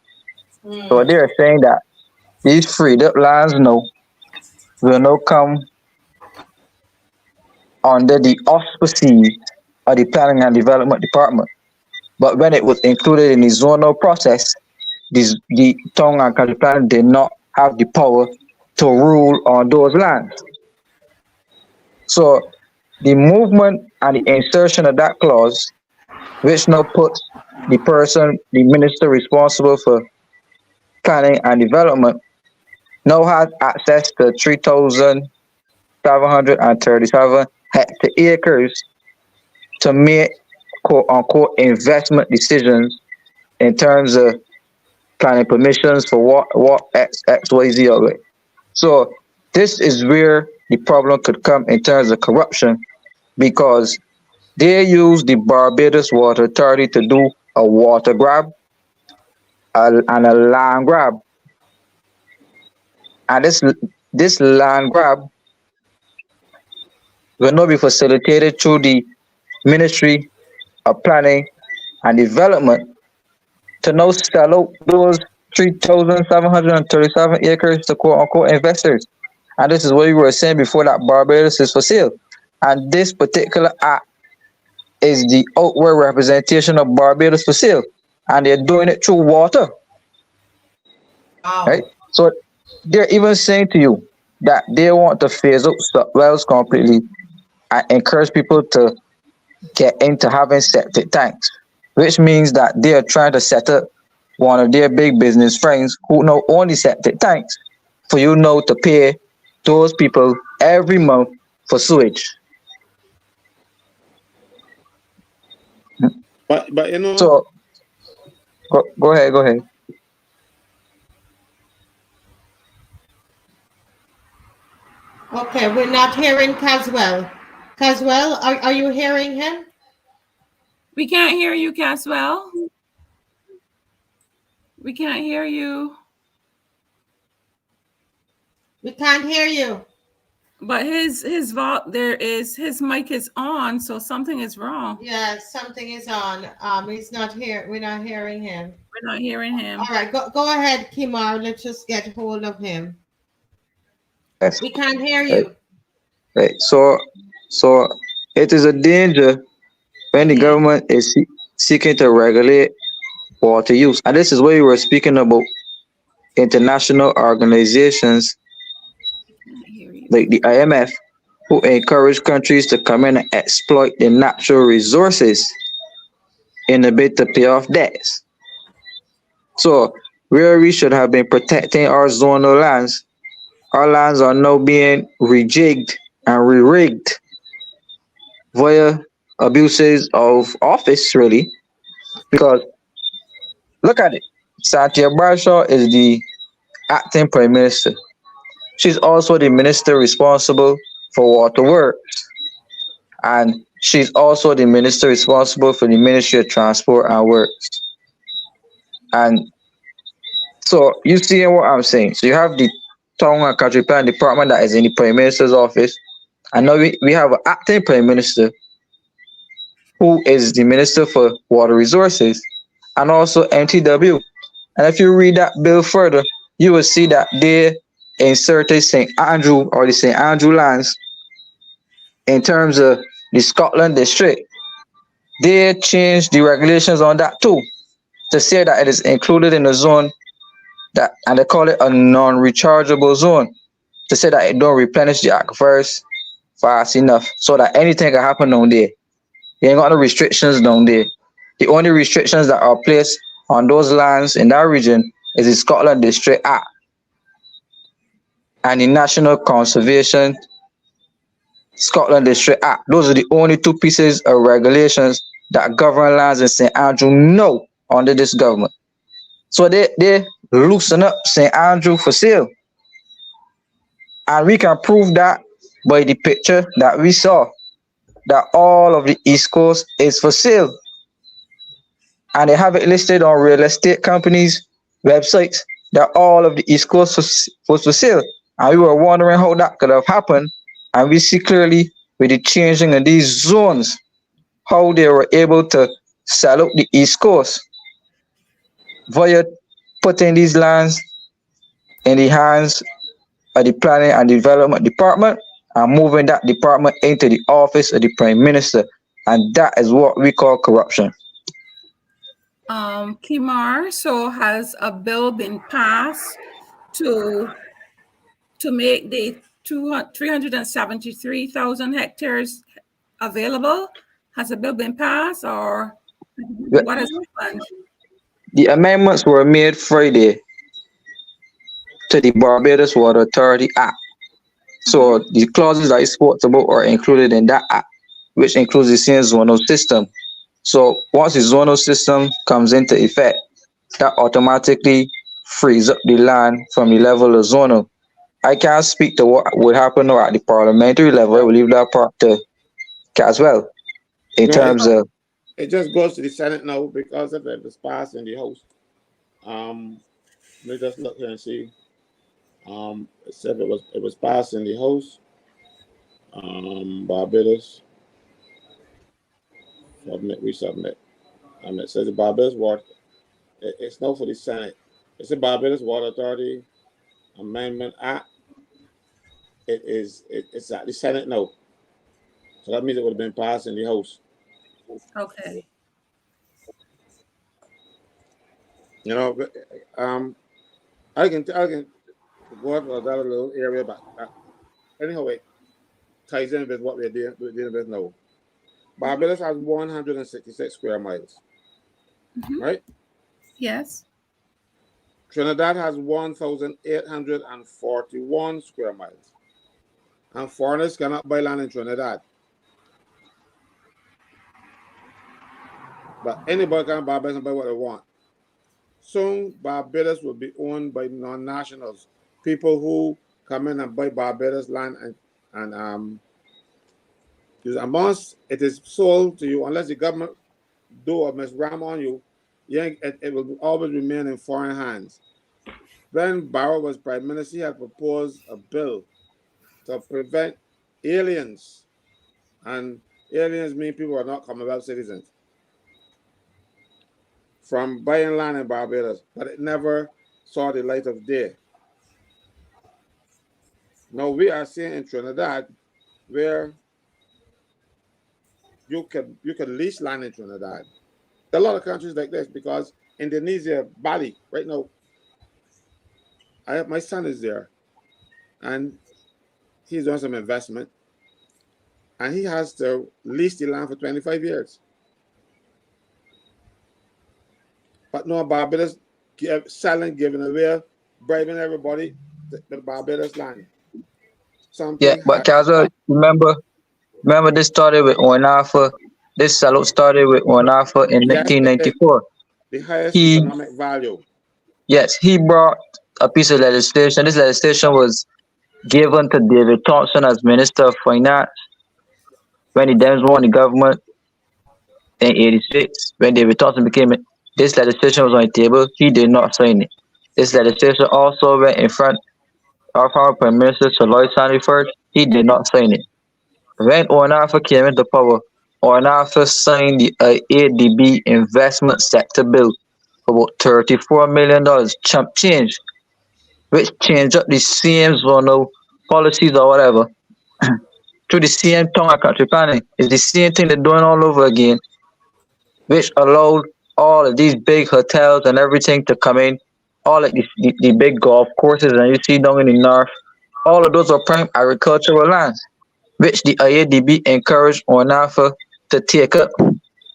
So they're saying that these freed up lands will now come under the auspices of the Planning and Development Department. But when it was included in the zonal process, the town and county planning did not have the power to rule on those lands. So the movement and the insertion of that clause, which now puts the minister responsible for planning and development, now has access to 3,737 hectare acres to make quote-unquote investment decisions in terms of planning permissions for what XYZ of it. So this is where the problem could come in terms of corruption, because they use the Barbados Water Authority to do a water grab and a land grab. And this land grab will not be facilitated through the Ministry of Planning and Development to now sell out those 3,737 acres to quote-unquote investors. And this is what we were saying before, that Barbados is for sale. And this particular act is the outward representation of Barbados for sale. And they're doing it through water. Wow. Right? So they're even saying to you that they want to phase out stock wells completely and encourage people to get into having septic tanks, which means that they are trying to set up one of their big business friends who now own the septic tanks for you now to pay those people every month for sewage. But you know, So go ahead, go ahead. Okay, we're not hearing Caswell. Caswell, are you hearing him? We can't hear you, Caswell. We can't hear you. We can't hear you. But his mic is on, so something is wrong. Yeah, something is on. He's not here. We're not hearing him. We're not hearing him. All right, go ahead, Kimar. Let's just get hold of him. Yes. We can't hear Right. you. Right. So it is a danger when the government is seeking to regulate water use. And this is where we were speaking about international organizations like the IMF, who encourage countries to come in and exploit the natural resources in a bid to pay off debts. So where we should have been protecting our zonal lands, our lands are now being rejigged and re-rigged via abuses of office, really. Because look at it. Satya Bradshaw is the acting prime minister. She's also the minister responsible for water works. And she's also the minister responsible for the Ministry of Transport and Works. And so you see what I'm saying. So you have the Town and Country Plan Department that is in the Prime Minister's office. And now we have an acting Prime Minister who is the Minister for Water Resources and also MTW. And if you read that bill further, you will see that they inserted St. Andrew or the St. Andrew lands in terms of the Scotland district. They changed the regulations on that too to say that it is included in a zone that, and they call it a non-rechargeable zone, to say that it don't replenish the aquifers fast enough so that anything can happen down there. They ain't got no restrictions down there. The only restrictions that are placed on those lands in that region is the Scotland District Act and the National Conservation Scotland District Act. Those are the only two pieces of regulations that govern lands in St. Andrew now under this government. So they loosen up St. Andrew for sale. And we can prove that by the picture that we saw, that all of the East Coast is for sale. And they have it listed on real estate companies' websites that all of the East Coast was for sale. And we were wondering how that could have happened. And we see clearly with the changing of these zones, how they were able to sell out the East Coast via putting these lands in the hands of the Planning and Development Department and moving that department into the office of the Prime Minister. And that is what we call corruption. Kimar, so has a bill been passed to make the 373,000 hectares available? Has a bill been passed, or what has happened? The amendments were made Friday to the Barbados Water Authority Act. So the clauses I spoke about are included in that act, which includes the same zonal system. So once the zonal system comes into effect, that automatically frees up the land from the level of zonal. I can't speak to what would happen at the parliamentary level. I will leave that part to Caswell in terms of. It just goes to the Senate now because if it was passed in the House. Let me just look here and see. It said it was passed in the House. Barbados. Resubmit. It says the Barbados Water. It's now for the Senate. It's the Barbados Water Authority Amendment Act. It's at the Senate now. So that means it would have been passed in the House. Okay. You know, I can go over that little area, but anyhow, it ties in with what we're dealing with now. Barbados has 166 square miles, right? Yes. Trinidad has 1,841 square miles, and foreigners cannot buy land in Trinidad. but anybody can buy Barbados and buy what they want. Soon, Barbados will be owned by non-nationals, people who come in and buy Barbados land and once it is sold to you, unless the government do a misram on you, it will always remain in foreign hands. When Barrow was Prime Minister, he had proposed a bill to prevent aliens, and aliens mean people who are not Commonwealth citizens, from buying land in Barbados, but it never saw the light of day. Now we are seeing in Trinidad where you can lease land in Trinidad. There are a lot of countries like this because Indonesia, Bali, right now, my son is there, and he's doing some investment, and he has to lease the land for 25 years. But no, Barbados selling, giving away, bribing everybody the Barbados land. Yeah, but Kaza, remember this started with Onafa. This salute started with Onafa in 1994. The highest economic value. Yes, he brought a piece of legislation. This legislation was given to David Thompson as Minister of Finance when he then won the government in 86. When David Thompson became it, this legislation was on the table. He did not sign it. This legislation also went in front of our Prime Minister, Sir Lloyd Sandiford. He did not sign it. When Onafa came into power, Onafa signed the ADB investment sector bill for about $34 million, chump change, which changed up the same zone of policies or whatever to the same tongue and country planning. It's the same thing they're doing all over again, which allowed all of these big hotels and everything to come in, all of the big golf courses, and you see down in the north, all of those are prime agricultural lands, which the IADB encouraged ONAFA to take up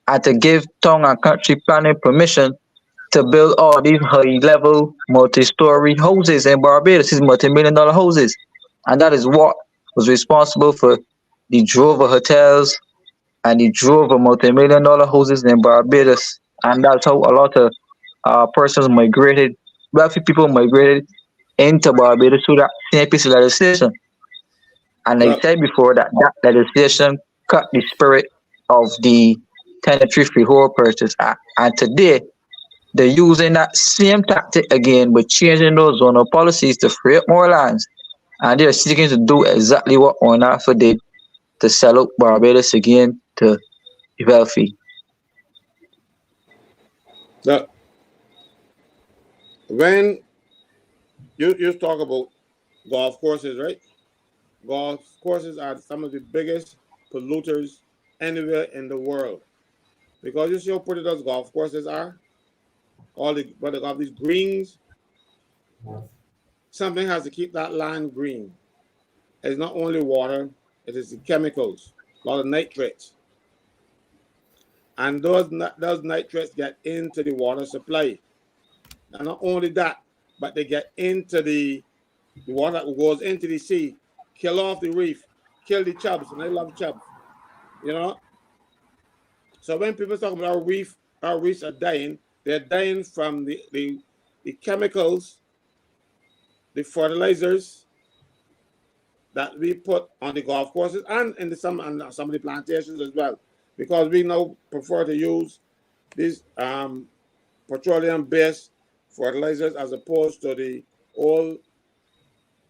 and to give tongue and country planning permission to build all these high-level, multi-story houses in Barbados, these multi-million-dollar houses. And that is what was responsible for the Drover hotels and the Drover multi-million-dollar houses in Barbados. And that's how a lot of persons migrated, wealthy people migrated into Barbados through that same piece of legislation. And like I said before, that legislation cut the spirit of the Tenantry Freehold Purchase Act. And today, they're using that same tactic again, but changing those zonal policies to free up more lands. And they're seeking to do exactly what ONAFA did to sell out Barbados again to the wealthy. Now, when you talk about golf courses, right? Golf courses are some of the biggest polluters anywhere in the world. Because you see how pretty those golf courses are? What they got these greens. Something has to keep that land green. It's not only water, it is the chemicals, a lot of nitrates. And those nitrates get into the water supply. And not only that, but they get into the water that goes into the sea, kill off the reef, kill the chubs, and I love chubs, you know? So when people talk about our reefs are dying, they're dying from the chemicals, the fertilizers that we put on the golf courses and in some of the plantations as well. Because we now prefer to use these petroleum-based fertilizers as opposed to the old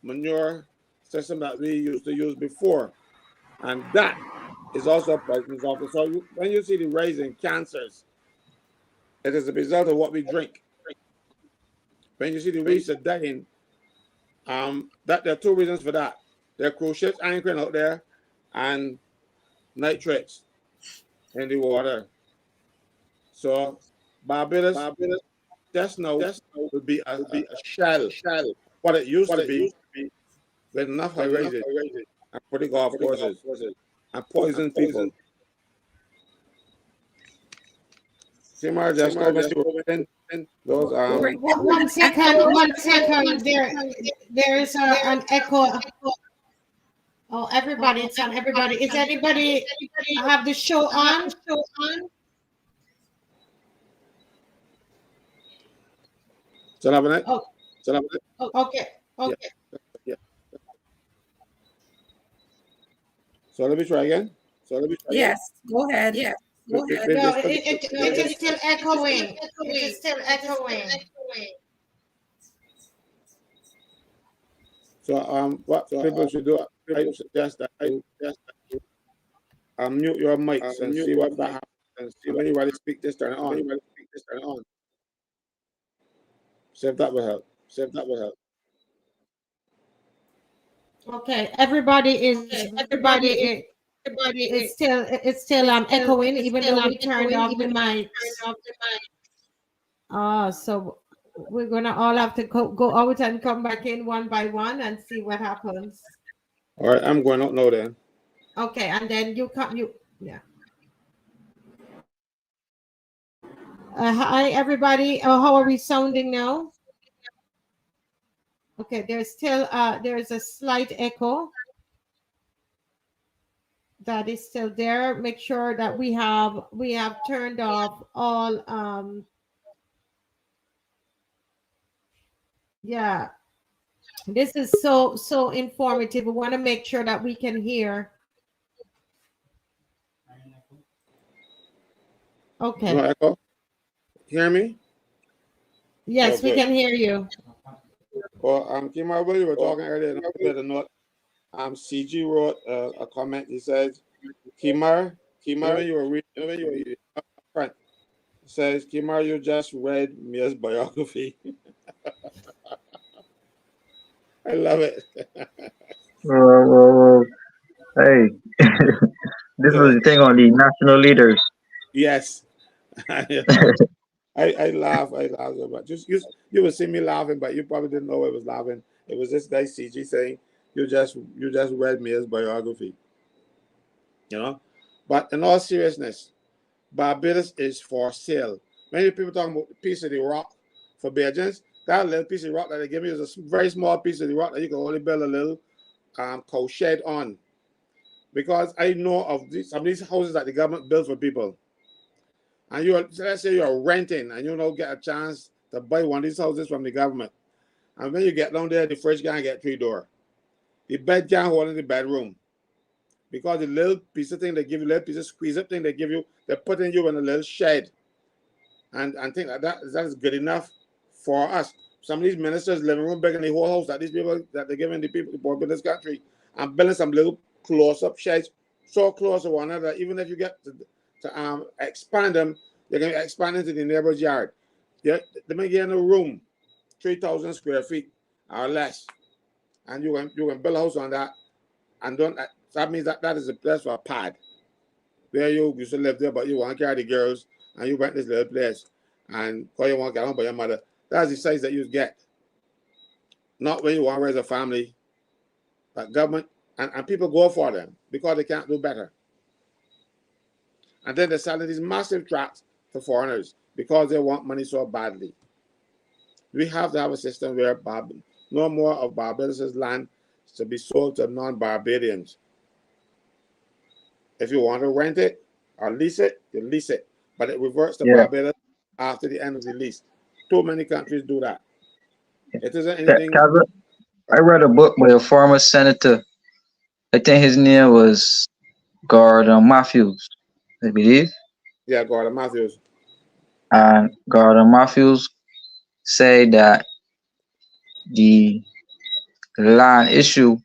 manure system that we used to use before. And that is also poisonous. So when you see the rise in cancers, it is a result of what we drink. When you see the reefs are dying, that there are two reasons for that. There are cruise ships anchoring out there and nitrates in the water. So Barbados just now will be a shell what it used to be with enough high rated and pretty golf courses and poison people. Simar just told me those one second. There is an echo. Oh, everybody, it's on everybody. Is anybody have the show on? Still having it? Oh, Still having it? okay. Okay. Yeah. So let me try again. Yes, go ahead. Yes, go ahead. No, it is still echoing. It is still echoing. So what people should do, I suggest that you mute your mics and see what that happens. And when you want to speak, just turn it on. See if that will help. Okay, everybody is it's still echoing, even though we turned off the mics. So we're gonna all have to go out and come back in one by one and see what happens. All right, I'm going out now then. Okay, and then yeah. Hi everybody. How are we sounding now? Okay, there's a slight echo that is still there. Make sure that we have turned off all yeah, this is so informative. We want to make sure that we can hear. Okay. No echo? Hear me? Yes, Okay. we can hear you. Well, Kimar, we were talking earlier, and I put a note. CG wrote a comment. He says, Kimar, you were reading front. He says, Kimar, you just read Mia's biography. I love it. Hey, this was the thing on the national leaders. Yes. I laugh so much. You would see me laughing, but you probably didn't know I was laughing. It was this guy CG saying, you just read Mia's biography. You know? But in all seriousness, Barbados is for sale. Many people talking about the piece of the rock for Bajans. That little piece of rock that they give you is a very small piece of the rock that you can only build a little cow shed on. Because I know of some of these houses that the government built for people. And let's say you're renting and you don't get a chance to buy one of these houses from the government. And when you get down there, the fridge can't get 3 doors. The bed can't hold in the bedroom. Because the little piece of thing they give you, little piece of squeeze up thing they give you, they're putting you in a little shed. And things like that is good enough for us. Some of these ministers' living room bigger than the whole house that these people that they're giving the people in this country, and building some little close-up sheds, so close to one another, even if you get to expand them, they're going to expand into the neighbor's yard. They may get in a room, 3,000 square feet or less, and you can build a house on that, and that means that is a place for a pad. Where you used to live there, but you want to carry the girls, and you rent this little place, and call you want to get home by your mother. That's the size that you get. Not when you want to raise a family, but government, and people go for them because they can't do better. And then they're selling these massive tracts to foreigners because they want money so badly. We have to have a system where no more of Barbados' land to be sold to non-Barbadians. If you want to rent it or lease it, you lease it. But it reverts to Barbados after the end of the lease. Too many countries do that. It isn't anything. I read a book by a former senator. I think his name was Gordon Matthews, I believe. Yeah, Gordon Matthews. And Gordon Matthews said that the land issue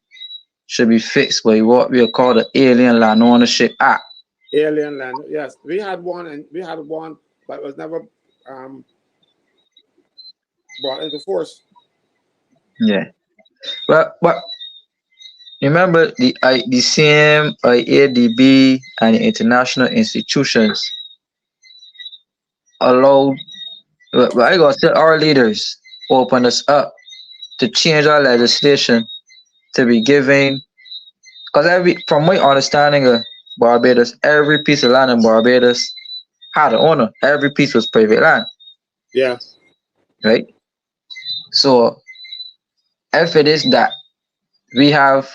should be fixed by what we call the Alien Land Ownership Act. Alien land, yes. We had one, but it was never brought into force. Yeah. But remember the same ADB and the international institutions allowed, but I got still our leaders open us up to change our legislation to be giving, because from my understanding of Barbados, every piece of land in Barbados had an owner. Every piece was private land. Yeah. Right? So if it is that we have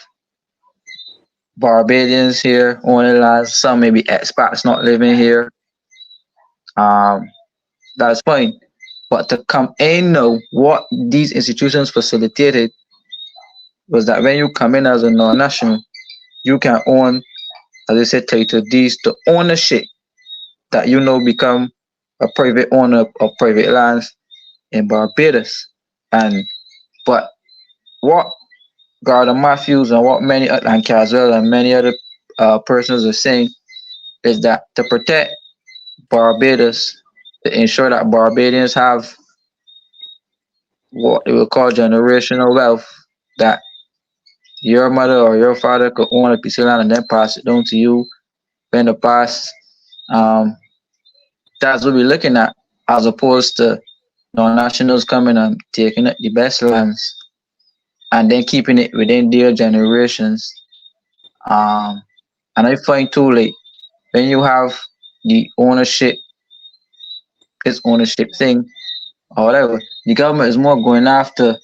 Barbadians here owning lands, some maybe expats not living here, that's fine. But to come in now, what these institutions facilitated was that when you come in as a non-national, you can own, as I said, title deeds to ownership that you now become a private owner of private lands in Barbados. And but what Gardner Matthews and what many and Caswell and many other persons are saying is that to protect Barbados, to ensure that Barbadians have what they would call generational wealth, that your mother or your father could own a piece of land and then pass it down to you in the past. That's what we're looking at, as opposed to non-nationals coming and taking the best lands and then keeping it within their generations. And I find too, like, when you have the ownership, this ownership thing or whatever, the government is more going after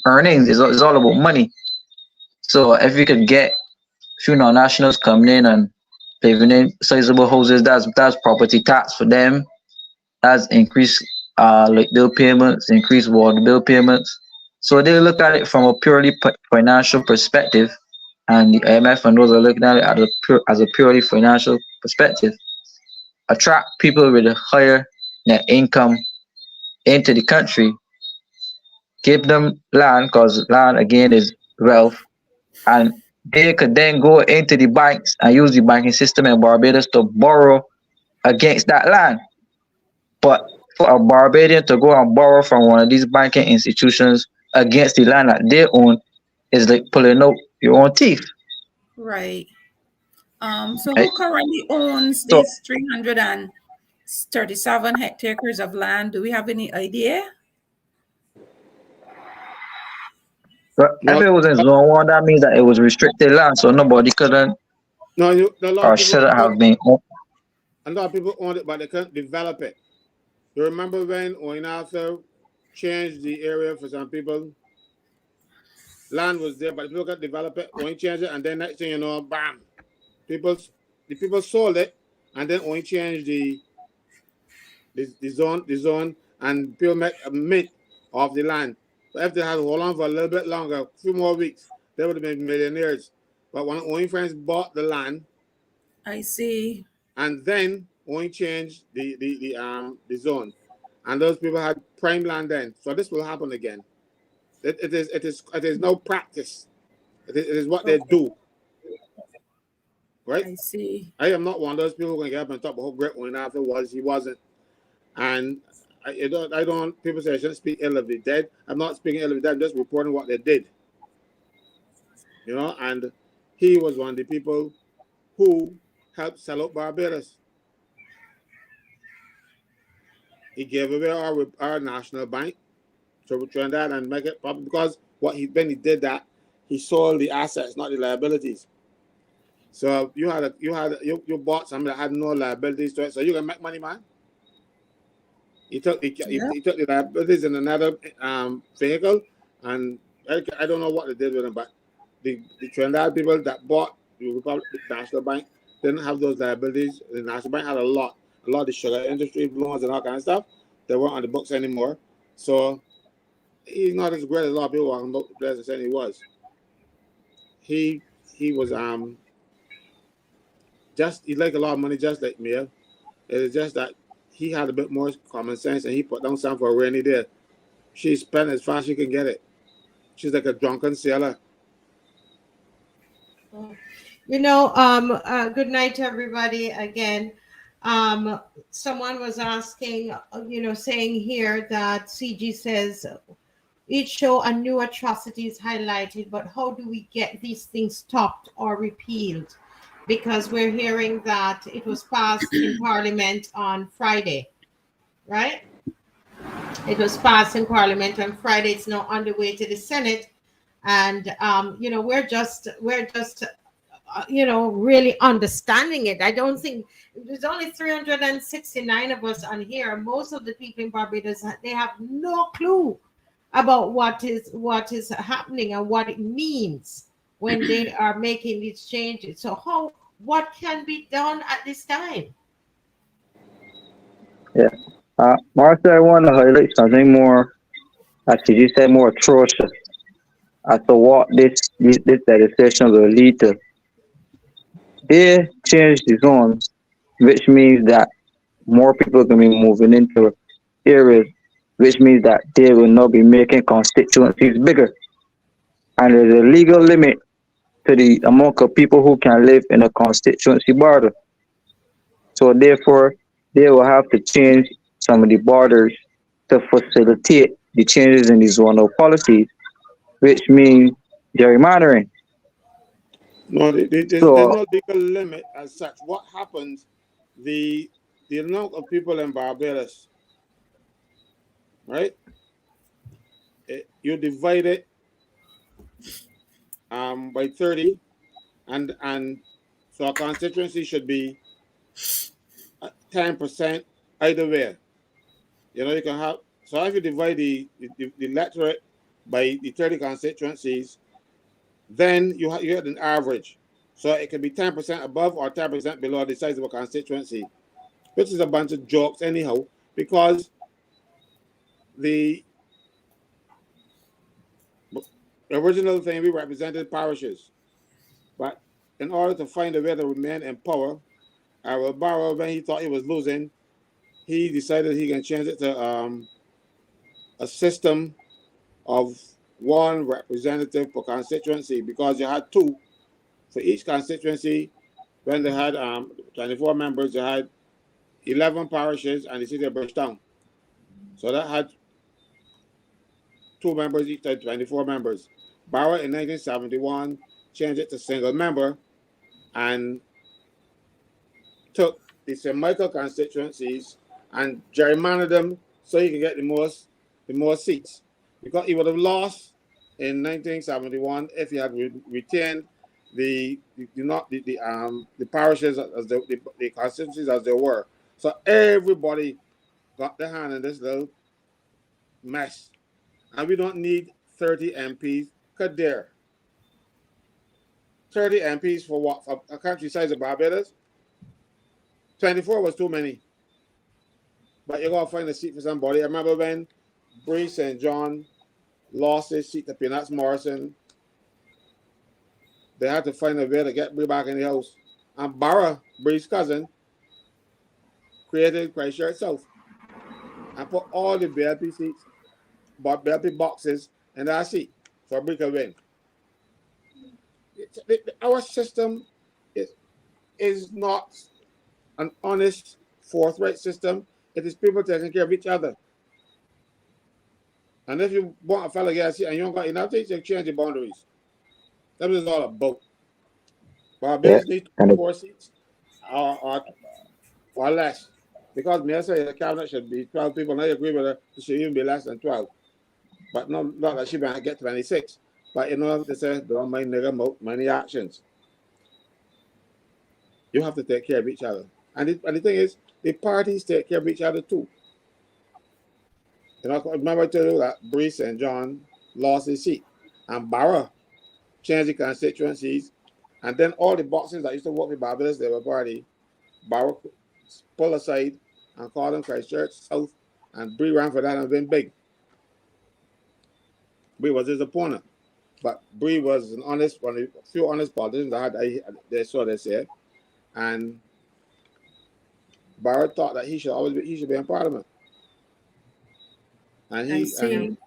earnings. It's all about money. So if you could get few non-nationals coming in and living in sizable houses, that's property tax for them. That's increased like bill payments, increased water bill payments. So they look at it from a purely financial perspective, and the IMF and those are looking at it as a purely financial perspective. Attract people with a higher net income into the country, give them land, because land again is wealth, and they could then go into the banks and use the banking system in Barbados to borrow against that land. But for a Barbadian to go and borrow from one of these banking institutions against the land that they own is like pulling out your own teeth. Right. So Right? who currently owns So, this 337 hectares of land? Do we have any idea? but if No, it was in Zone 1, that means that it was restricted land, so nobody couldn't no, a lot or of people shouldn't own have it. been owned. A lot of people owned it, but they couldn't develop it. You remember when Oinafter changed the area for some people? Land was there, but people couldn't develop it. Oin changed it, and then next thing you know, bam, the people sold it, and then Oin changed the zone, and people make a mint of the land. But if they had hold on for a little bit longer, a few more weeks, they would have been millionaires. But when Oin friends bought the land, I see. and then Oin changed the zone, and those people had prime land then. So this will happen again. It is no practice. It is what they do. Right? I see. I am not one of those people who can get up and talk about how great Oin after was. He wasn't. And I don't, people say I shouldn't speak ill of the dead. I'm not speaking ill of the dead, I'm just reporting what they did. You know, and he was one of the people who helped sell out Barbados. He gave away our national bank to Trinidad and make it public, because when he did that, he sold the assets, not the liabilities. So you bought something that had no liabilities to it, so you can make money, man. He took the liabilities in another vehicle, and I don't know what they did with them, but the Trinidad people that bought the Republic National Bank didn't have those liabilities. The National Bank had a lot of the sugar industry loans and all kind of stuff. They weren't on the books anymore. So he's not as great as a lot of people on the books saying he was. He was he like a lot of money, just like me. It is just that he had a bit more common sense, and he put down something for a rainy day. She spent as fast as she can get it. She's like a drunken sailor. You know, good night to everybody again. Someone was asking, saying here that CG says each show a new atrocity is highlighted, but how do we get these things stopped or repealed? Because we're hearing that it was passed in Parliament on Friday, right? It was passed in Parliament on Friday. It's now on the way to the Senate, and we're just really understanding it. I don't think there's only 369 of us on here. Most of the people in Barbados, they have no clue about what is happening and what it means when they are making these changes. So what can be done at this time? Yeah. Martha, I want to highlight something more, as you said, more atrocious as to what this legislation will lead to. They changed the zones, which means that more people can be moving into areas, which means that they will not be making constituencies bigger. And there's a legal limit to the amount of people who can live in a constituency border. So therefore, they will have to change some of the borders to facilitate the changes in the zonal policies, which means gerrymandering. No, there's So no legal limit as such. What happens, the amount of people in Barbados, right? You divide it by 30, and so a constituency should be 10% either way. You know, you can have, so if you divide the electorate by the 30 constituencies, then you get an average. So it can be 10% above or 10% below the size of a constituency, which is a bunch of jokes anyhow, because the original thing, we represented parishes. But in order to find a way to remain in power, our Barrow, when he thought he was losing, he decided he can change it to a system of one representative per constituency, because you had two for each constituency. When they had 24 members, they had 11 parishes and the city of Bridgetown. So that had 2 members each, had 24 members. Barrow in 1971 changed it to single member and took the St. Michael constituencies and gerrymandered them so he could get the most seats, because he would have lost in 1971 if he had retained the parishes as the constituencies as they were. So everybody got their hand in this little mess, and we don't need 30 MPs. Could there 30 MPs for what? For a country size of Barbados? 24 was too many. But you gotta find a seat for somebody. I remember when Bree St. John lost his seat to Peanuts Morrison, they had to find a way to get Bree back in the house. And Barra, Bree's cousin, created Christchurch South and put all the BLP seats, BLP boxes in that seat for Bree to win. Our system is not an honest, forthright system. It is people taking care of each other. And if you want a fellow get a seat and you don't got enough seats, you change the boundaries. That is all about. Barbados need 4 seats or less. Because me say the cabinet should be 12 people, and I agree with her, it should even be less than 12. But not that she might get 26. But you know, they say, don't mind nigga many actions. You have to take care of each other. And the thing is, the parties take care of each other too. You know, remember I told you that Bree St. John lost his seat, and Barra changed the constituencies, and then all the boxes that used to work with Barbados Labour Party, Barra pulled aside and called them Christchurch South, and Bree ran for that and been big. Bree was his opponent, but Bree was one of the few honest politicians they said, and Barra thought that he should be in Parliament. And I see.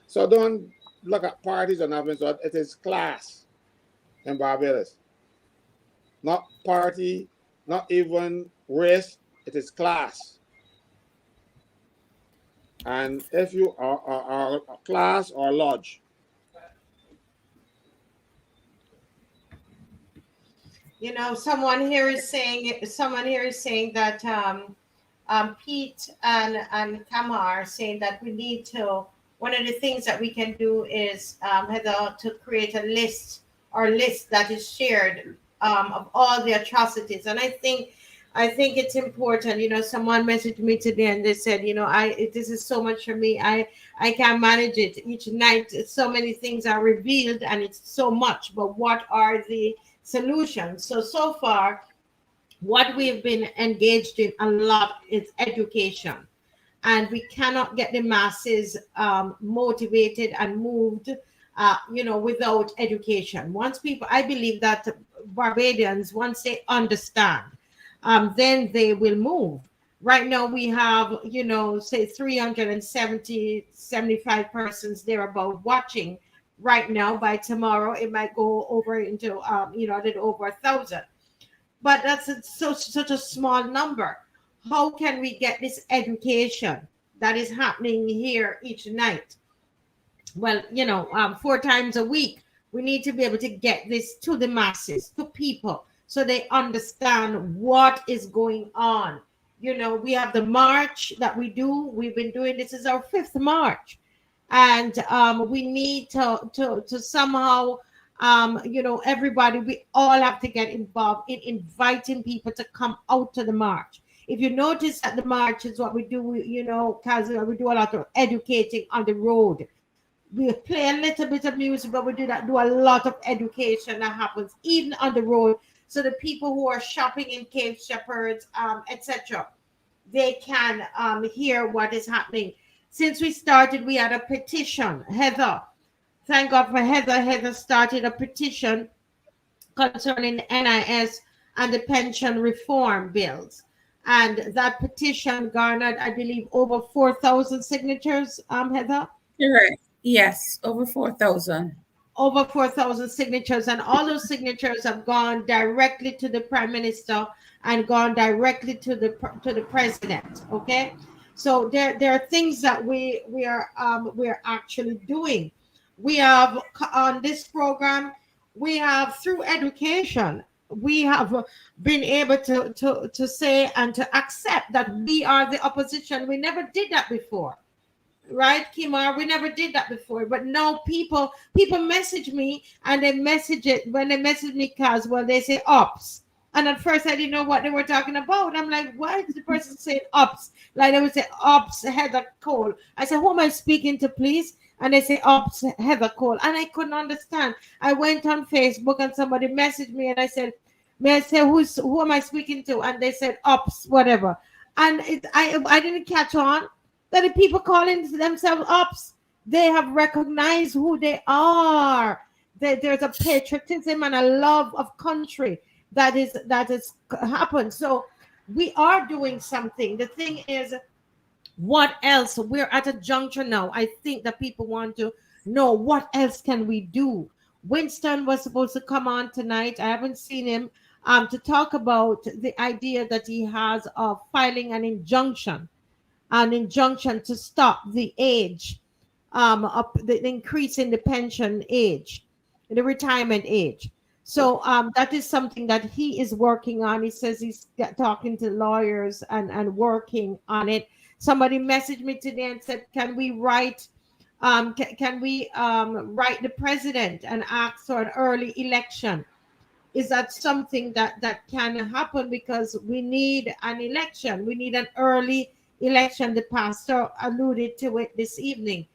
So don't look at parties or nothing. So it is class in Barbados, not party, not even race. It is class. And if you are a class or lodge, You know, someone here is saying that Pete and Kama are saying that we need to, one of the things that we can do is Heather, to create a list that is shared of all the atrocities. And I think it's important. You know, someone messaged me today and they said, you know, this is so much for me. I can't manage it. Each night so many things are revealed and it's so much, but what are the solutions? So far What we've been engaged in a lot is education, and we cannot get the masses motivated and moved, without education. Once people, I believe that Barbadians, once they understand, then they will move. Right now we have, say 375 persons thereabout watching right now. By tomorrow it might go over into a little over 1,000, but that's such a small number. How can we get this education that is happening here each night? Well, 4 times a week, we need to be able to get this to the masses, to people, so they understand what is going on. We have the march that we do. We've been doing, this is our fifth march, and we need to somehow, everybody, we all have to get involved in inviting people to come out to the march. If you notice that the march is what we do, because we do a lot of educating on the road. We play a little bit of music, but we do a lot of education that happens even on the road. So the people who are shopping in Cape Shepherds, etc., they can hear what is happening. Since we started, we had a petition. Heather, thank God for Heather. Heather started a petition concerning the NIS and the pension reform bills. And that petition garnered, I believe, over 4,000 signatures, Heather? Correct. Yes, over 4,000. Over 4,000 signatures, and all those signatures have gone directly to the Prime Minister and gone directly to the President. Okay, so there are things that we are actually doing. We have on this program, we have through education, we have been able to say and to accept that we are the opposition. We never did that before. Right, Kimar? We never did that before, but now people message me, and they message it when they message me, cause well, they say ops, and at first I didn't know what they were talking about. I'm like, why is the person saying ops? Like they would say ops Heather Cole. I said, who am I speaking to, please? And they say ops Heather Cole, and I couldn't understand. I went on Facebook and somebody messaged me, and I said, may I say who am I speaking to? And they said ops whatever, and I didn't catch on that the people calling themselves ops, they have recognized who they are. There's a patriotism and a love of country that is happened. So we are doing something. The thing is, what else? We're at a juncture now. I think that people want to know, what else can we do? Winston was supposed to come on tonight. I haven't seen him to talk about the idea that he has of filing an injunction to stop the age, of the increase in the pension age, the retirement age. So that is something that he is working on. He says he's talking to lawyers and working on it. Somebody messaged me today and said, can we write the president and ask for an early election? Is that something that can happen? Because we need an election. We need an early election. The pastor alluded to it this evening.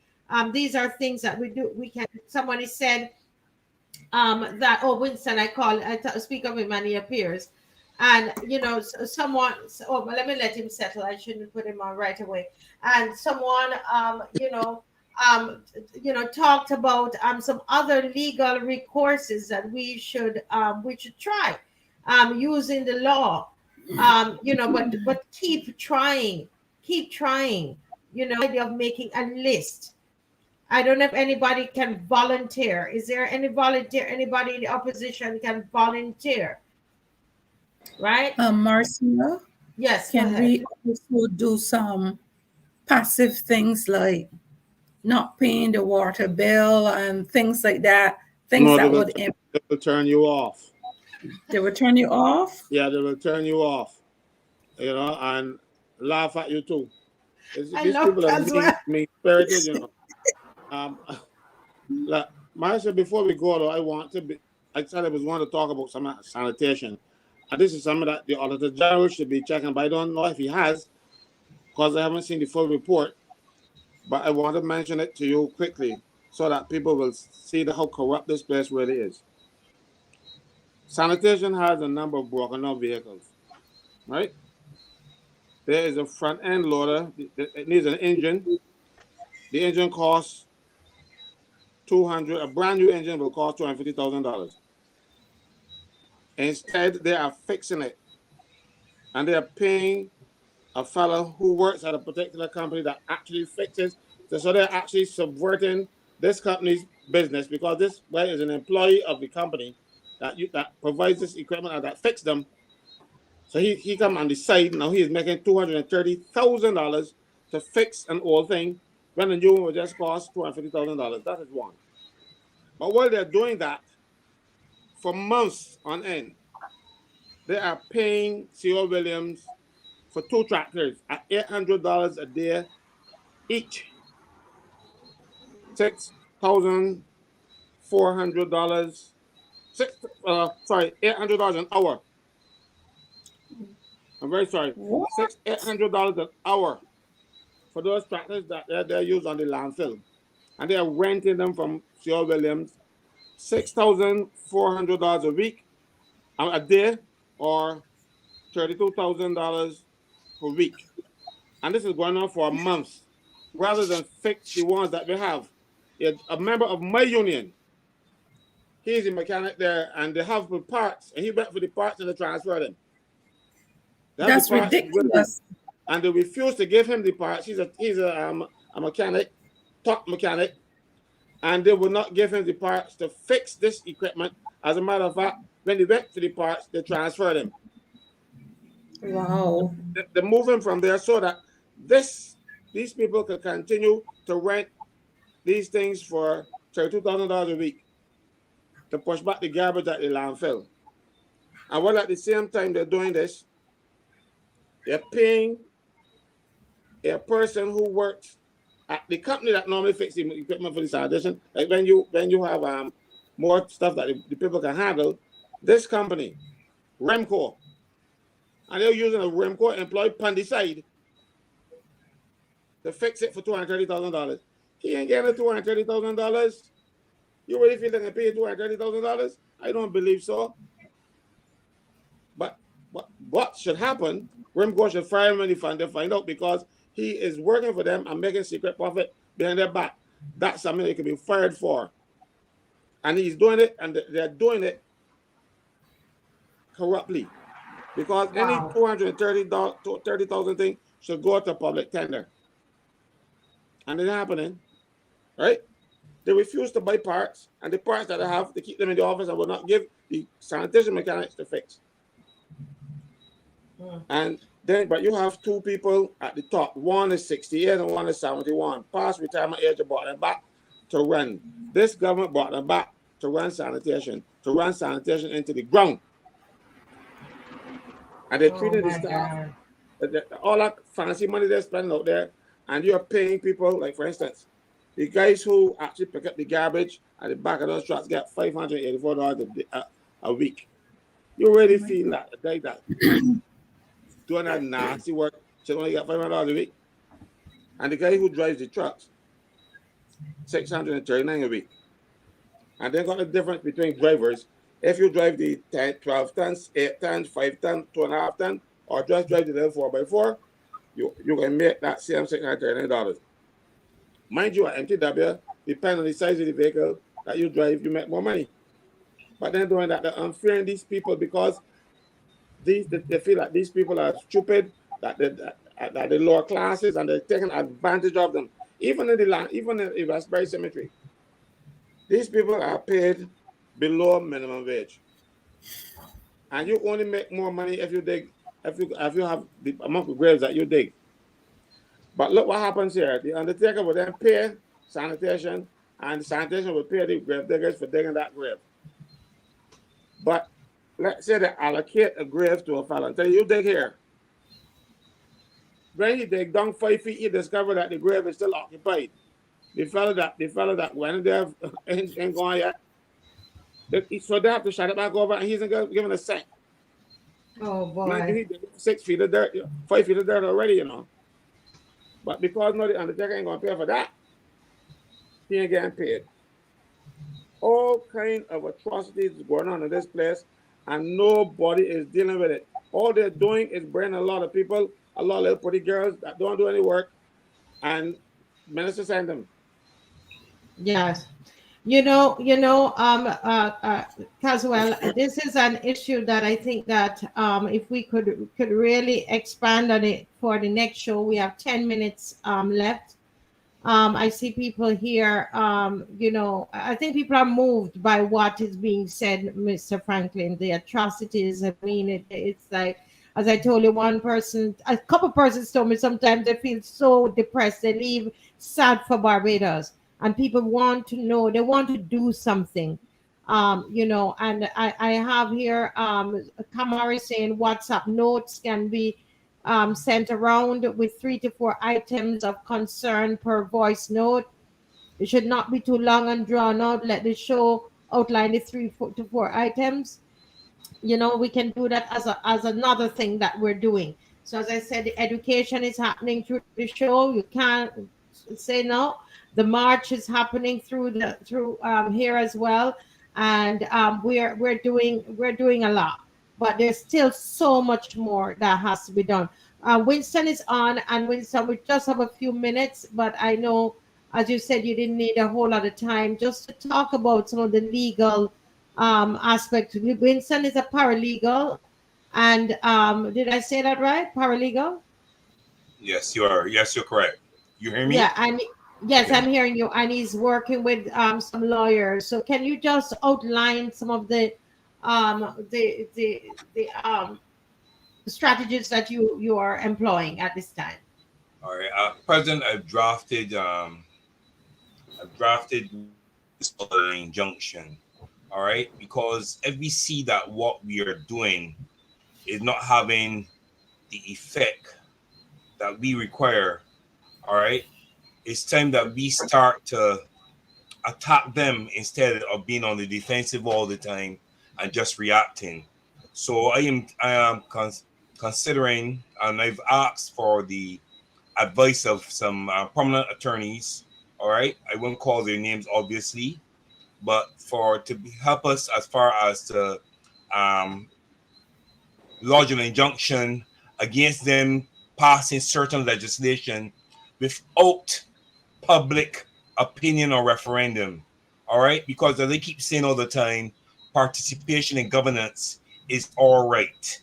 These are things that we do. We can. Somebody said that. Oh, Winston, I speak of him and he appears, and someone. Oh, but let me let him settle. I shouldn't put him on right away. And someone, talked about some other legal recourses that we should try using the law. But keep trying. Idea of making a list. I don't know if anybody can volunteer. Is there any volunteer? Anybody in the opposition can volunteer? Right? Marcia? Yes. Can we also do some passive things like not paying the water bill and things like that? Things that would they will turn you off. They will turn you off? Yeah, they will turn you off. And laugh at you too. These people are mean spirited, Like Marcia, before we go though, I said I was wanting to talk about some sanitation. And this is something that the Auditor General should be checking, but I don't know if he has, because I haven't seen the full report. But I want to mention it to you quickly so that people will see how corrupt this place really is. Sanitation has a number of broken down vehicles. right? There is a front end loader. It needs an engine. The engine costs $200. A brand new engine will cost $250,000. Instead, they are fixing it, and they are paying a fellow who works at a particular company that actually fixes. So they're actually subverting this company's business because this guy is an employee of the company that provides this equipment and that fix them. So he come on the side now. He is making $230,000 to fix an old thing when the new one will just cost $250,000. That is one. But while they're doing that, for months on end, they are paying C.O. Williams for 2 tractors at $800 a day each. $6,400. $800 an hour. I'm very sorry. $800 an hour for those tractors that they're used on the landfill, and they are renting them from C.O. Williams. $6,400 a week, a day, or $32,000 per week. And this is going on for a month, rather than fix the ones that they have. A member of my union, he's a mechanic there, and they have the parts, and he went for the parts and they transferred them. That's ridiculous. And they refuse to give him the parts. He's a mechanic, top mechanic, and they will not give him the parts to fix this equipment. As a matter of fact, when they went for the parts, they transferred him. Wow. They move him from there so that these people can continue to rent these things for $32,000 a week to push back the garbage at the landfill. And while at the same time they're doing this, they're paying a person who works at the company that normally fixes the equipment for the sanitation. Like when you have more stuff that the people can handle, this company, Remco, and they're using a Remco employee on the side to fix it for $230,000. He ain't getting $230,000. You really feel they can pay $230,000? I don't believe so. But what should happen? Remco should fire him when they find out, because he is working for them and making secret profit behind their back. That's something they can be fired for. And he's doing it, and they're doing it corruptly. Because any $230,000 thing should go to public tender. And it's happening, right? They refuse to buy parts, and the parts that they have, they keep them in the office and will not give the sanitation mechanics to fix. And then, but you have 2 people at the top. One is 68 and one is 71. Past retirement age, brought them back to run. This government brought them back to run sanitation into the ground. And they're treating the staff, all that fancy money they're spending out there, and you're paying people, like for instance, the guys who actually pick up the garbage at the back of those trucks get $584 a week. You really feel that a guy that doing that nasty work should only get $500 a week? And the guy who drives the trucks, $639 a week. And then got the difference between drivers. If you drive the 10, 12 tons, 8 tons, 5 tons, 2.5 tons, or just drive the little 4x4, you can make that same $639. Mind you, at MTW, depending on the size of the vehicle that you drive, you make more money. But then doing that, they're unfairing these people because they feel that these people are stupid, that the lower classes, and they're taking advantage of them. Even in Westbury Cemetery, these people are paid below minimum wage, and you only make more money if you dig, if you have the amount of graves that you dig. But look what happens here: the undertaker will then pay sanitation, and the sanitation will pay the grave diggers for digging that grave. But let's say they allocate a grave to a fellow and tell you dig here. When you dig down 5 feet, you discover that the grave is still occupied. The fellow that went there ain't gone yet. So they have to shut it back over, and he's given a cent. Oh boy! Man, he did 6 feet of dirt, 5 feet of dirt already, you know. But because the undertaker ain't gonna pay for that, he ain't getting paid. All kind of atrocities going on in this place, and nobody is dealing with it. All they're doing is bringing a lot of people, a lot of little pretty girls that don't do any work, and minister send them. Yes. Caswell, this is an issue that I think that if we could really expand on it for the next show. We have 10 minutes left. I see people here, I think people are moved by what is being said, Mr. Franklin, the atrocities. I mean, it's like, as I told you, a couple persons told me sometimes they feel so depressed, they leave sad for Barbados. And people want to know, they want to do something. And I have here Kamari saying WhatsApp notes can be sent around with 3 to 4 items of concern per voice note. It should not be too long and drawn out. Let the show outline the 3 to 4 items. We can do that as another thing that we're doing. So as I said, the education is happening through the show. You can't say no. The march is happening through here as well, and we're doing a lot. But there's still so much more that has to be done. Winston is on, and Winston, we just have a few minutes, but I know, as you said, you didn't need a whole lot of time just to talk about some of the legal aspects. Winston is a paralegal, and did I say that right? Paralegal? Yes, you are. Yes, you're correct. You hear me? Yeah, and yes, I'm hearing you. And he's working with some lawyers. So can you just outline some of the strategies that you are employing at this time? All right, President, I've drafted this injunction. All right, because if we see that what we are doing is not having the effect that we require, all right, it's time that we start to attack them instead of being on the defensive all the time and just reacting. So I am considering, and I've asked for the advice of some prominent attorneys. All right, I won't call their names obviously, but to help us as far as to lodge an injunction against them passing certain legislation without public opinion or referendum. All right, because as they keep saying all the time, participation in governance is all right.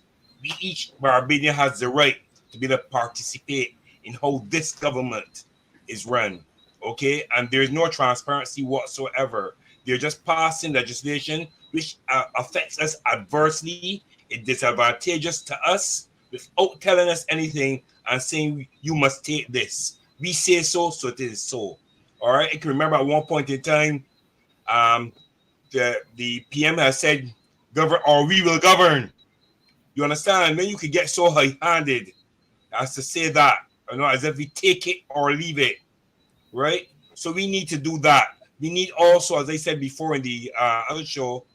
Each Barbadian has the right to be able to participate in how this government is run. Okay, and there's no transparency whatsoever. They're just passing legislation which affects us adversely. It's disadvantageous to us without telling us anything and saying you must take this. We say so, so it is so. All right. I can remember at one point in time, the PM has said, "Govern or we will govern." You understand? Then you could get so high-handed as to say that, as if we take it or leave it, right? So we need to do that. We need also, as I said before in the other show,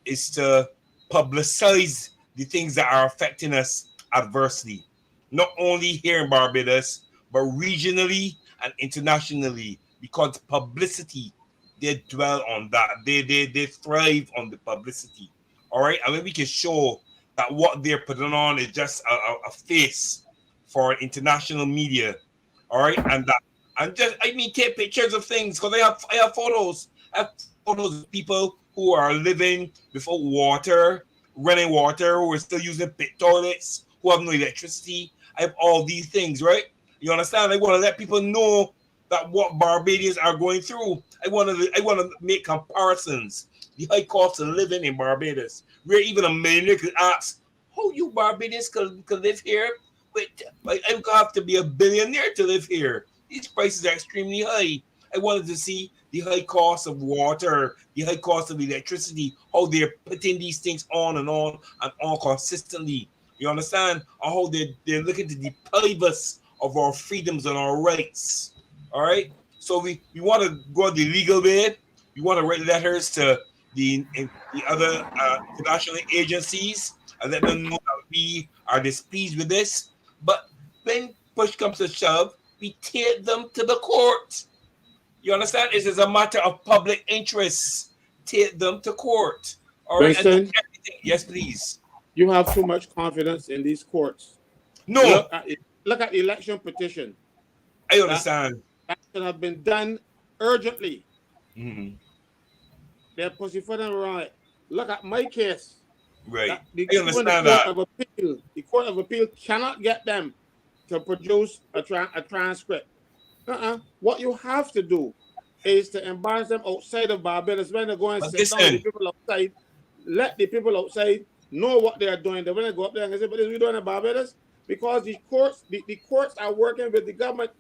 is to publicize the things that are affecting us adversely, not only here in Barbados, but regionally and internationally, because publicity, they dwell on that. They thrive on the publicity. All right. And when we can show that what they're putting on is just a face for international media. All right. And take pictures of things, because I have photos. I have photos of people who are living without water, running water, who are still using pit toilets, who have no electricity. I have all these things, right? You understand? I want to let people know that what Barbadians are going through. I want to make comparisons. The high cost of living in Barbados, where even a millionaire could ask, how you Barbadians could live here? But I would have to be a billionaire to live here. These prices are extremely high. I wanted to see the high cost of water, the high cost of electricity, how they're putting these things on and on consistently. You understand? Or how they're looking to deprive us of our freedoms and our rights. All right? So we want to go the legal way. We want to write letters to the other international agencies and let them know that we are displeased with this. But when push comes to shove, we take them to the court. You understand? It is a matter of public interest. Take them to court. All right. Winston, Yes, please. You have too much confidence in these courts. No, Look at the election petition. I understand. That should have been done urgently. Mhm. They're pussyfooting around it. Look at my case. Right. I I understand that. The Court of Appeal cannot get them to produce a transcript. What you have to do is to embarrass them outside of Barbados when they go and sit down with the people outside. Let the people outside know what they are doing. They're going to go up there and say, "But this we doing in Barbados?" Because the courts are working with the government.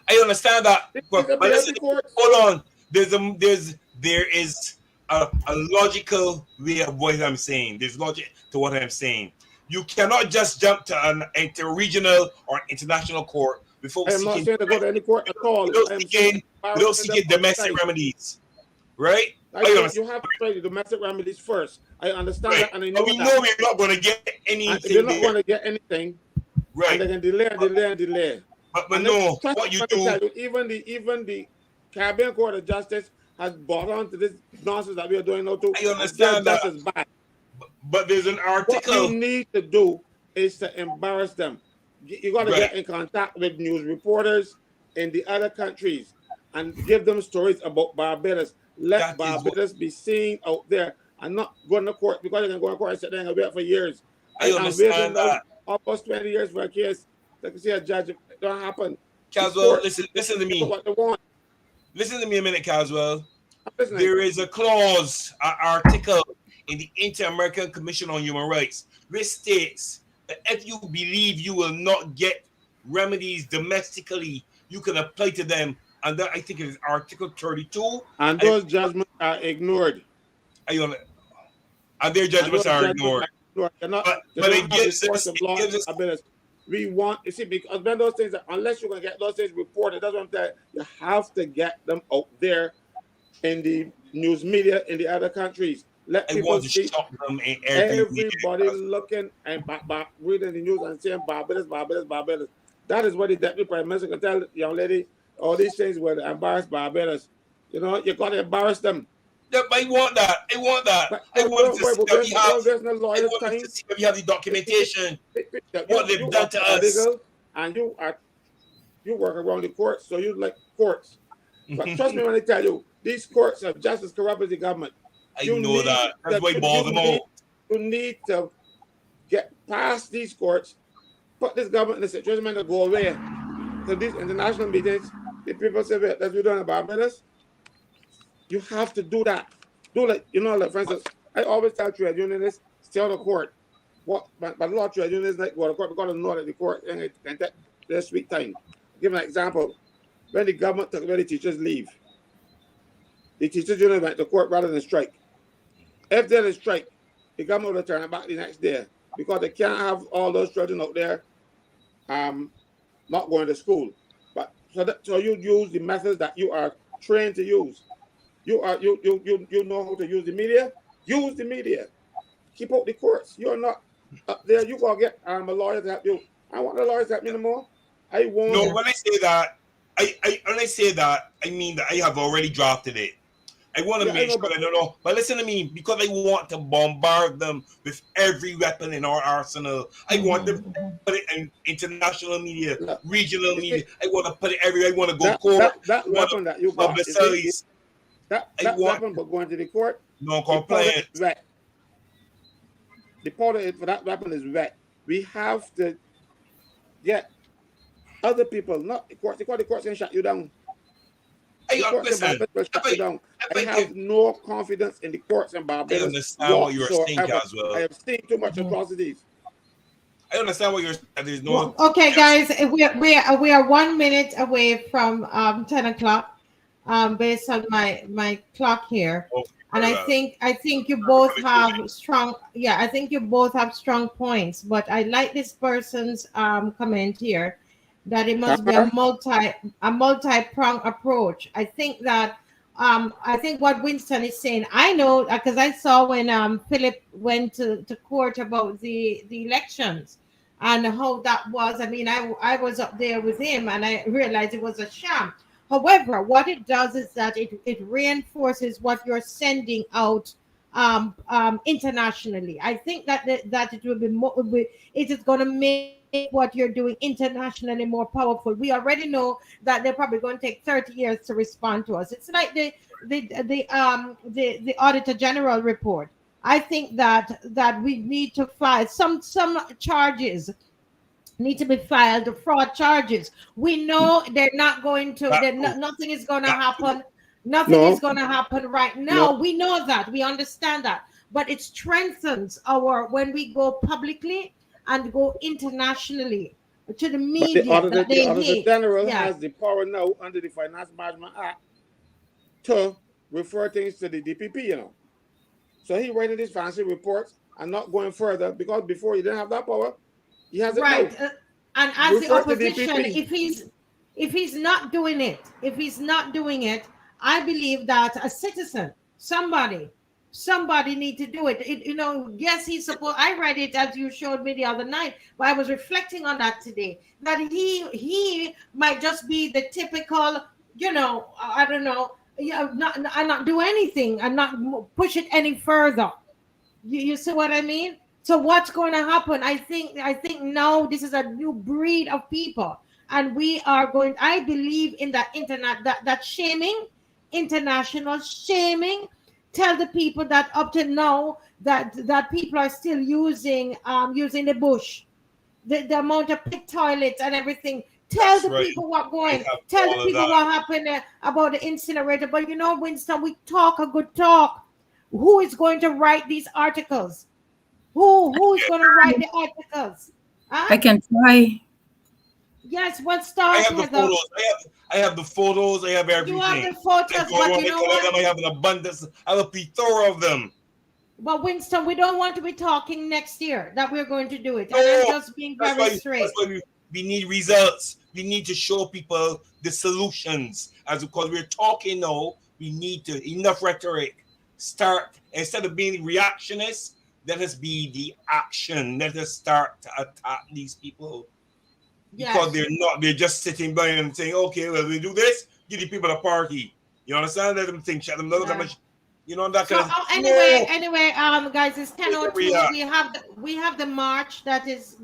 I understand that. But listen, hold on. There is a logical way of what I'm saying. There's logic to what I'm saying. You cannot just jump to an inter-regional or international court before I'm not saying to go to any court at all. without seeking domestic remedies, right? You have to try the domestic remedies first. I understand that, and I know we know we're not going to get anything. They're not going to get anything, right? And they can delay. But no, what you do, even the Caribbean Court of Justice has bought on to this nonsense that we are doing now too. I understand that. Bad. But there's an article. What you need to do is to embarrass them. You got to get in contact with news reporters in the other countries and give them stories about Barbados. Let Barbados be seen out there and not going to court, because they can go to court and sit there and wait for years. I understand that. Almost 20 years for a case. They can see a judge. It don't happen. Caswell, listen to me. What they want. Listen to me a minute, Caswell. There is a clause, an article in the Inter-American Commission on Human Rights, which states that if you believe you will not get remedies domestically, you can apply to them. And that, I think it is Article 32. And those judgments are ignored. And their judgments are ignored. But it gives us. We want, you see, because when those things, unless you're going to get those things reported, that's what I'm saying, you have to get them out there in the news media in the other countries. Let people see everybody looking and reading the news and saying Barbados. That is what the Deputy Prime Minister can tell the young lady. All these things will embarrass Barbados. You know, you got to embarrass them. Yeah, but I want that. I want to see if you have the documentation. What they've done to us. And you work around the courts, so you like courts. But trust me when I tell you, these courts are just as corrupt as the government. I know that. That's why ball them out. You need to get past these courts, put this government in a situation to go away. So these international meetings, the people say, "That's what we're doing in Barbados." You have to do that. Like for instance, I always tell trade unionists, stay out of court. But a lot of trade unionists like go to court because they know that the court can take their sweet time. Give an example. When the government took away the teachers' leave, the teachers union went to court rather than strike. If they're in strike, the government will turn it back the next day because they can't have all those children out there not going to school. But so you use the methods that you are trained to use. You know how to use the media. Use the media. Keep out the courts. You're not up there. You gotta get a lawyer to help you. I want the lawyers to help me no more. No, when I say that, I mean that I have already drafted it. I want to make sure I don't know. But listen to me, because I want to bombard them with every weapon in our arsenal. I want to put it in international media, regional media. I want to put it everywhere. I want to go court. That weapon that you got, that weapon for going to the court, non-compliant. The powder for that weapon is wet. We have to get other people, not the courts. The courts can shut you down. I have no confidence in the courts in Barbados. I understand what you're saying as well. I have seen too much atrocities. I understand what you're saying. There's no. Okay, guys, we are 1 minute away from 10 o'clock, based on my clock here. And I think you both have strong. Yeah, I think you both have strong points. But I like this person's comment here, that it must be a multi-pronged approach. I think that I think what Winston is saying, I know because I saw when Philip went to court about the elections and how that was. I mean, I was up there with him and I realized it was a sham. However, what it does is that it reinforces what you're sending out internationally. I think that that it will be more. It is going to make what you're doing internationally more powerful. We already know that they're probably going to take 30 years to respond to us. It's like the Auditor General report. I think that we need to file some charges need to be filed, the fraud charges. We know they're not going to, nothing is going to happen. Nothing is going to happen right now. We know that. We understand that. But it strengthens when we go publicly and go internationally to the media. But the Auditor General has the power now under the Finance Management Act to refer things to the DPP, So he writing these fancy reports and not going further, because before he didn't have that power. He has right. It now. And as the opposition, if he's not doing it, I believe that a citizen, somebody need to do it. Yes, he's supposed. I read it as you showed me the other night, but I was reflecting on that today. That he might just be the typical, I don't know, not do anything and not push it any further. You see what I mean? So what's going to happen? I think now this is a new breed of people, and we are going. I believe in that internet, that shaming, international shaming. Tell the people that up to now that people are still using the bush, the amount of pit toilets and everything. Tell the people what going. Tell the people what happened about the incinerator. But Winston, we talk a good talk. Who is going to write these articles? Who's going to write the articles? Huh? I can try. Yes, what start? I have the photos. I have the photos. I have everything. You have the photos, but you know what? I have an abundance. I have a plethora of them. But Winston, we don't want to be talking next year that we're going to do it. And I'm just being very straight. That's why we need results. We need to show people the solutions. Because we're talking now, we need to enough rhetoric. Start instead of being reactionist. Let us be the action. Let us start to attack these people. Because they're just sitting by and saying, okay, well, we do this, give the people a party. You understand? Let them think, shut them down. That kind of anyway, guys, it's 10:02. We have the march that is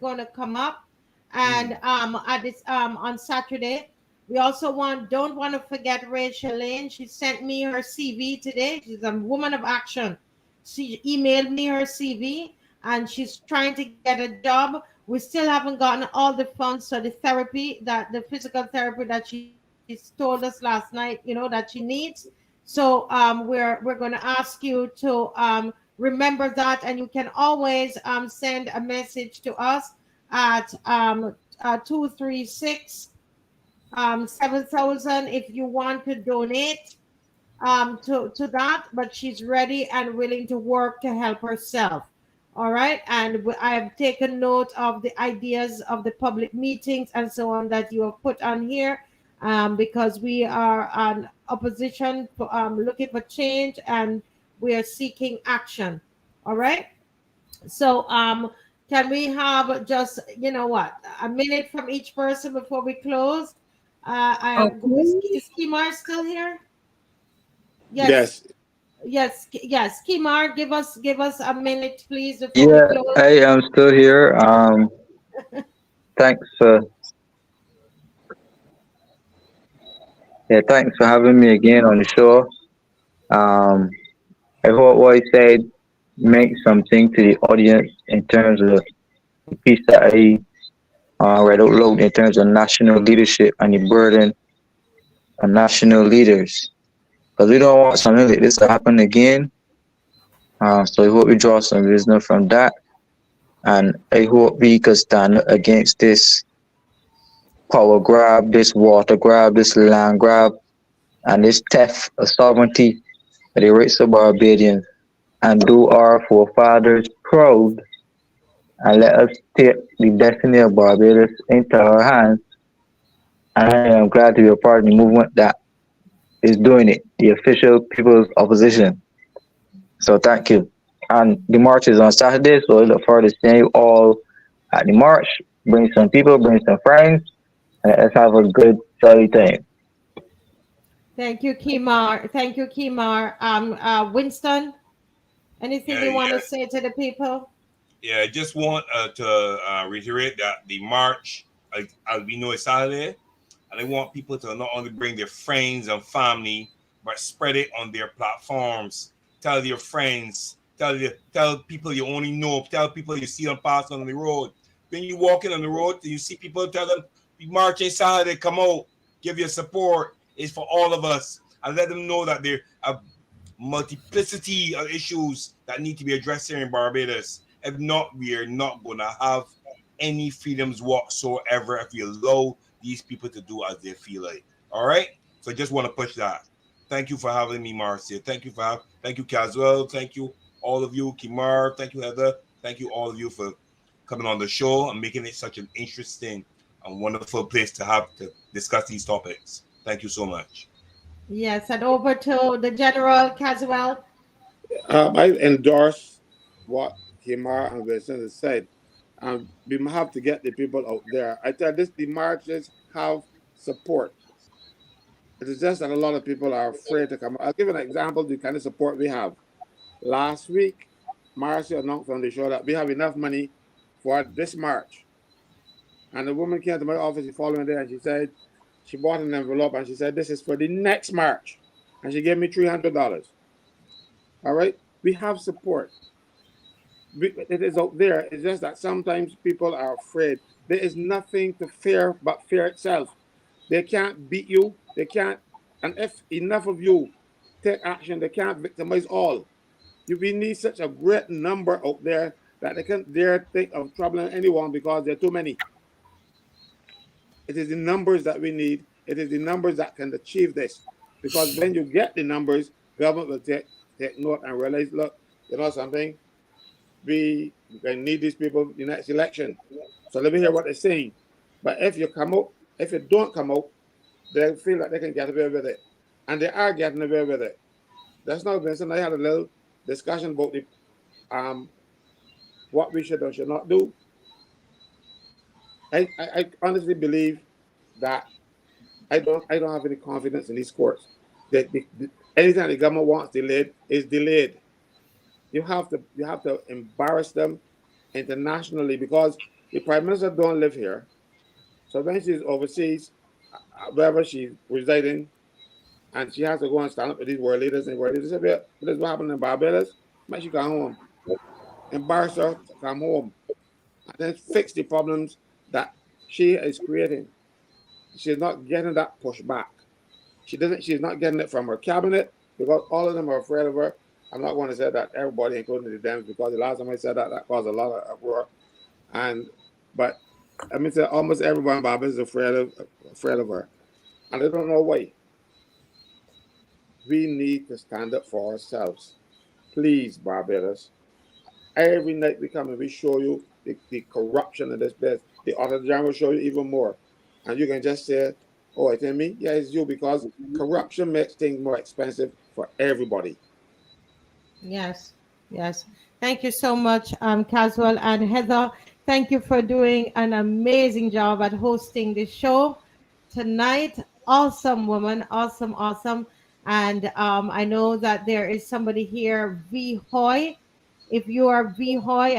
going to come up, and at this on Saturday. We also don't want to forget Rachel Lane. She sent me her CV today. She's a woman of action. She emailed me her CV, and she's trying to get a job. We still haven't gotten all the funds for the physical therapy that she told us last night, that she needs. So we're going to ask you to remember that, and you can always send a message to us at 236 7,000 if you want to donate to that, but she's ready and willing to work to help herself. All right, and I have taken note of the ideas of the public meetings and so on that you have put on here, because we are an opposition looking for change, and we are seeking action. All right, so can we have just a minute from each person before we close? Is Kimar still here? Yes. Kimar, give us a minute, please. Yeah, I am still here. Thanks for having me again on the show. I hope what I said makes something to the audience in terms of the piece that I read out loud in terms of national leadership and the burden of national leaders. Because we don't want something like this to happen again. So I hope we draw some wisdom from that. And I hope we can stand against this power grab, this water grab, this land grab, and this theft of sovereignty of the rights of Barbadians, and do our forefathers proud, and let us take the destiny of Barbados into our hands. And I am glad to be a part of the movement that is doing it, the official People's Opposition. So thank you. And the march is on Saturday, so I look forward to seeing you all at the march. Bring some people, bring some friends, and let's have a good, jolly time. Thank you, Kimar. Winston? Anything you want to say to the people? Yeah, I just want to reiterate that the march, as we know, is Saturday, and I want people to not only bring their friends and family, but spread it on their platforms. Tell your friends, tell people you only know, tell people you see them pass on the road. When you walking on the road, you see people, tell them, be marching Saturday, come out, give your support. It's for all of us, and let them know that there are multiplicity of issues that need to be addressed here in Barbados. If not, we are not going to have any freedoms whatsoever if we allow these people to do as they feel like. All right? So I just want to push that. Thank you for having me, Marcia. Thank you, Caswell. Thank you, all of you, Kimar. Thank you, Heather. Thank you, all of you, for coming on the show and making it such an interesting and wonderful place to have to discuss these topics. Thank you so much. Yes, and over to the General Caswell. I endorse what Kimar and Vincent said. We have to get the people out there. I tell this, the marches have support. It is just that a lot of people are afraid to come. I'll give an example of the kind of support we have. Last week, Marcy announced on the show that we have enough money for this march. And the woman came to my office the following day and she said, she bought an envelope and she said, this is for the next march. And she gave me $300. All right? We have support. It is out there. It's just that sometimes people are afraid. There is nothing to fear but fear itself. They can't beat you. They can't. And if enough of you take action, they can't victimize all. We need such a great number out there that they can't dare think of troubling anyone because there are too many. It is the numbers that we need. It is the numbers that can achieve this. Because when you get the numbers, government will take note and realize, look, you know something? We need these people in the next election. So let me hear what they're saying. But if you don't come out, they feel like they can get away with it. And they are getting away with it. That's not Vincent. I had a little discussion about the what we should or should not do. I honestly believe that I don't have any confidence in these courts. That anything the government wants delayed is delayed. You have to embarrass them internationally because the Prime Minister don't live here. So when she's overseas, wherever she's residing, and she has to go and stand up with these world leaders and world leaders say, this is what happened in Barbados, make she come home. Embarrass her to come home. And then fix the problems that she is creating. She's not getting that pushback. She's not getting it from her cabinet because all of them are afraid of her. I'm not going to say that everybody, including the Dems, because the last time I said that caused a lot of uproar. But I mean, almost everyone in Barbados is afraid of her. And I don't know why. We need to stand up for ourselves. Please, Barbados. Every night we come and we show you the corruption in this place. The Auditor General will show you even more. And you can just say, oh, it's me? Yeah, it's you, because corruption makes things more expensive for everybody. Yes. Thank you so much, Caswell and Heather. Thank you for doing an amazing job at hosting the show tonight. Awesome woman, awesome. And I know that there is somebody here, V Hoy. If you are V Hoy,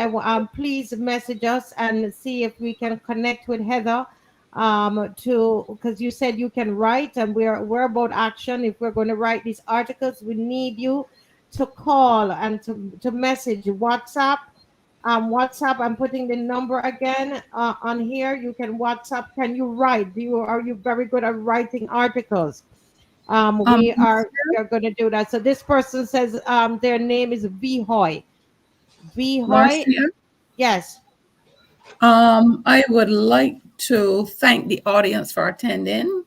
please message us and see if we can connect with Heather. Because you said you can write, and we're about action. If we're going to write these articles, we need you to call and to message WhatsApp. WhatsApp, I'm putting the number again on here. You can WhatsApp. Can you write? Are you very good at writing articles? We are going to do that. So this person says their name is V Hoy. V Hoy. Marcia? Yes. I would like to thank the audience for attending,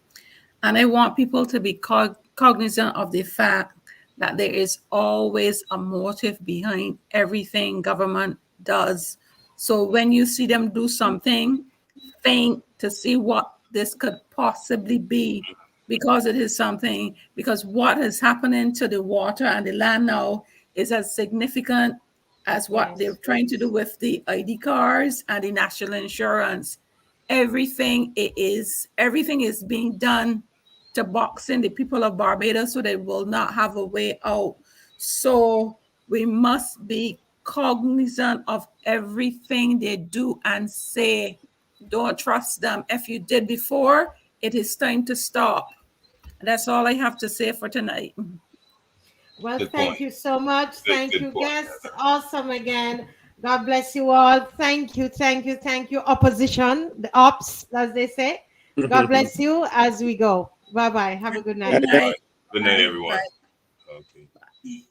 and I want people to be cognizant of the fact that there is always a motive behind everything government does. So when you see them do something, think to see what this could possibly be, because it is something, because what is happening to the water and the land now is as significant as what they're trying to do with the ID cards and the national insurance. Everything is being done to box in the people of Barbados so they will not have a way out. So We must be cognizant of everything they do and say. Don't trust them. If you did before, it is time to stop. That's all I have to say for tonight. Well, Good thank point. you so much. Thank Good you, point. guests. Awesome again. God bless you all. Thank you, thank you, thank you. Opposition, the ops, as they say. God bless you as we go. Bye-bye. Have a good night. Good night. Good night, Bye. everyone. Bye. Okay.